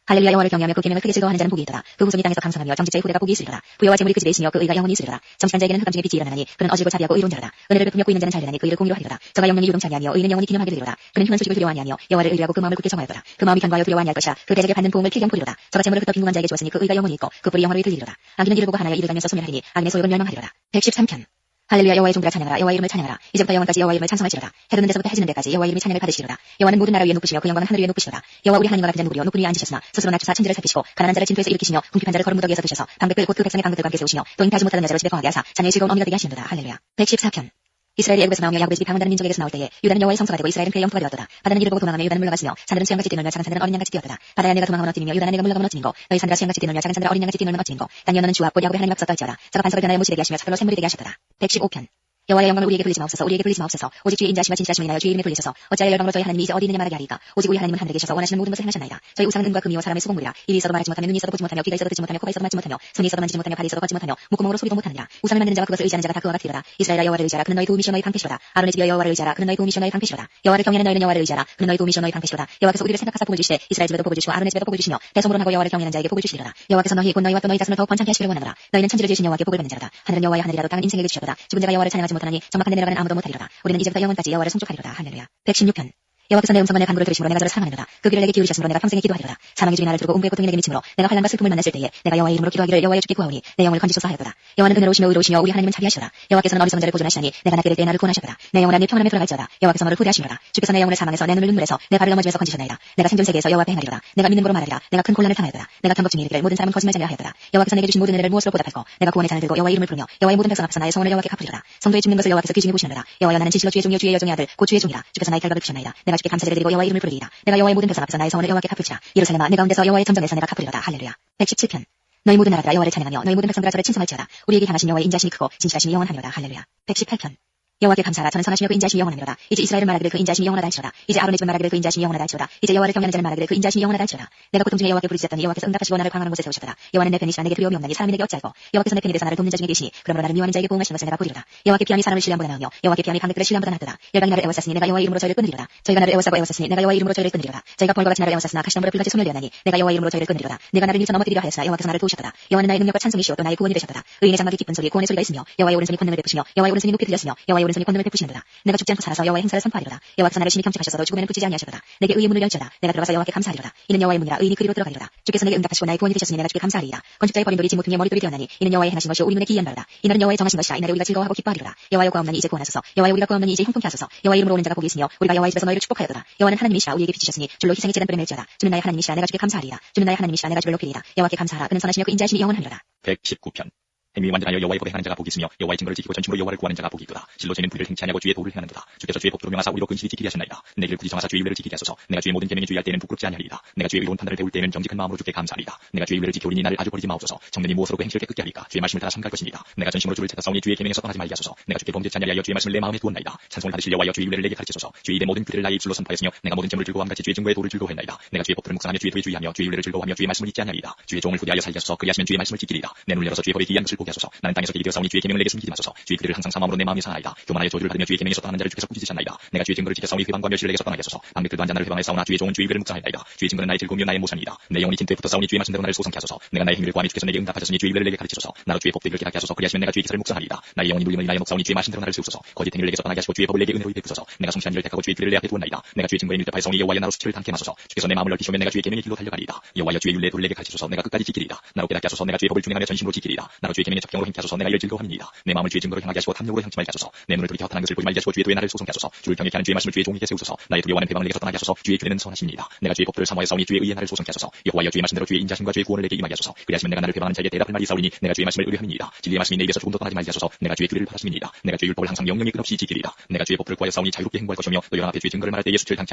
Speaker 2: 할렐루야 여호와를 경외하며 그 계명을 크게 즐거워하는 자는 복이 있도다. 그 후손이 땅에서 강성하며 정직자의 후대가 복이 있으리로다. 부여와 재물이 그 집에 있으며 그 의가 영원히 있으리로다. 정직한 자에게는 흑암 중에 빛이 일어나니 그는 어질고 자비하고 의로운 자로다. 은혜를 베푸며 꾸이는 자는 잘 되나니 그 일을 공의로 하리로다. 저가 영영이 유동치 아니하며 의인은 영원히 기념하게 되리로다. 그는 흉한 수직을 두려워 아니하며 여호와를 의뢰하고 그 마음을 굳게 정하였도다. 그 마음이 견고하여 두려워 아니할 것이라. 그 대적에 받는 보응을 필경 보리로다. 저가 재물을 흩어 빈궁한 자에게 주었으니 그 의가 영원히 있고 그 뿔이 영원히 들리리로다. 악인은 이를 보고 하나여 이를 달면서 소멸하리니 악인의 소욕은 멸망하리로다. 113편 할렐루야 여호와의 종들아 찬양하라. 여호와 이름을 찬양하라. 이제부터 영원까지 여호와 이름을 찬송할지로다. 해돋는 데서부터 해지는 데까지 여호와 이름이 찬양을 받으시리로다. 여호와는 모든 나라 위에 높으시며 그 영광은 하늘 위에 높으시로다. 여호와 우리 하나님과 같은 자 누구리요. 높은 위에 앉으셨으나 스스로 낮추사 천지를 살피시고 가난한 자를 진토에서 일으키시며 궁핍한 자를 거룩 무더기에서 드셔서 방백들 곧 그 백성의 방백들과 함께 세우시며 또 잉태하지 못하는 여자로 집에 거하게 하사 자녀의 즐거운 어미가 되게 하시는도다. 할렐루야. 114편 이스라엘이 애굽에서 나오며 야곱의 집이 방황하는 민족에게서 나올 때에 유다는 여호와의 성소가 되고 이스라엘은 그의 영토가 되었도다. 바다는 이를 보고 도망하며 유다는 물러갔으며 산들은 수양같이 뛰놀며 작은 산들은 어린 양같이 뛰었도다. 바다야 내가 도망하면 어찌니며 유다야 내가 물러가면 어찌니고 너희 산들아 수양같이 뛰놀며 작은 산들아 어린 양같이 뛰놀면 어찌니고 다니엘 너는 주 앞 곧 야곱의 하나님 앞서 떨지어다. 저가 반석을 변하여 못이 되게 하시며 차별로 샘물이 되게 하셨도다. 115편 여호와의 영광을 우리에게 돌리지 마옵소서. 우리에게 돌리지 마옵소서. 오직 주의 인자하심과 진실하심을 인하여 주의 이름에 돌리소서. 어찌하여 열방으로 저희 하나님이 이제 어디 있느냐 말하게 하리까. 오직 우리 하나님은 하늘에 계셔서 원하시는 모든 것을 행하셨나이다. 저희 우상은 은과 금이요 사람의 수공물이라. 입이 있어도 말하지 못하며 눈이 있어도 보지 못하며 귀가 있어도 듣지 못하며 코가 있어도 맡지 못하며 손이 있어도 만지지 못하며 발이 있어도 걷지 못하며 목구멍으로 소리도 못하느니라. 우상을 만드는 자와 그것을 의지하는 자가 다 그와 같으리로다. 이스라엘아 여호와를 의지하라. 그는 너희 도움이시오 너희 방패시로다. 아론의 집이여 여호와를 의지하라. 그는 너희 도움이시오 너희 방패시로다. 여호와를 경외하는 너희는 여호와를 의지하라. 그는 너희 도움이시오 너희 방패시로다. 여호와께서 우리를 생각하사 복을 주시되 이스라엘 집에도 복을 주시고 아론의 집에도 복을 주시며 대소문하고 여호와를 경외하는 자에게 복을 주시리로다. 여호와께서 너희 곧 너희와 또 너희 자손을 더욱 번창케 하시기를 원하노라. 너희는 천지를 지으신 여호와께 복을 받는 자로다. 하늘은 여호와의 하늘이라도 땅은 인생에게 주셨도다. 죽은 자가 여호와를 찬양하지 못하나니 적막한 데 내려가는 아무도 못하리로다. 우리는 이제부터 영원까지 여호와를 송축하리로다. 할렐루야. 116편 여호와께서 내 음성과 내 간구를 들으심으로 내가 저를 사랑하느니라. 그 귀를 내게 기울이셨으므로 내가 평생에 기도하리로다. 사망의 주인 나를 두고 음부의 고통이 내게 미치므로 내가 환난과 슬픔을 만났을 때에 내가 여호와의 이름으로 기도하기를 여호와의 주께 구하오니 내 영혼을 건지소서 하였도다. 여호와는 은혜로우시며 의로우시며 우리 하나님은 자비하시로다. 여호와께서는 어리석은 자를 보존하시나니 내가 낫게 될 때에 나를 구원하셨도다. 내 영혼아 네 평안함에 들어갈지어다. 여호와께서 너를 후대하시리로다. 주께서 내 영혼을 사망해서 내 눈을 눈물에서 내 발을 넘어지면서 건지셨나이다. 내가 생존 세계에서 여호와 앞에 행하리로다. 내가 믿는 거로 말하리라. 내가 큰 곤란을 당하였도다. 내가 경것 중에 이르기를 모든 사람은 거짓말자며 하였도다. 여호와께서 내게 주신 모든 은혜를 무엇으로 보답할까. 내가 구원의 잔을 들고 여호와의 이름을 부르며 여호와의 모든 백성 앞에서 나의 소원을 여호와께 갚으리로다. 성도의 죽는 것을 여호와께서 귀중히 보시느니라. 여호와여 나는 진실로 주의 종이요 주의 여종의 아들 곧 주의 종이라. 주께서 나의 결박을 주셨나이다. 내가 주께 감사제를 드리고 여호와의 이름을 부르리이다. 내가 여호와의 모든 백성 앞에서 나의 소원을 여호와께 갚을지라. 예루살렘아 내 가운데서 여호와의 전정에서 내가 갚으리로다. 할렐루야. 117편 너희 모든 나라들아 여호와를 찬양하며 너희 모든 백성들아 저를 칭송할지어다. 우리에게 향하신 여호와의 인자심이 크고 진실하심이 영원하니로다. 할렐루야. 118편 여호와께 감사하라. 저는 선하시며 그 인자심이 영원하니로다. 이제 이스라엘을 말하기를 그 인자심이 영원하다 할지로다. 이제 아론의 집을 말하기를 그 인자심이 영원하다 할지로다. 이제 여호와를 경외하는 자를 말하기를 그 인자심이 영원하다 할지로다. 내가 고통 중에 여호와께 부르짖었더니 여호와께서 응답하시고 나를 광활한 곳에 세우셨도다. 여호와는 내 편이시라. 내게 두려움이 없나니 사람이 내게 어찌할꼬. 여호와께서 내 편이 되사 나를 돕는 자 중에 계시니 그러므로 나를 미워하는 자에게 보응하시는 것을 내가 보리로다. 여호와께 피함이 사람을 신뢰함보다 나으며 여호와께 피함이 방백들을 신뢰함보다 낫도다. 열방이 나를 애워쌌으니 내가 여호와의 이름으로 저희를 끊으리로다. 저희가 나를 애워싸고 애워쌌으니 내가 여호와의 이름으로 저희를 끊으리로다. 저희가 벌과 같이 나를 애워쌌으나 가시덤불에 불같이 소멸되었나니 내가 여호와의 이름으로 저희를 끊으리로다. 내가 나를 밀쳐 넘어뜨리려 하였으나 여호와께서 나를 도우셨도다. 여호와는 나의 능력과 찬송이시오 또 나의 구원이 되셨도다. 의인의 장막이 기쁜 소리 구원의 소리가 있으며 여호와의 오른손이 권능을 베푸시며 여호와의 오른손이 높이 들렸으며 여호와의 오른손이 권능을 베푸시는도다. 내가 죽지 않고 살아서 여호와의 행사를 선포하리로다. 여호와께서 나를 심히 경책하셔서도 죽음에는 붙이지 아니하시도다. 내게 의의 문을 열지어다. 내가 들어가서 여호와께 감사하리로다. 이는 여호와의 문이라 의인이 그리로 들어가리로다. 주께서 내게 응답하시고 나의 구원이 되셨으니 내가 주께 감사하리이다. 건축자의 버린 돌이 진모퉁이의 머릿돌이 되었나니 이는 여호와의 행하신 것이요 우리 눈에 기이한 바로다. 이날은 여호와의 정하신 것이라. 이날에 우리가 즐거워하고 기뻐하리로다. 여호와여 구하옵나니 이제 구원하소서. 여호와여 우리가 구하옵나니 이제 형통케 하소서. 여호와의 이름으로 오는 자가 복이 있으며 우리가 여호와의 집에서 너희를 축복하였도다. 여호와는 하나님이시라. 우리에게 빚주셨으니 줄로 희생의 제단불에 맬지어다. 주는 나의 하나님이시라. 내가 주께 감사하리이다. 주는 나의 하나님이시라. 내가 주를 높이리이다. 여호와께 감사하라. 그는 선하시며 그 인자하심이 영원하리로다.
Speaker 1: 119편. 행위 완전하여 여호와의 법에 행하는 자가 복이 있으며 여호와의 증거를 지키고 전심으로 여호와를 구하는 자가 복이 있도다. 실로 죄는 불의를 행치 아니하고 주의 도를 행하는도다. 주께서 주의 법도를 명하사 우리로 근실히 지키게 하셨나이다. 내 길을 굳이 정하사 주의 윤례를 지키게 하소서. 내가 주의 모든 계명에 주의할 때에는 부끄럽지 아니하리이다. 내가 주의 의로운 판단을 배울 때에는 정직한 마음으로 주께 감사하리이다. 내가 주의 윤례를 지켜오리니 나를 아주 버리지 마옵소서. 정년이 무엇으로 그 행실을 깨끗게 하리까. 주의 말씀을 따라 삼갈 것입니다. 내가 전심으로 주를 찾아싸우니 주의 계명에서 떠나지 말게 하소서. 내가 주께 범죄치 아니하여 주의 말씀을 내 마음에 두었나이다. 찬송을 받으실 여호와여 주의 윤례를 내게 가르치소서. 주의 입의 모든 규례를 나의 입술로 선포하였으며 내가 모든 점을 즐거워함 같이 주의 증거의 도를 즐거워했나이다. 내가 주의 법들을 묵상하며 주의 도에 주의하며 주의 윤례를 즐거워하며 주의 말씀을 잊지 아니하리이다. 주의 종을 후대하여 살게 하소서. 그리하시면 주의 말씀을 지키리이다. 내 눈을 열어서 주의 법의 기이한 것을 보게 하소서. 나는 땅에서 길이 되어 싸우니 주의 계명을 내게 숨기지 마소서. 주의 규례를 항상 삼함으로 내 마음이 상하이다. 교만하여 저주를 받으며 주의 계명에서 떠나는 자를 주께서 꾸짖으셨나이다. 내가 주의 증거를 지켜 싸우니 회방과 멸시를 내게서 떠나게 하소서. 밤낮들도 한 잔을 회방에 싸우나 주의 종은 주의 규례를 묵상하였나이다. 주의 증거는 나의 즐거움이요 나의 모산이다. 내 영혼이 진퇴부터 싸우니 주의 말씀대로 나를 소성케 하소서. 내가 나의 행위를 구하며 주께서 내게 응답하셨으니 주의 규례를 내게 가르치소서. 나로 주의 법도를 깨닫게 하소서. 그리하시면 내가 주의 기사를 묵상하리이다. 나의 영혼이 눌림을 인하여 먹사오니 주의 말씀대로 나를 세우소서. 거짓 행위를 내게서 떠나게 하시고 주의 법을 내게 은혜로 베푸소서. 내가 성실한 일을 택하고 주의 규례를 내 앞에 두었나이다. 내가 주의 증거에 밀접하여 싸우니 여호와의 나로 수치를 당케 하소서. 주께서 내 마음을 넓히시면 내가 주의 계명의 길로 달려가리이다. 여호와여 주의 윤례 도를 내게 가르치소서. 내가 끝까지 지키리이다. 나로 깨닫게 하소서. 내가 주의 법을 준행하며 전심으로 지키리이다. 나로 주의 계명의 첩경으로 행케 하소서. 내가 이를 즐거워합니다. 내 마음을 주의 증거로 향하게 하시고 탐욕으로 향치 말게 하소서. 내 눈을 돌이켜 헛한 것을 보지 말게 하시고 주의 도에 나를 소송케 하소서. 주를 경외케 하는 주의 말씀을 주의 종에게 세우소서. 나의 두려워하는 회방을 내게서 떠나게 하소서. 주의 규례는 선하십니다. 내가 주의 법들을 사모하여 싸우니 주의 의에 나를 소송케 하소서. 여호와여 주의 말씀대로 주의 인자심과 주의 구원을 내게 임하게 하소서. 그리하시면 내가 나를 회방하는 자에게 대답할 말이 싸우니 내가 주의 말씀을 의뢰함이니이다. 진리의 말씀이 내 입에서 조금도 떠나지 말게 하소서. 내가 주의 규례를 바라심이니이다. 내가 주의 율법을 항상 영영이 끝없이 지키리이다. 내가 주의 법들을 구하여 싸우니 자유롭게 행보할 것이며 또 여러 앞에 주의 증거를 말할 때에 수치를 당치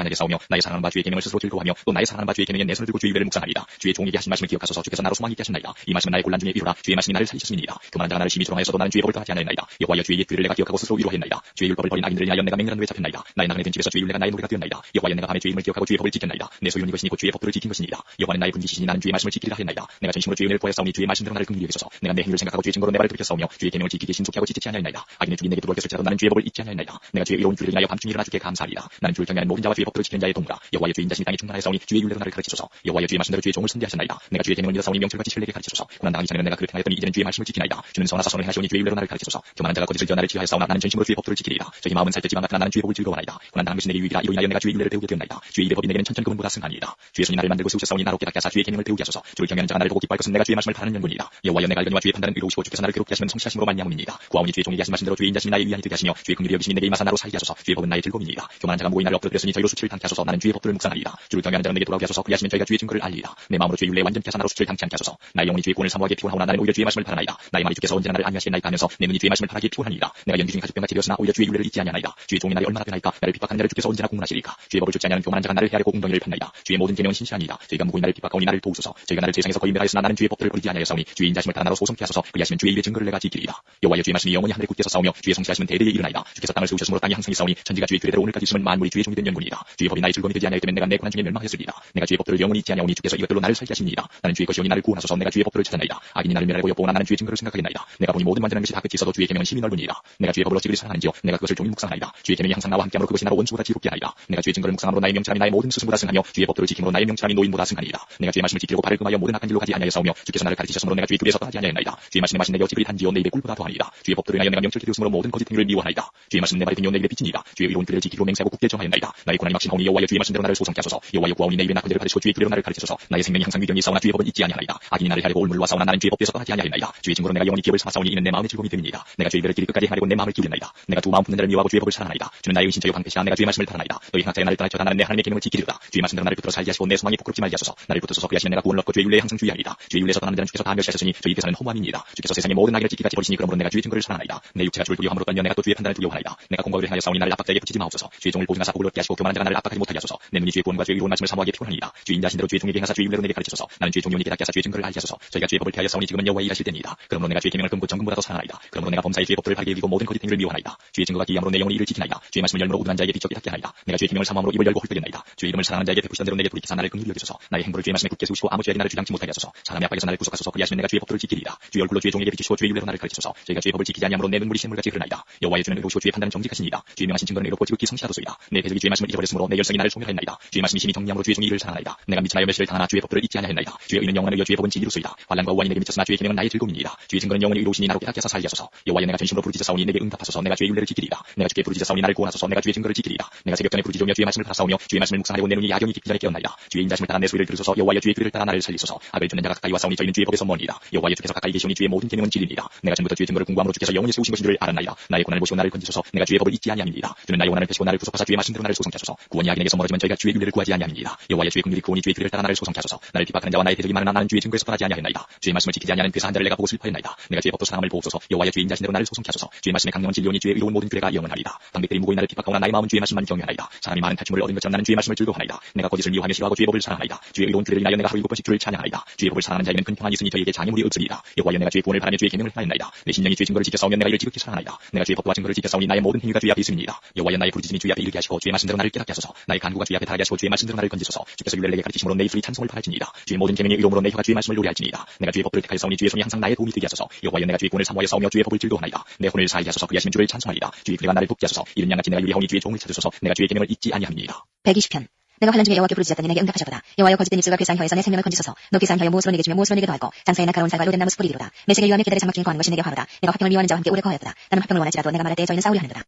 Speaker 1: 않게 싸우며 나의 사랑하는 바 주의 계명을 스스로 즐거워하며 또 나의 사랑하는 바 주의 계명에 내 손을 들고 주의 규례를 묵상하리이다. 주의 종에게 하신 말씀을 기억하소서. 주께서 나로 소망 있게 하셨나이다. 이 말씀은 나의 곤란 중에 위로라. 주의 말씀이 나를 살리셨습니다. 교만한 자가 나를 심히 조롱하였어도 나는 주의 법을 떠나지 않았나이다. 여호와여 주의 옛 규례를 내가 기억하고 스스로 위로했나이다. 주의 율법을 버린 악인들을 인하여 내가 맹렬한 후에 잡혔나이다. 나의 나그네 된 집에서 주의 윤례가 나의 노래가 되었나이다. 여호와여 내가 밤에 주의 이름을 기억하고 주의 법을 지켰나이다. 내 소유는 이것이니 곧 주의 법들을 지킨 것이니이다. 여호와는 나의 분지시니 나는 주의 말씀을 지키리라 했나이다. 내가 전심으로 주의 은혜를 구하여 싸우니 주의 말씀대로 나를 긍휼히 여기소서. 내가 내 행위를 생각하고 주의 증거로 내 발을 들여 싸우며 주의 계명을 지키기에 신속히 하고 지체치 아니하였나이다. 악인의 죽인 내게 두려웠을지라도 나는 주의 법을 잊지 아니하였나이다. 내가 주의 의로운 규례를 인하여 밤중에 일어나 주께 감사하리이다. 나는 주를 경외하는 모든 자와 주의 법들을 지키는 자의 동무라. 여호와여 주의 인자심이 땅에 충만하여 싸우니 주의 윤례로 나를 가르치소서. 여호와여 주의 말씀대로 주의 종을 선대하셨나이다. 내가 주의 계명을 믿어 싸우니 명철같이 신뢰게 가르치소서. 고난당하기 전에는 내가 그렇게 하였더니 이제는 주의 말씀을 지키나이다. 주는 선하사 선을 행하시오니 주의 윤례로 나를 가르치소서. 교만한 자가 거짓을 지어 나를 지하여 싸우나 나는 전심으로 주의 법들을 지키리이다. 저희 마음은 살뜰 지방 같으나 나는 주의 법을 즐거워하나이다. 고난당한 것이 내게 유익이라. 이로 인하여 내가 주의 윤례를 배우게 되었나이다. 주의 입의 법이 내게는 천천금은보다 승하니이다. 주의 손이 나를 만들고 세우셨사오니 나로 깨닫게 하사 주의 계명을 배우게 하소서. 주를 경외하는 자가 나를 보고 기뻐할 것은 내가 주의 말씀을 바라는 연분이다. 여호와여 내가 알거니와 주의 판단은 의로우시고 주께서 나를 괴롭게 하시면 성실하심으로 말미암음이니이다. 구하오니 주의 종에게 하신 말씀대로 주의 인자심이 나의 위안이 되게 하시며 주의 긍휼히 여기심이 내게 임하사 나로 살게 하소서. 주의 법은 나의 즐거움이니이다. 교만한 자가 모이 나를 엎드렸으니 저희로 수치를 당케 하소서. 나는 주의 법들을 묵상하리이다. 주를 경외하는 자는 내게 돌아오게 하소서. 그리하시면 저희가 주의 증거를 알리이다. 내 마음으로 주의 윤례에 완전케 하사 나로 수치를 당치 않게 하소서. 나의 영혼이 주의 구원을 사모하게 피곤하오나 나는 오히려 주의 말씀을 바라나이다. 나의 말이 주께서 언제나 나를 안위하시겠나이까 하면서 내 눈이 주의 말씀을 바라기에 피곤하니이다. 내가 연기 중에 가죽병같이 되었으나 오히려 주의 윤례를 잊지 아니하나이다. 주의 종이 나를 얼마나 변하이까. 나를 핍박하는 자를 주께서 언제나 공문하시리까. 주의 법을 쫓지 아니하는 교만한 자가 나를 헤아리고 공동이를 폈나이다. 주의 모든 계명은 신실하니이다. 저희가 무고인 나를 핍박하오니 나를 도우소서. 저희가 나를 세상에서 거의 멸하였으나 나는 주의 법들을 버리지 아니하였사오니 주의 인자심을 따라 나로 소송케 하소서. 그리하시면 주의 입의 증거를 내가 지키리이다. 여호와여 주의 말씀이 영원히 하늘에 굳게서 싸우며 주의 성실하심은 대대에 이르나이다. 주께서 땅을 세우셨으므로 땅이 항상 있사오니 천지가 주의 규례대로 오늘까지 있음은 만물이 주의 종이 된 연분이다. 주의 법이 나의 즐거움이 되지 아니하였다면 내가 내 고난 중에 멸망하였으리이다. 내가 주의 법들을 영원히 잊지 아니하오니 주께서 이것들로 나를 살게 하십니다. 나는 주의 것이오니 나를 구원하소서. 내가 주의 법들을 찾아나이다. 악인이 나를 멸하고 엿보오나 나는 주의 증거를 생각하겠나이다. 내가 보니 모든 완전한 것이 다 끝이 있어도 주의 계명은 심히 넓으니이다. 내가 주의 법을 어찌 그리 사랑하는지요. 내가 그것을 종일 묵상하나이다. 주의 계명이 항상 나와 함께함으로 그것이 나로 원수보다 지롭게 하나이다. 내가 주의 증거를 묵상함으로 나의 명철함이 나의 모든 스승보다 승하며 주의 법들을 지킴으로 나의 명철함이 노인보다 승하니이다. 내가 주의 말씀을 지키려고 발을 금하여 모든 악한 길로 가지 아니하였사오며 주께서 나를 가르치셨으므로 내가 주의 규례에서 떠나지 아니하였나이다. 주의 말씀의 맛이 내게 어찌 그리 단지요. 내 입에 꿀보다 더하니이다. 주의 법들을 인하여 내가 명철케 되었으므로 모든 거짓 행위를 미워하나이다. 주의 말씀 내 발이 등이요 내 입에 빛이니이다. 주의 의로운 규례를 지키기로 맹세하고 굳게 정하였나이다. 나의 고난이 막심하오니 여호와여 주의 말씀대로 나를 소성케 하소서. 여호와여 구하오니 내 입에 낙헌대를 가르치고 주의 규례로 나를 가르치소서. 나의 생명이 항상 위경이 싸우나 주의 법은 잊지 아니하나이다. 악인이 나를 헤아리고 올물로 싸우나 나는 주의 법에서 떠나지 아니하였나이다. 주의 증거로 내가 영원히 기업을 삼아 싸우니 이는 내 마음의 즐거움이 됨이니이다. 내가 주의 규례를 길이 끝까지 행하려고 내 마음을 기울였나이다. 내가 두 마음 품는 자를 미워하고 주의 법을 사랑하나이다. 주는 나의 의신자요 방패시라. 내가 주의 말씀을 바라나이다. 너희 행악자의 나를 떠나쳐다 나는 내 하나님의 계명을 지키리로다. 주의 말씀대로 나를 붙들어 살게 하시고 내 소망이 부끄럽지 말게 하소서. 나를 붙드소서. 그리하시면 내가 구원을 얻고 주의 윤례에 항상 주의하리이다. 주의 윤례에서 떠나는 자는 주께서 다 멸시하셨으니 저희께서는 허무함이니이다. 주께서 세상의 모든 악인을 지키같이 버리시니 그러므로 내가 주의 증거를 사랑하나이다. 내 육체가 주를 두려워함으로 떨며 내가 또 주의 판단을 두려워하나이다. 내가 공과 의를 행하여 싸우니 나를 압박자에게 붙이지 마옵소서. 주의 종을 보증하사 복을 얻게 하시고 교만한 자가 나를 압박하지 못하게 하소서. 내 눈이 주의 구원과 주의 이로운 말씀을 사모하기에 피곤하니이다. 주의 인자하신 대로 주의 종에게 행하사 주의 윤례로 내게 가르치소서. 나는 주의 종이 오니 깨닫게 하사 주의 증거를 알게 하소서. 저희가 주의 법을 피하여 싸우니 지금은 여호와의 일하실 때니이다. 그러므로 내가 주의 계명을 금고 정금보다 더 사랑하나이다. 그러므로 내가 범사의 주의 법들을 바르게 여기고 모든 거짓 행위를 미워하나이다. 주의 증거가 기이함으로 내 영혼이 이를 지키나이다. 주의 말씀을 열므로 우둔한 자에게 비쩍 깨닫게 하나이다. 내가 주의 계명을 사모함으로 입을 열고 헐떡였나이다. 주의 이름을 사랑하는 자에게 베푸시던 대로 내게 돌이키사 나를 긍휼히 여기소서. 나의 행보를 주의 말씀에 굳게 세우시고 아무 죄악이 나를 주장치 못하게 하소서. 사람의 압박에서 나를 구속하소서. 그리하시면 내가 주의 법들을 지키리이다. 주의 얼굴로 주의 종에게 비추시고 주의 윤례로 나를 가르치소서. 저희가 주의 법을 지키지 아니함으로 내 눈물이 샘물같이 흐르나이다. 여호와의 주는 의로우시고 주의 판단은 정직하시니이다. 주의 명하신 증거는 의롭고 지극히 성실하도소이다. 내 계적이 주의 말씀을 잊어버렸으므로 내 열성이 나를 소멸하였나이다. 주의 말씀이 심히 정리함으로 주의 종이 이를 사랑하나이다. 내가 미천하여 멸시를 당하나 주의 법들을 잊지 아니하였나이다. 주의 의는 영원하여 주의 법은 진리로소이다. 환난과 우환이 내게 미쳤으나 주의 계명은 나의 즐거움이니이다. 주의 증거는 영원히 의로우시니 나로 깨닫게 하사 살게 하소서. 여호와여 내가 전심으로 부르짖었사오니 내게 응답하소서. 내가 주의 율례를 지키리이다. 내가 주께 부르짖었사오니 나를 구원하소서. 내가 주의 증거를 지키리이다. 내가 새벽 전에 부르짖으며 주의 말씀을 받았사오며 주의 말씀을 묵상하려고 내 눈이 야경이 깊기 전에 깨었나이다. 주의 인자심을 따라 내 소리를 들으소서. 여호와여 주의 귀를 따라 나를 살리소서. 악을 듣는 자가 가까이 왔사오니 저희는 주의 법에서 멀리이다. 여호와여 주께서 가까이 계시오니 주의 모든 계명은 진리이다. 내가 전부터 주의 증거를 공부함으로 주께서 영원히 세우신 것인 줄 알았나이다. 나의 고난을 보시고 나를 건지소서. 내가 주의 법을 잊지 아니함이니이다. 주는 나의 원한을 펴시고 나를 구속하사 주의 말씀대로 나를 소성케 하소서. 구원이 악인에게서 멀어지면 저희가 주의 율례를 구하지 아니함이니이다. 여호와여 주의 긍휼이 크오니 주의 길을 따라 나를 소성케 하소서. 나를 핍박하는 자와 나의 대적이 많으나 나는 주의 증거에서 떠나지 아니하였나이다. 주의 말씀을 지키지 아니하는 그 사한 자를 내가 보고 슬퍼했나이다. 내가 주의 법도 사랑함을 보옵소서. 여호와여 주의 인자신대로 나를 소성케 하소서. 주의 말씀의 강령은 진리오니 주의 의로운 모든 규례가 영원하리이다. 방백들이 무고히 나를 핍박하오나 나의 마음은 주의 말씀만 경외하나이다. 사람이 많은 탈취물을 얻은 것처럼 나는 주의 말씀을 즐거워하나이다. 내가 거짓을 미워하며 싫어하고 주의 법을 사랑하나이다. 주의 의로운 규례를 인하여 내가 하루 7번씩 주를 찬양하나이다. 주의 법을 사랑하는 자에게는 큰 평안이 있으니 저희에게 장애물이 없으리이다. 여호와여 내가 주의 구원을 바라며 주의 계명을 행하였나이다. 내 심령이 주의 증거를 지켰사오면 내가 이를 지극히 사랑하나이다. 내가 주의 법과 증거를 지켰사오니 나의 모든 행위가 주의 앞에 있음이니이다. 여호와여 나의 부르짖음이 주의 앞에 이르게 하시고 주의 말씀대로 나를 깨닫게 하소서. 나의 간구가 주의 앞에 닿게 하시고 주의 말씀대로 나를 건지소서. 주께서 율례를 내게 가르치심으로 내 입술이 찬송을 바랄지니이다. 주의 모든 계명의 의로움으로 내 혀가 주의 말씀을 노래할지니이다. 내가 주의 법들을 택하였사오니 주의 손이 항상 나의 도움이 되게 하소서. 여호와여 내가 주의 구원을 사모하여 싸우며 주의 법을 즐거워하나이다. 내 혼을 사하게 하소서. 그리하시면 주를 찬송하리이다. 주의 규례가 나를 돕게 하소서. 이른 양같이 내가 유리하오니 주의 종을 찾으소서. 내가 주의 계명을 잊지 아니함이니이다.
Speaker 2: 120편. 내가 환난 중에 여호와께 부르짖었더니 내게 응답하셨도다. 여호와여 거짓된 입술과 괴사한 혀에서 내 생명을 건지소서. 너 괴사한 혀여 무엇으로 내게 주며 무엇으로 내게 더하고 장사에 날카로운 살과 로된 나무 스포리 이르로다. 매색을 유하며 기다려 장막 중에 거하는 것이 내게 화로다. 내가 화평을 미워하는 자와 함께 오래 거하였도다. 나는 화평을 원할지라도 내가 말할 때 저희는 싸우려 하는도다.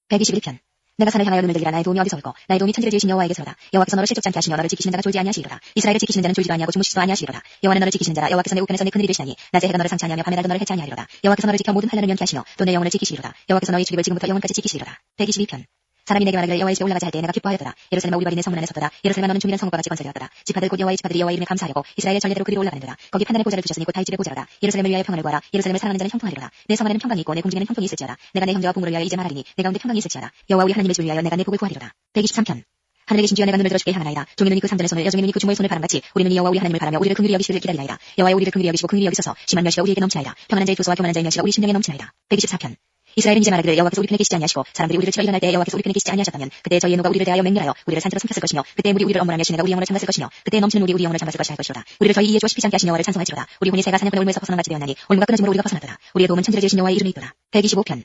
Speaker 2: 121편. 내가 산을 향하여 눈을 들기라. 나의 도움이 어디서 올꼬. 나의 도움이 천지를 지으신 여호와에게서로다. 여호와께서 너를 실족지 않게 하시며 너를 지키시는 자가 졸지 아니하시리로다. 이스라엘을 지키시는 자는 졸지도 아니하고 주무시지도 아니하시리로다. 여호와는 너를 지키시는 자라. 여호와께서 내 우편에서 내 그늘이 되시나니 낮에 해가 너를 상치 아니하며 밤에 날도 너를 해치 아니하리로다. 여호와께서 너를 지켜 모든 환난을 면케 하시며 또 내 영혼을 지키시리로다. 여호와께서 너의 출입을 지금부터 영원까지 지키시리로다. 122편. 사람이 내게 말하기를 여호와의 집에 올라가자 할 때 내가 기뻐하였도다. 예루살렘아 우리 발이 내 성문 안에 섰도다. 예루살렘아 너는 중일한 성읍과 같이 건설되었도다. 지파들 곧 여호와의 지파들이 여호와의 이름에 감사하려고 이스라엘의 전례대로 그리로 올라가는도다. 거기 판단의 보좌를 두셨으니 곧 다윗 집의 보좌로다. 예루살렘을 위하여 평안을 구하라. 예루살렘을 사랑하는 자는 형통하리로다. 내 성 안에는 평강이 있고 내 공중에는 형통이 있을지어다. 내가 내 형제와 부모를 위하여 이제 말하리니 내 가운데 평강이 있을지어다. 여호와 우리 하나님의 집을 위하여 내가 내 복을 구하리로다. 123편. 하늘에 계신 주여 내가 눈을 들어 주께 향하나이다. 종의 눈이 그 상전의 손을 여종의 눈이 그 주모의 손을 바람같이 우리 눈이 여호와 우리 하나님을 바라며 우리를 긍휼히 여기시기를 기다리나이다. 여호와여 우리를 긍휼히 여기시고 긍휼히 여기소서. 심한 멸시가 우리에게 넘치나이다. 평안한 자의 교소와 교만한 자의 멸시가 우리 심령에 넘치나이다. 124편. 이스라엘은 이제 말하기를 여호와께서 우리 편에 계시지 아니하시고 사람들이 우리를 치러 일어날 때 여호와께서 우리 편에 계시지 아니하셨다면 그때 저희의 노가 우리를 대하여 맹렬하여 우리를 산채로 삼켰을 것이며 그때 물이 우리를 엄물하며 시내가 우리 영혼을 잠갔을 것이며 그때 넘치는 물이 우리 영혼을 잠갔을 것이 할 것이로다. 우리를 저희 이에 주어 싶지 않게 하신 여호와를 찬송할지로다. 우리 혼이 새가 사냥꾼의 올무에서 벗어난 같이 되었나니 올무가 끊어짐으로 우리가 벗어났도다. 우리의 도움은 천지를 지으신 여호와의 이름에 있도다. 125편.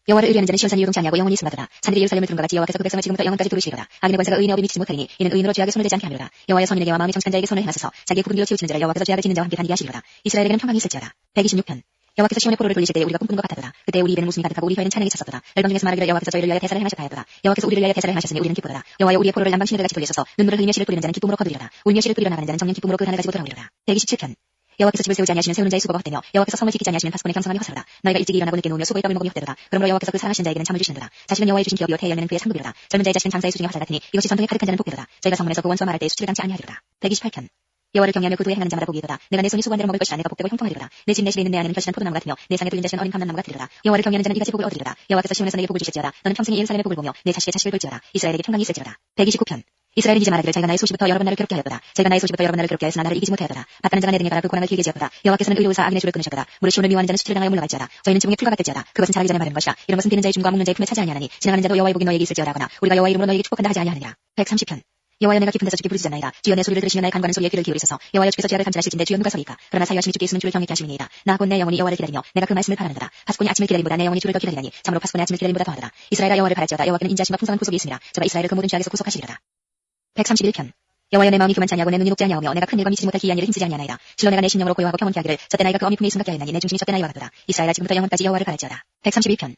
Speaker 2: 여호와를 의뢰하는 자는 시온산이 요동치 아니하고 영원히 있음하도다. 산들이 예루살렘을 두른 것 같이 여호와께서 그 백성을 지금부터 영원까지 두르시리로다. 악인의 권세가 의인의 업이 미치지 못하리니 이는 의인으로 죄악에 손을 대지 않게 하리로다. 여호와의 선인에게와 마음이 정직한 자에게 손을 행하소서. 자기의 굽은 길로 치우치는 자를 여호와께서 죄악을 짓는 자와 함께 다니게 하시리로다. 이스라엘에게는 평강이 있을지어다. 126편. 여호와께서 시온의 포로를 돌리실 때 우리가 꿈꾸는 것 같았도다. 그때 우리 입에는 웃음이 가득하고 우리 혀에는 찬양이 찼었도다. 열방 중에서 말하기를 여호와께서 저희를 위하여 대사를 행하셨다 하였도다. 여호와께서 우리를 위하여 대사를 행하셨으니 우리는 기쁘도다. 여호와여 우리의 포로를 남방 시내들같이 돌리소서. 눈물을 흘리며 씨를 뿌리는 자는 기쁨으로 거두리로다. 울며 씨를 뿌리러 나가는 자는 정녕 기쁨으로 그 하늘 가지고 돌아오리로다. 127편. 여호와께서 집을 세우지 아니하시는 세우는 자의 수고가 헛되며 여호와께서 성을 지키지 아니하시는 파수꾼의 경성함이 허사로다. 너희가 일찍 일어나고 늦게 누우며 수고의 떡을 먹으며 헛되도다. 그러므로 여호와께서 그 사랑하시는 자에게는 잠을 주시는도다. 자식은 여호와의 주신 기업이요 태의 열매는 그의 상급이로다. 젊은 자의 자식은 장사의 수중의 화살 같으니 이것이 전통에 가득한 자는 복되도다. 저희가 성문에서 그 원수와 말할 때 수치를 당치 아니하리로다. 128편. 여호와를 경외하며 그 도에 행하는 자마다 복이 있도다. 내가 내 손이 수고한 대로 먹을 것이라. 내가 복되고 형통하리로다. 내 집 내 실에 있는 내 안에는 결실한 포도나무 같으며 내 상에 뚫린 자식은 어린 감람나무 같으리로다. 여호와를 경외하는 자는 이같이 복을 얻으리로다. 여호와께서 시온에서 내게 복을 주실지어다. 너는 평생에 예루살렘의 복을 보며 내 자식의 자식을 볼지어다. 이스라엘에게 평강이 있을지어다. 129편. 이스라엘은 이제 말하기를 자기가 나의 소시부터 여러 번 나를 괴롭게 하였도다. 자기가 나의 소시부터 여러 번 나를 괴롭게 하였으나 나를 이기지 못하였도다. 바다는 자가 내 등에 가라 그 고난을 길게 지었도다. 여호와께서는 의로우사 악인의 줄을 끊으셨도다. 무릇 시온을 미워하는 자는 수치를 당하여 물러갈지어다. 저희는 지붕에 풀과 같을지어다. 그것은 자라기 전에 마른 것이라. 이런 것은 비는 자의 줌과 묶는 자의 품에 차지 아니하나니 지나가는 자도 여호와의 복이 너에게 있을지어다 하거나 우리가 여호와의 이름으로 너에게 축복한다 하지 아니하느니라. 130편. 여호와여 내가 깊은 데서 주께 부르짖었나이다. 주여 내 소리를 들으시며 나의 간과하는 소리에 귀를 기울이소서. 여호와여 주께서 죄악을 감찰하실진데 주여 누가 서리까. 그러나 사유하심이 주께 있으면 주를 경외케 하시니이다. 나 곧 내 영혼이 여호와를 기다리며 내가 그 말씀을 바라는도다. 파수꾼이 아침을 기다림보다 내 영혼이 주를 더 기다리나니 참으로 파수꾼의 아침을 기다림보다 더하더라. 이스라엘아 여호와를 바랄지어다. 여호와께는 인자심과 풍성한 구속이 있으니라. 저가 이스라엘을 그 모든 죄악에서 구속하시리로다. 131편. 여호와여 내 마음이 교만치 아니하고 내 눈이 높지 아니하오며 내가 큰 일과 미치지 못할 기이한 일을 힘쓰지 아니하나이다. 실로 내가 내 심령으로 고요하고 평온케 하기를 저때 나이가 그 어미 품에 있음 같게 하였나니 내 중심이 저때 나이와 같도다. 이스라엘아 지금부터 영원까지 여호와를 바랄지어다. 132편.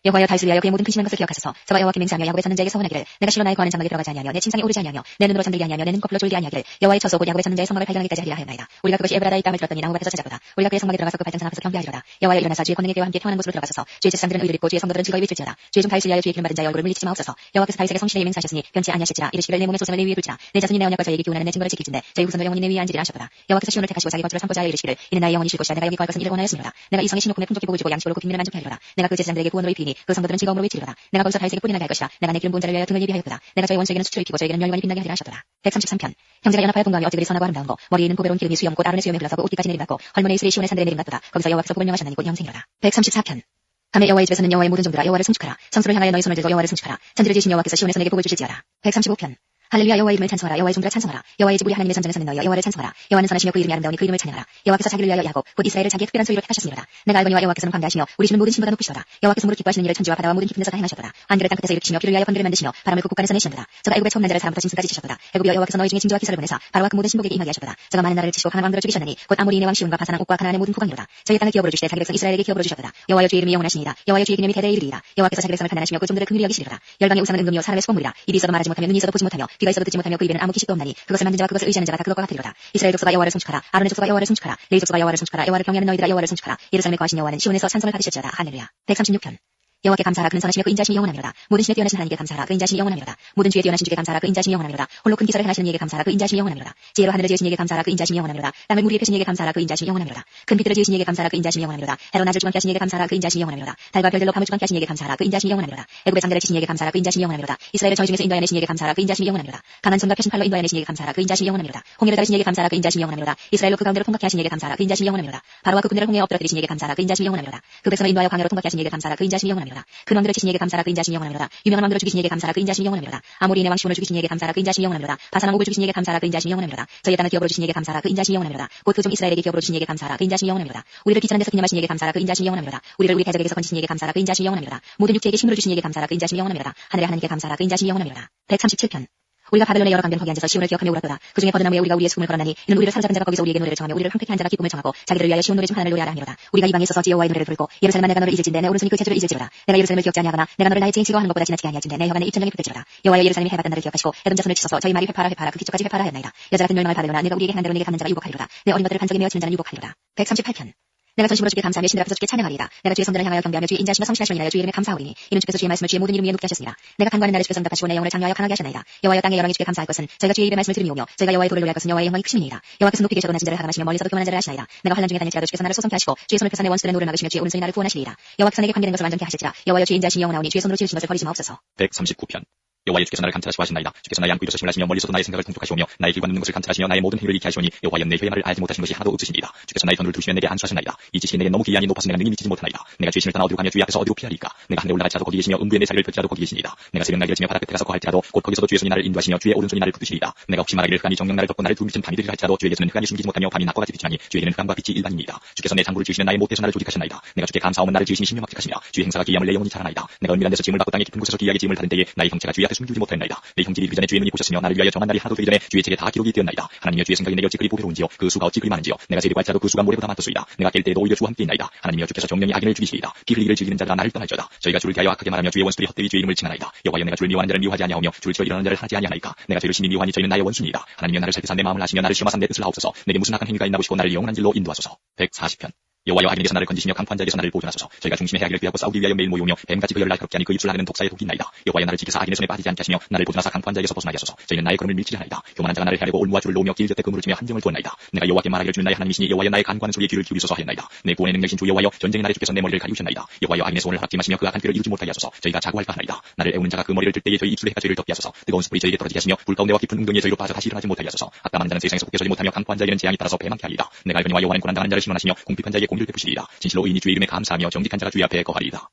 Speaker 2: 여호와여 다윗을 위하여 그의 모든 근심한 것을 기억하소서. 저가 여호와께 맹세하며 야곱의 찾는 자에게 서원하기를 내가 실로 나의 거하는 장막에 들어가지 아니하며 내 침상에 오르지 아니하며 내 눈으로 잠들지 아니하며 내 눈꺼풀로 졸지 아니하기를 여호와의 처소 곧 야곱의 찾는 자의 성막을 발견하기까지 하리라 하였나이다. 우리가 그것이 에브라다에 있다함을 들었더니 나무 밭에서 찾았도다. 우리가 그의 성막에 들어가서 그 발전상 앞에서 경배하리로다. 여호와여 일어나사 주의 권능의 때와 함께 평안한 곳으로 들어가소서. 주의 제사장들은 의를 입고 주의 성도들은 즐거이 외칠지어다. 주의 종 다윗을 위하여 주의 기름 받은 자의 얼굴을 물리치지 마옵소서. 여호와께서 다윗에게 성실히 맹세하셨으니 변치 아니하실지라. 이르시기를 내 몸의 소생을 내 위에 둘지라. 내 자손이 내 언약과 저에게 기운하는 내 증거를 지킬진대 저희 후손들 영원히 내 위에 앉으리라 하셨도다. 여호와께서 시온을 택하시고 자기 거처를 삼고자 하여 이르시기를 이는 나의 영원히 쉴 곳이라. 내가 여기 거할 것은 이를 원하였으므로다. 내가 이성의 신욕금에 풍족히 복을 주고 양식으로 그 빈민을 만족케 하리로다. 내가 그 제사장들에게 구원으로 입히니 그 성도들은 즐거움으로 외치리로다. 내가 거기서 다윗에게 뿌리 나게 할 것이라. 내가 내 기름 부은 자를 위하여 등을 예비하였도다. 내가 저희 원수에게는 수치를 입히고 저에게는 멸관이 빛나게 하리라 하셨도다. 133편. 형제가 연합하여 동거하며 어찌 그리 선하고 아름다운 거. 머리에 있는 보배로운 기름이 수염 곧 아론의 수염에 흘러서 그 옷뒤까지 내림받고 헐몬의 이슬이 시온의 산들에 내림받도다. 거기서 여호와께서 복을 명하셨나니 곧 영생이로다. 134편. 밤에 여호와의 집에서는 여호와의 모든 종들아 여호와를 송축하라. 성수를 향하여 너희 손을 들고 여호와를 송축하라. 천지를 지으신 여호와께서 시온에서 내게 복을 주실지어다. 135편. 할렐루야. 여호와의 이름을 찬송하라. 여호와의 종들아 찬송하라. 여호와의 집 우리 하나님의 전쟁에 서는 너희여 여호와를 찬송하라. 여호와는 선하시며 그 이름이 아름다우니 그 이름을 찬양하라. 여호와께서 자기를 위하여 야곱 곧 이스라엘을 자기의 특별한 소유로 택하셨습니다. 내가 알거니와 여호와께서는 광대하시며 우리 주는 모든 신보다 높으시도다. 여호와께서 무릇 기뻐하시는 일을 천지와 바다와 모든 깊은 데서 다 행하셨도다. 안개를 땅 끝에서 일으키시며 비를 위하여 번개를 만드시며 바람을 그 곳간에서 내시는도다. 저가 애굽의 처음 난 자를 사람부터 짐승까지 치셨도다. 애굽이여 여호와께서 너희 중에 징조와 기사를 보내사 바로와 그 모든 신복에게 임하게 하셨도다. 저가 많은 나라를 치시고 강한 왕들을 죽이셨느니 곧 아모리인의 왕 시온과 바산왕 옥과 가나안의 모든 국왕이로다. 저희 땅을 기업으로 주시되 자기 백성 이스라엘에게 기업으로 주셨도다. 여호와여 주의 이름이 영원하시니이다. 여호와여 주의 기념이 대대에 이르리이다. 여호와께서 자기 백성을 판단하시며 그 종들을 긍휼히 여기시리로다. 열방의 우상은 은금이요 사람의 수고물이라. 입이 있어도 말하지 못하며 눈이 있어도 보지 못하며 귀가 있어도 듣지 못하며 그 입에는 아무 기식도 없나니 그것을 만든 자와 그것을 의지하는 자가 다 그것과 같으리로다. 이스라엘 족속아 여호와를 송축하라. 아론의 족속아 여호와를 송축하라. 레위 족속아 여호와를 송축하라. 여호와를 경외하는 너희들아 여호와를 송축하라. 예루살렘에 거하신 여호와는 시온에서 찬송을 받으실지어다. 할렐루야. 136편. 여호와께 감사하라. 그는 선하시며 그 인자심이 영원하미로다. 모든 신에 뛰어나신 하나님께 감사하라. 그 인자심이 영원하미로다. 모든 주에 뛰어나신 주께 감사하라. 그 인자심이 영원하미로다. 홀로 큰 기사를 행하시는 이에게 감사하라. 그 인자심이 영원하미로다. 지혜로 하늘을 지으신 이에게 감사하라. 그 인자심이 영원하미로다. 땅을 물 위에 펴신 이에게 감사하라. 그 인자심이 영원하미로다. 큰 빛들을 지으신 이에게 감사하라. 그 인자심이 영원하미로다. 해로 낮을 주관케 하신 이에게 감사하라. 그 인자심이 영원하미로다. 달과 별들로 밤을 주관케 하신 이에게 감사하라. 그 인자심이 영원하미로다. 애굽의 상대를 치신 이에게 감사하라. 그 인자심이 영원하미로다. 이스라엘을 저희 중에서 인도하내신 이에게 감사하라. 그 인자심이 영원하미로다. 강한 손과 펴신 팔로 인도하내신 이에게 감사하라. 그 인자심이 영원하미로다. 홍해를 가르신 이에게 감사하라. 그 인자심이 영원하미로다. 이스라엘로 그 가운데로 통과케 하신 이에게 감사하라. 그 인자심이 영원하미로다. 바로와 그 군대를 홍해에 엎드러뜨리신 이에게 감사하라. 그 인자심이 영원하미로다. 그 백성을 인도하여 광야로 통과케 하신 이에게 감사하라. 그 인자심이 영원하미로다. 그 왕들을 치신 이에게 감사하라. 그 인자심이 영원하미로다. 유명한 왕들을 죽이신 이에게 감사하라. 그 인자심이 영원하미로다. 아모리인의 왕 시온을 죽이신 이에게 감사하라. 그 인자심이 영원하미로다. 바산왕 옥을 죽이신 이에게 감사하라. 그 인자심이 영원하미로다. 저희의 땅을 기업으로 주신 이에게 감사하라. 그 인자심이 영원하미로다. 곧 그 종 이스라엘에게 기업으로 주신 이에게 감사하라. 그 인자심이 영원하미로다. 우리를 비천한 데서 기념하신 이에게 감사하라. 그 인자심이 영원하미로다. 우리를 우리 대적에게서 건지신 이에게 감사하라. 그 인자심이 영원하미로다. 모든 육체에게 힘을 주신 이에게 감사하라. 그 인자심이 영원하미로다. 하늘의 하나님께 감사하라. 그 인자심이 영원하미로다. 137편. 우리가 바벨론의 여러 강변 거기 앉아서 시온을 기억하며 울었도다. 그 중에 버드나무에 우리가 우리의 수금을 걸어나니 이는 우리를 사로잡은 자가 거기서 우리에게 노래를 정하며 우리를 황폐케 한 자가 기쁨을 정하고 자기들을 위하여 시온 노래 중 하나를 노래하라 함이로다. 우리가 이방에 있어서 여호와의 노래를 부르고 예루살렘아 내가 너를 잊을진대 내 오른손이 그 재주를 잊을지로다. 내가 예루살렘을 기억지 아니하거나 내가 너를 나의 죄인 치고 하는 것보다 지나치게 아니할진대 내 혀간에 입천장이 붙을지로다. 여호와여 예루살렘이 해봤던 나를 기억하시고 에돔 자손을 치소서. 저희 말이 회파하라 회파하라 그 기초까지 회파하라 하였나이다. 여자 같은 멸망을 받으거나 내가 우리에게 행한 대로 네게 갚는 자가 유복하리로다. 내 어린 것들을 반석에 메어 치는 자는 유복하리로다. 138편. 내가 전심으로 주께 감사하며 신들 앞에서 주께 찬양하리이다. 내가 주의 선전을 향하여 경배하며 주의 인자심과 성실하심을 인하여 주의 이름에 감사하오리니 이는 주께서 주의 말씀을 주의 모든 이름 위에 높게 하셨습니다. 내가 간구하는 나를 주께서 응답하시고 내 영혼을 장려하여 강하게 하셨나이다. 여호와여 땅의 여왕이 주께 감사할 것은 저희가 주의 이름의 말씀을 들으며 저희가 여호와의 도를 노래할 것은 여호와의 영광이 크심이니이다. 여호와께서 높이 계셔도 낮은 자를 하감하시며 멀리서도 교만한 자를 하시나이다. 내가 환난 중에 다닐지라도 주께서 나를 소성케 하시고 주의 손을 펴사 내 원수들의 노를 막으시며 주의 오른손이 나를 구원하시리이다. 여호와께서 내게 관계된 것을 완전케 하실지라. 여호와여 주의 인자심이 영원하오니 주의 손으로 지으신 것을 버리지 마옵소서.
Speaker 1: 139편. 여호와여 주께서 나를 감찰하시고 하시나이다. 주께서 나의 안고 일으키심을 하시며 멀리서도 나의 생각을 통촉하시오며 나의 길과 눕는 것을 감찰하시며 나의 모든 행위를 익히 하시오니 여호와여 내 혀의 말을 알지 못하신 것이 하나도 없으시니이다. 주께서 나의 견우를 두시며 내게 안수하셨나이다. 이 지식이 내게 너무 기이하니 높아서 내가 능히 미치지 못하나이다. 내가 죄심을 떠나 어디로 가며 주의 앞에서 어디로 피하리까. 내가 하늘에 올라갈지라도 거기 계시며 음부의 내 자리를 펼지라도 거기 계시니이다. 내가 새벽 날개를 치며 바다 끝에 가서 거할지라도 곧 거기서도 주의 손이 나를 인도하시며 주의 오른손이 나를 붙드시리이다. 내가 혹시 말하기를 흑암이 정녕 나를 덮고 나를 두 미친 밤이 되리라 할지라도 주에게서는 흑암이 숨기지 못하며 밤이 낮과 같이 비치나니 주에게는 흑암과 빛이 일반이니이다. 주께서 내 장부를 주시며 나의 못에서 나를 조직하셨나이다. 내가 주께 감사하면 나를 지으시니 신명확직하시니라. 주의 행사가 기이함을 내 영혼이 자라나이다. 내가 은밀한 데서 짐을 받고 땅의 깊은 곳에서 기이하게 짐을 다른 때에 나의 형체가 주의 앞에 숨기지 못하였나이다. 내 형질이 이르기 전에 주의 눈이 보셨으며 나를 위하여 정한 날이 하나도 되기 전에 주의 책에 다 기록이 되었나이다. 하나님이여 주의 생각이 내게 어찌 그리 보배로운지요. 그 수가 어찌 그리 많은지요. 내가 세리고 할지라도 그 수가 모래보다 많도소이다. 내가 깰 때에도 오히려 주와 함께 있나이다. 하나님이여 주께서 정령이 악인을 죽이시리이다. 피 흘리기를 즐기는 자가 나를 떠날지어다. 저희가 주를 대하여 악하게 말하며 주의 원수들이 헛되이 주의 이름을 칭하나이다. 여호와여 내가 주를 미워하는 자를 미워하지 아니하오며 주를 치러 일어나는 자를 하지 아니하나이까. 내가 죄를 심히 미워하니 저희는 나의 원수니이다. 하나님이여 나를 살피사 내 마음을 아시며 나를 시험하사 내 뜻을 하옵소서. 내게 무슨 악한 행위가 있나 보시고 나를 영원한 길로 인도하소서. 140편. 여호와여 악인에게서 나를 건지시며 강포한 자에게서 나를 보존하소서. 저희가 중심의 해악을 피하고 싸우기 위하여 매일 모이오며 뱀같이 그혈을 날카롭게 하니 그 입술 안에는 독사의 독이 있나이다. 여호와여 나를 지키사 악인의 손에 빠지지 않게 하시며 나를 보존하사 강포한 자에게서 벗어나게 하소서. 저희는 나의 걸음을 밀치지 하나이다. 교만한 자가 나를 헤아리고 올무와 줄을 놓으며 길 곁에 그물을 치며 한정을 두었나이다. 내가 여호와께 말하기를 주는 나의 하나님이시니 여호와여 나의 간구하는 소리에 귀를 기울이소서 하였나이다. 내 구원의 능력이신 주 여호와여 전쟁의 날에 주께서 내 머리를 가리우셨나이다. 여호와여 악인의 소원을 허락지 마시며 그 악한 꾀를 이루지 못하게 하소서. 저희가 자고할까 하나이다. 나를 애우는 자가 그 머리를 들 때에 저희 입술에 해가 죄를 덮게 하소서. 뜨거운 숯불이 저에게 떨어지게 하시며 불 가운데와 깊은 웅덩이에 저희로 빠져 다시 일어나지 못하게 하소서. 악담하는 자는 세상에서 굳게 서지 못하며 강포한 자에게는 재앙이 따라서 배망케 하리이다. 내가 알거니와 여호와는 고난당하는 자를 심원하시며 공핍한 자에게 공의를 베푸시리이다. 진실로 의인이 주의 이름에 감사하며 정직한 자가 주의 앞에 거하리이다.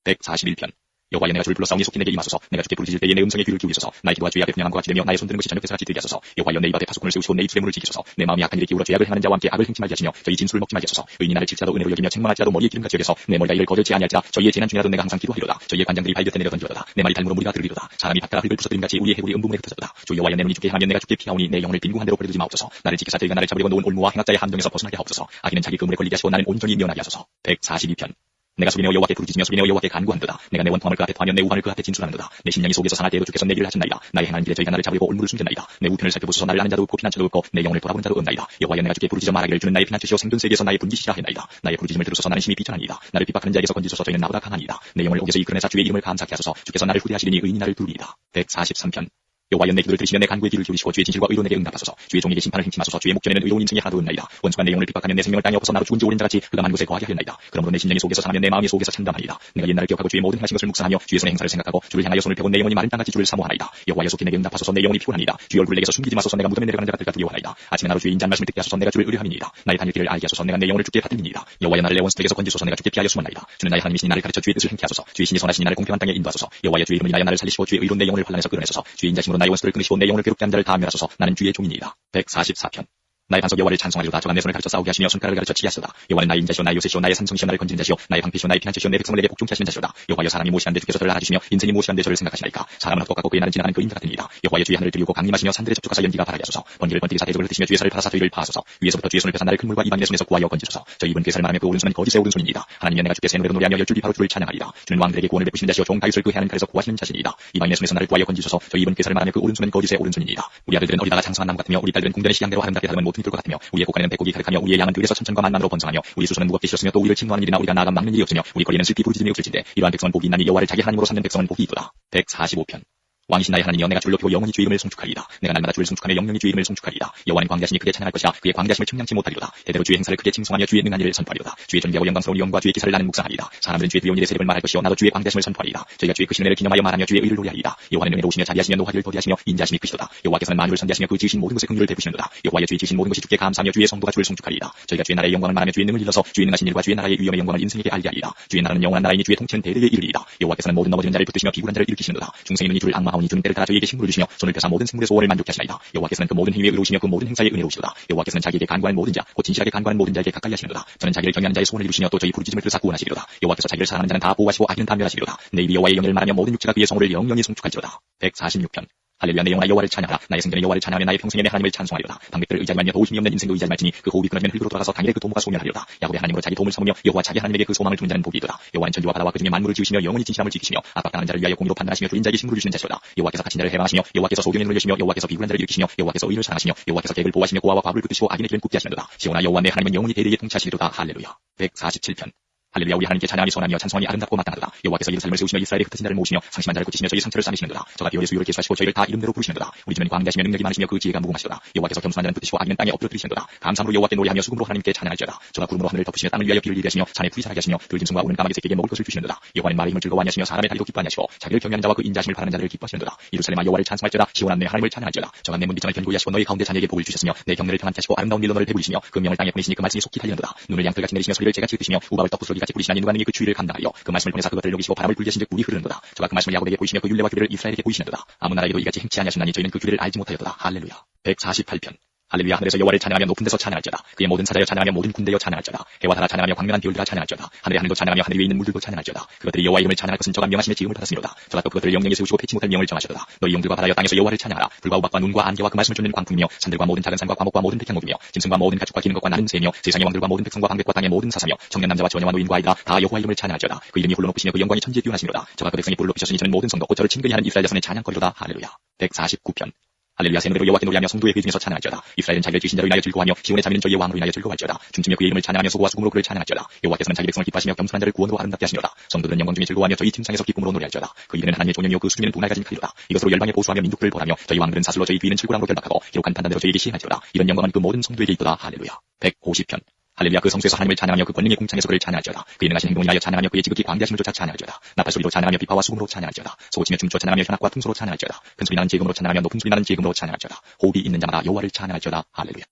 Speaker 1: 141편. 여호와여 내가 주를 불러 싸우니 속히 내게 임하소서. 내가 주께 부르짖을 때에 내 음성에 귀를 기울이소서. 나의 기도와 주의 앞에 분양함과 같이 되며 나의 손드는 것이 저녁 때같이 되게 하소서. 여호와여 내 입 앞에 파수꾼을 세우시고 내 입술에 물을 지키소서. 내 마음이 악한 일에 기울어 죄악을 행하는 자와 함께 악을 행치 말게 하시며 저희 진술을 먹지 말게 하소서. 의인이 나를 칠지라도 은혜로 여기며 책망할지라도 머리에 기름같이 여겨서 내 머리가 이를 거절치 아니할지라. 저희의 재난 중이라도 내가 항상 기도하리로다. 저희의 관장들이 발곁에 내려 던지로다. 내 말이 달무로 무리가 들으리로다. 사람이 밭가라 흙을 부서뜨림같이 우리의 해골이 음부문에 흩어졌다. 주 여호와여 내 눈이 주께 향하면 내가 주께 피하오니 내 영혼을 빈궁한 대로 버려두지 마옵소서. 나를 지키사 저희가 나를 잡으려고 놓은 올무와 행악자의 함정에서 벗어나게 하옵소서. 악인은 자기 그물에 걸리게 하시고 나는 온전히 면하게 하소서. 142편. 내가 소리내어 여호와께 부르짖으며 소리내어 여호와께 간구한도다. 내가 내 원통함을 그 앞에 토하며 내 우환을 그 앞에 진술하는도다. 내 심령이 속에서 상할 때에도 주께서 내 길을 하셨나이다. 나의 행하는 길에 저희가 나를 잡으려고 올무를 숨겼나이다. 내 우편을 살펴보소서. 나를 아는 자도 없고 피난처도 없고 내 영혼을 돌아보는 자도 없나이다. 여호와여 내가 주께 부르짖어 말하기를 주는 나의 피난처시오 생존 세계에서 나의 분기시라 하나이다. 나의 부르짖음을 들으소서. 나는 심히 비천하니이다. 나를 핍박하는 자에게서 건지소서. 저희는 나보다 강하니이다. 내 영혼을 옥에서 이끌어내사 주의 이름을 감사케 하소서. 주께서 나를 후대하시리니 의인이 나를 두리이다. 143편. 여호와여 내 기도를 들으시며 내 간구에 귀를 기울이시고 주의 진실과 의로 내게 응답하소서. 주의 종에게 심판을 행치 마소서. 주의 목전에는 의로운 인생이 하나도 없나이다. 원수가 내 영혼을 핍박하면 내 생명을 땅에 엎어서 나로 죽은 지 오랜 자같이 흑암한 곳에 거하게 하였나이다. 그러므로 내 심령이 속에서 상하며 내 마음이 속에서 참담하니이다. 내가 옛날을 기억하고 주의 모든 행하신 것을 묵상하며 주의 손의 행사를 생각하고 주를 향하여 손을 펴고 내 영혼이 마른 땅같이 주를 사모하나이다. 여호와여 속히 내게 응답하소서. 내 영혼이 피곤하니이다. 주의 얼굴을 내게서 숨기지 마소서. 내가 무덤에 내려가는 자들과 두려워하나이다. 아침에 나로 주의 인자한 말씀을 듣게 하소서. 내가 주를 의뢰함이니이다. 나의 다닐 길을 알게 하소서. 내가 내 영혼을 주께 받들리니이다. 여호와여 나를 내 원수들에게서 건지소서. 내가 주께 피하여 숨었나이다. 주는 나의 하나님이시니 나를 가르쳐 주의 뜻을 행케 하소서. 주의 신이 선하시니 나를 공평한 땅에 인도하소서. 여호와여 주의 이름을 인하여 나를 살리시고 주의 의로 내 영혼을 환난에서 끌어내소서. 주의 인자심으로 나의 원수를 끊으시고 내 영혼을 괴롭게 한 자를 다 멸하소서. 나는 주의 종이니이다. 144편. 나의 반석 여호와를 찬송하리로다. 저가 내 손을 가르쳐 싸우게 하시며 손가락을 가르쳐 치게 하시도다. 여호와는 나의 인자시오 나의 요새시오 나의 산성시오 나를 건지는 자시오 나의 방패시오 나의 피난처시오 내 백성을 내게 복종케 하시는 자시오다. 여호와여 사람이 무엇이한데 주께서 저를 알아주시며 인생이 무엇이한데 저를 생각하시나이까. 사람은 헛것 같고 그의 날은 지나가는 그 인자 같으니이다. 여호와여 주의 하늘을 들이우고 강림하시며 산들에 접촉하사 연기가 바라게 하소서. 번개를 번뜩이사 대적을 흩으시며 주의 살을 팔아사 저희를 파하소서. 위에서부터 주의 손을 펴사 나를 큰 물과 이방인의 손에서 구하여 건지소서. 저 입은 괴살 말하며 그 오른손은 거짓의 오른손이니이다. 하나님여 내가 주께 새 노래로 노래하며 열줄 비파로 주를 찬양하리이다. 주는 왕들에게 구원을 베푸시는 자시오 종 다윗을 그 해하는 칼에서 구하시는 자신이이다. 이방인의 손에서 나를 구하여 건지소서. 저 입은 괴살을 말하며 그 오른손은 거짓의 오른손이니이다. 우리 아들들은 어리다가 장성한 나무 같으며 우리 딸들은 궁전의 시향대로 아름답게 다듬은 모퉁이 돌과 같으며 우리의 곡간에는 백곡이 가득하며 우리의 양은 들에서 천천과 만만으로 번성하며 우리 수소는 무겁게 실었으며 또 우리를 침노하는 일이나 우리가 나아가 막는 일이 없으며 우리 거리에는 슬피 부르짖음이 없을진데 이러한 백성은 복이 있나니 여호와를 자기 하나님으로 삼는 백성은 복이 있도다. 145편. 왕이신 나의 하나님이여 내가 주를 높이고 영원히 주의 이름을 송축하리이다. 내가 날마다 주를 송축하며 영영이 주의 이름을 송축하리이다. 여호와는 광대하시니 크게 찬양할 것이야. 그의 광대하심을 청량치 못하리로다. 대대로 주의 행사를 크게 칭송하며 주의 능한 일을 선포하리로다. 주의 존귀하고 영광스러운 영과 주의 기사를 나는 묵상하리이다. 사람들은 주의 두려운 일의 세력을 말할 것이요 나도 주의 광대하심을 선포하리이다. 저희가 주의 크신 은혜를 기념하여 말하며 주의 의를 노래하리이다. 여호와는 은혜로우시며 자비하시며 노하기를 더디하시며 인자하심이 크시도다. 여호와께서는 만유를 선대하시며 그 지으신 모든 것에 긍휼을 베푸시는도다. 여호와여 주의 지으신 모든 것이 주께 감사하며 주의 성도가 주를 송축하리이다. 저희가 주의 나라의 영광을 말하며 주의 능을 일러서 주의 능하신 일과 주의 나라의 위엄의 영광을 인생에게 알게 하리이다. 주의 나라는 영원한 나라이니 주의 통치는 대대에 이르리이다. 여호와께서는 모든 넘어지는 자를 붙드시며 비굴한 자를 일으키시는도다. 중생의 눈이 주를 악마하오니 주는 때를 따라 저희에게 식물을 주시며 손을 펴사 모든 생물의 소원을 만족케 하시나이다. 여호와께서는 그 모든 행위에 의로우시며 그 모든 행사에 은혜로우시도다. 여호와께서는 자기에게 간구하는 모든 자 곧 진실하게 간구하는 모든 자에게 가까이 하시는도다. 저는 자기를 경외하는 자의 소원을 이루시며 또 저희 부르짖음을 들으사 구원하시리로다. 여호와께서 자기를 사랑하는 자는 다 보호하시고 악인은 다 멸하시리로다. 내 입이 여호와의 영예를 말하며 모든 육체가 그의 성호를 영영히 송축할지로다. 146편. 할렐루야 내 영혼아 여호와를 찬양하라. 나의 생전에 여호와를 찬양하며 나의 평생에 내 하나님을 찬송하리로다. 방백들을 의지하지 말며 도우심이 없는 인생도 의지하지 말지니 그 호흡이 끊어지면 흙으로 돌아가서 당일에 그 도모가 소멸하리로다. 야곱의 하나님으로 자기 도움을 삼으며 여호와 자기 하나님에게 그 소망을 두는 자는 복이 있도다. 여호와는 천지와 바다와 그 중에 만물을 지으시며 영원히 진실함을 지키시며 압박당하는 자를 위하여 공의로 판단하시며 줄인 자에게 힘을 주시는 자시로다. 여호와께서 갇힌 자를 해방하시며 여호와께서 소경의 눈을 여시며 여호와께서 비굴한 자를 일으키시며 여호와께서 의를 사랑하시며 여호와께서 계획을 보호하시며 고아와 과부를 붙드시고 악인의 길은 굽게 하시는도다. 시온아 여호와 내 하나님은 영원히 대대에 통치하시리로다. 할렐루야. 147편. 할렐루야 우리 하나님께 찬양하며 선하며 찬송하니 아름답고 마땅하도다. 여호와께서 예루살렘을 세우시며 이스라엘의 흩어진 자를 모으시며 상심한 자를 고치시며 저희 상처를 싸매시는도다. 저가 비올의 수요를 계수하시고 저희를 다 이름대로 부르시는도다. 우리 주는 광대하시며 능력이 많으시며 그 지혜가 무궁하시도다. 여호와께서 겸손한 자는 붙드시고 악인은 땅에 엎드려뜨리시는도다. 감사함으로 여호와께 노래하며 수금으로 하나님께 찬양할지어다. 저가 구름으로 하늘을 덮으시며 땅을 위하여 비를 이게 하시며 산에 풀이 자라게 하시며 들짐승과 우는 까마귀 새끼에게 먹을 것을 주시는도다. 여호와는 말의 힘을 즐거워하니 하시며 사람의 다리도 기뻐하니 하시고 자기를 경외하는 자와 그 인자심을 바라는 자들을 기뻐하시는도다. 예루살렘아 여호와를 찬송할지어다. 시온아 내 하나님을 찬양할지어다. 저가 내 문뒷장을 견고히 하시고 너희 가운데 자녀에게 복을 주셨으며 내 경내를 평안케 하시고 아름다운 밀로 너를 배부리시며 그 명을 땅에 보내시니 그 말씀이 속히 달리는도다. 눈을 양털같이 내리시며 소리를 재같이 흩으시며 우박을 떡부스러기같이 뿌리시나니 누가 능히 그 추위를 감당하리요. 그 말씀을 보내사 그것들을 녹이시고 바람을 불게 하신즉 물이 흐르는도다. 저가 그 말씀을 야곱에게 보이시며 그 율례와 규례를 이스라엘에게 보이시는도다. 아무 나라에도 이같이 행치 아니하셨나니 저희는 그 규례를 알지 못하였도다. 할렐루야. 148편. 할렐루야 하늘에서 여호와를 찬양하며 높은 데서 찬양할지어다. 그의 모든 사자여 찬양하며 모든 군대여 찬양할지어다. 해와 달아 찬양하며 광명한 별들아 찬양할지어다. 하늘의 하늘도 찬양하며 하늘 위에 있는 물들도 찬양할지어다. 그것들이 여호와의 이름을 찬양할 것은 저가 명하심의 지음을 받았으니로다. 저가 또 그것들을 영영에 세우시고 패치 못할 명을 정하시도다. 너희 영들과 바다여 땅에서 여호와를 찬양하라. 불과 우박과 눈과 안개와 그 말씀을 쫓는 광풍이며 산들과 모든 작은 산과 과목과 모든 백향목이며 짐승과 모든 가축과 기는 것과 나는 새며 세상의 왕들과 모든 백성과 방백과 땅의 모든 사사며 청년 남자와 처녀와 노인과 아이들아 다 여호와의 이름을 찬양할지어다. 그 이름이 홀로 높으시며 그 영광이 천지에 뛰어나시니로다. 저가 그 백성이 뿔로 높이셨으니 저는 모든 성도 곧 저를 친근히 하는 이스라엘 자손의 찬양거리로다. 할렐루야. 149편. 할렐루야 새 노래로 여호와께 노래하며 성도의 회 중에서 찬양할지어다. 이스라엘은 자기를 지으신 자로 인하여 즐거워하며 시온의 자비는 저희의 왕으로 인하여 즐거워할지어다. 춤추며 그의 이름을 찬양하며 소고와 수금으로 그를 찬양할지어다. 여호와께서는 자기 백성을 기뻐하시며 겸손한 자를 구원으로 아름답게 하시니로다. 성도들은 영광 중에 즐거워하며 저희 팀상에서 기쁨으로 노래할지어다. 그 이름은 하나님의 종영이요 그 수중에는 두 날 가진 칼이로다. 이것으로 열방에 보수하며 민족들을 벌하며 저희 왕들은 사슬로 저희 뒤는 칠구랑으로 결박하고 기록한 판단대로 저희에게 시행할지어다. 이런 영광은 그 모든 성도에게 있도다. 할렐루야. 150편. 할렐루야 그 성소에서 하나님을 찬양하며 그 권능의 궁창에서 그를 찬양할지어다. 그의 능하신 행동을 위하여 찬양하며 그의 지극히 광대하심을 쫓아 찬양할지어다. 나팔소리로 찬양하며 비파와 수금으로 찬양할지어다. 소고치며 춤추어 찬양하며 현악과 퉁소로 찬양할지어다. 큰소리 나는 지금으로 찬양하며 높은 소리 나는 지금으로 찬양할지어다. 호흡이 있는 자마다 여호와를 찬양할지어다. 할렐루야.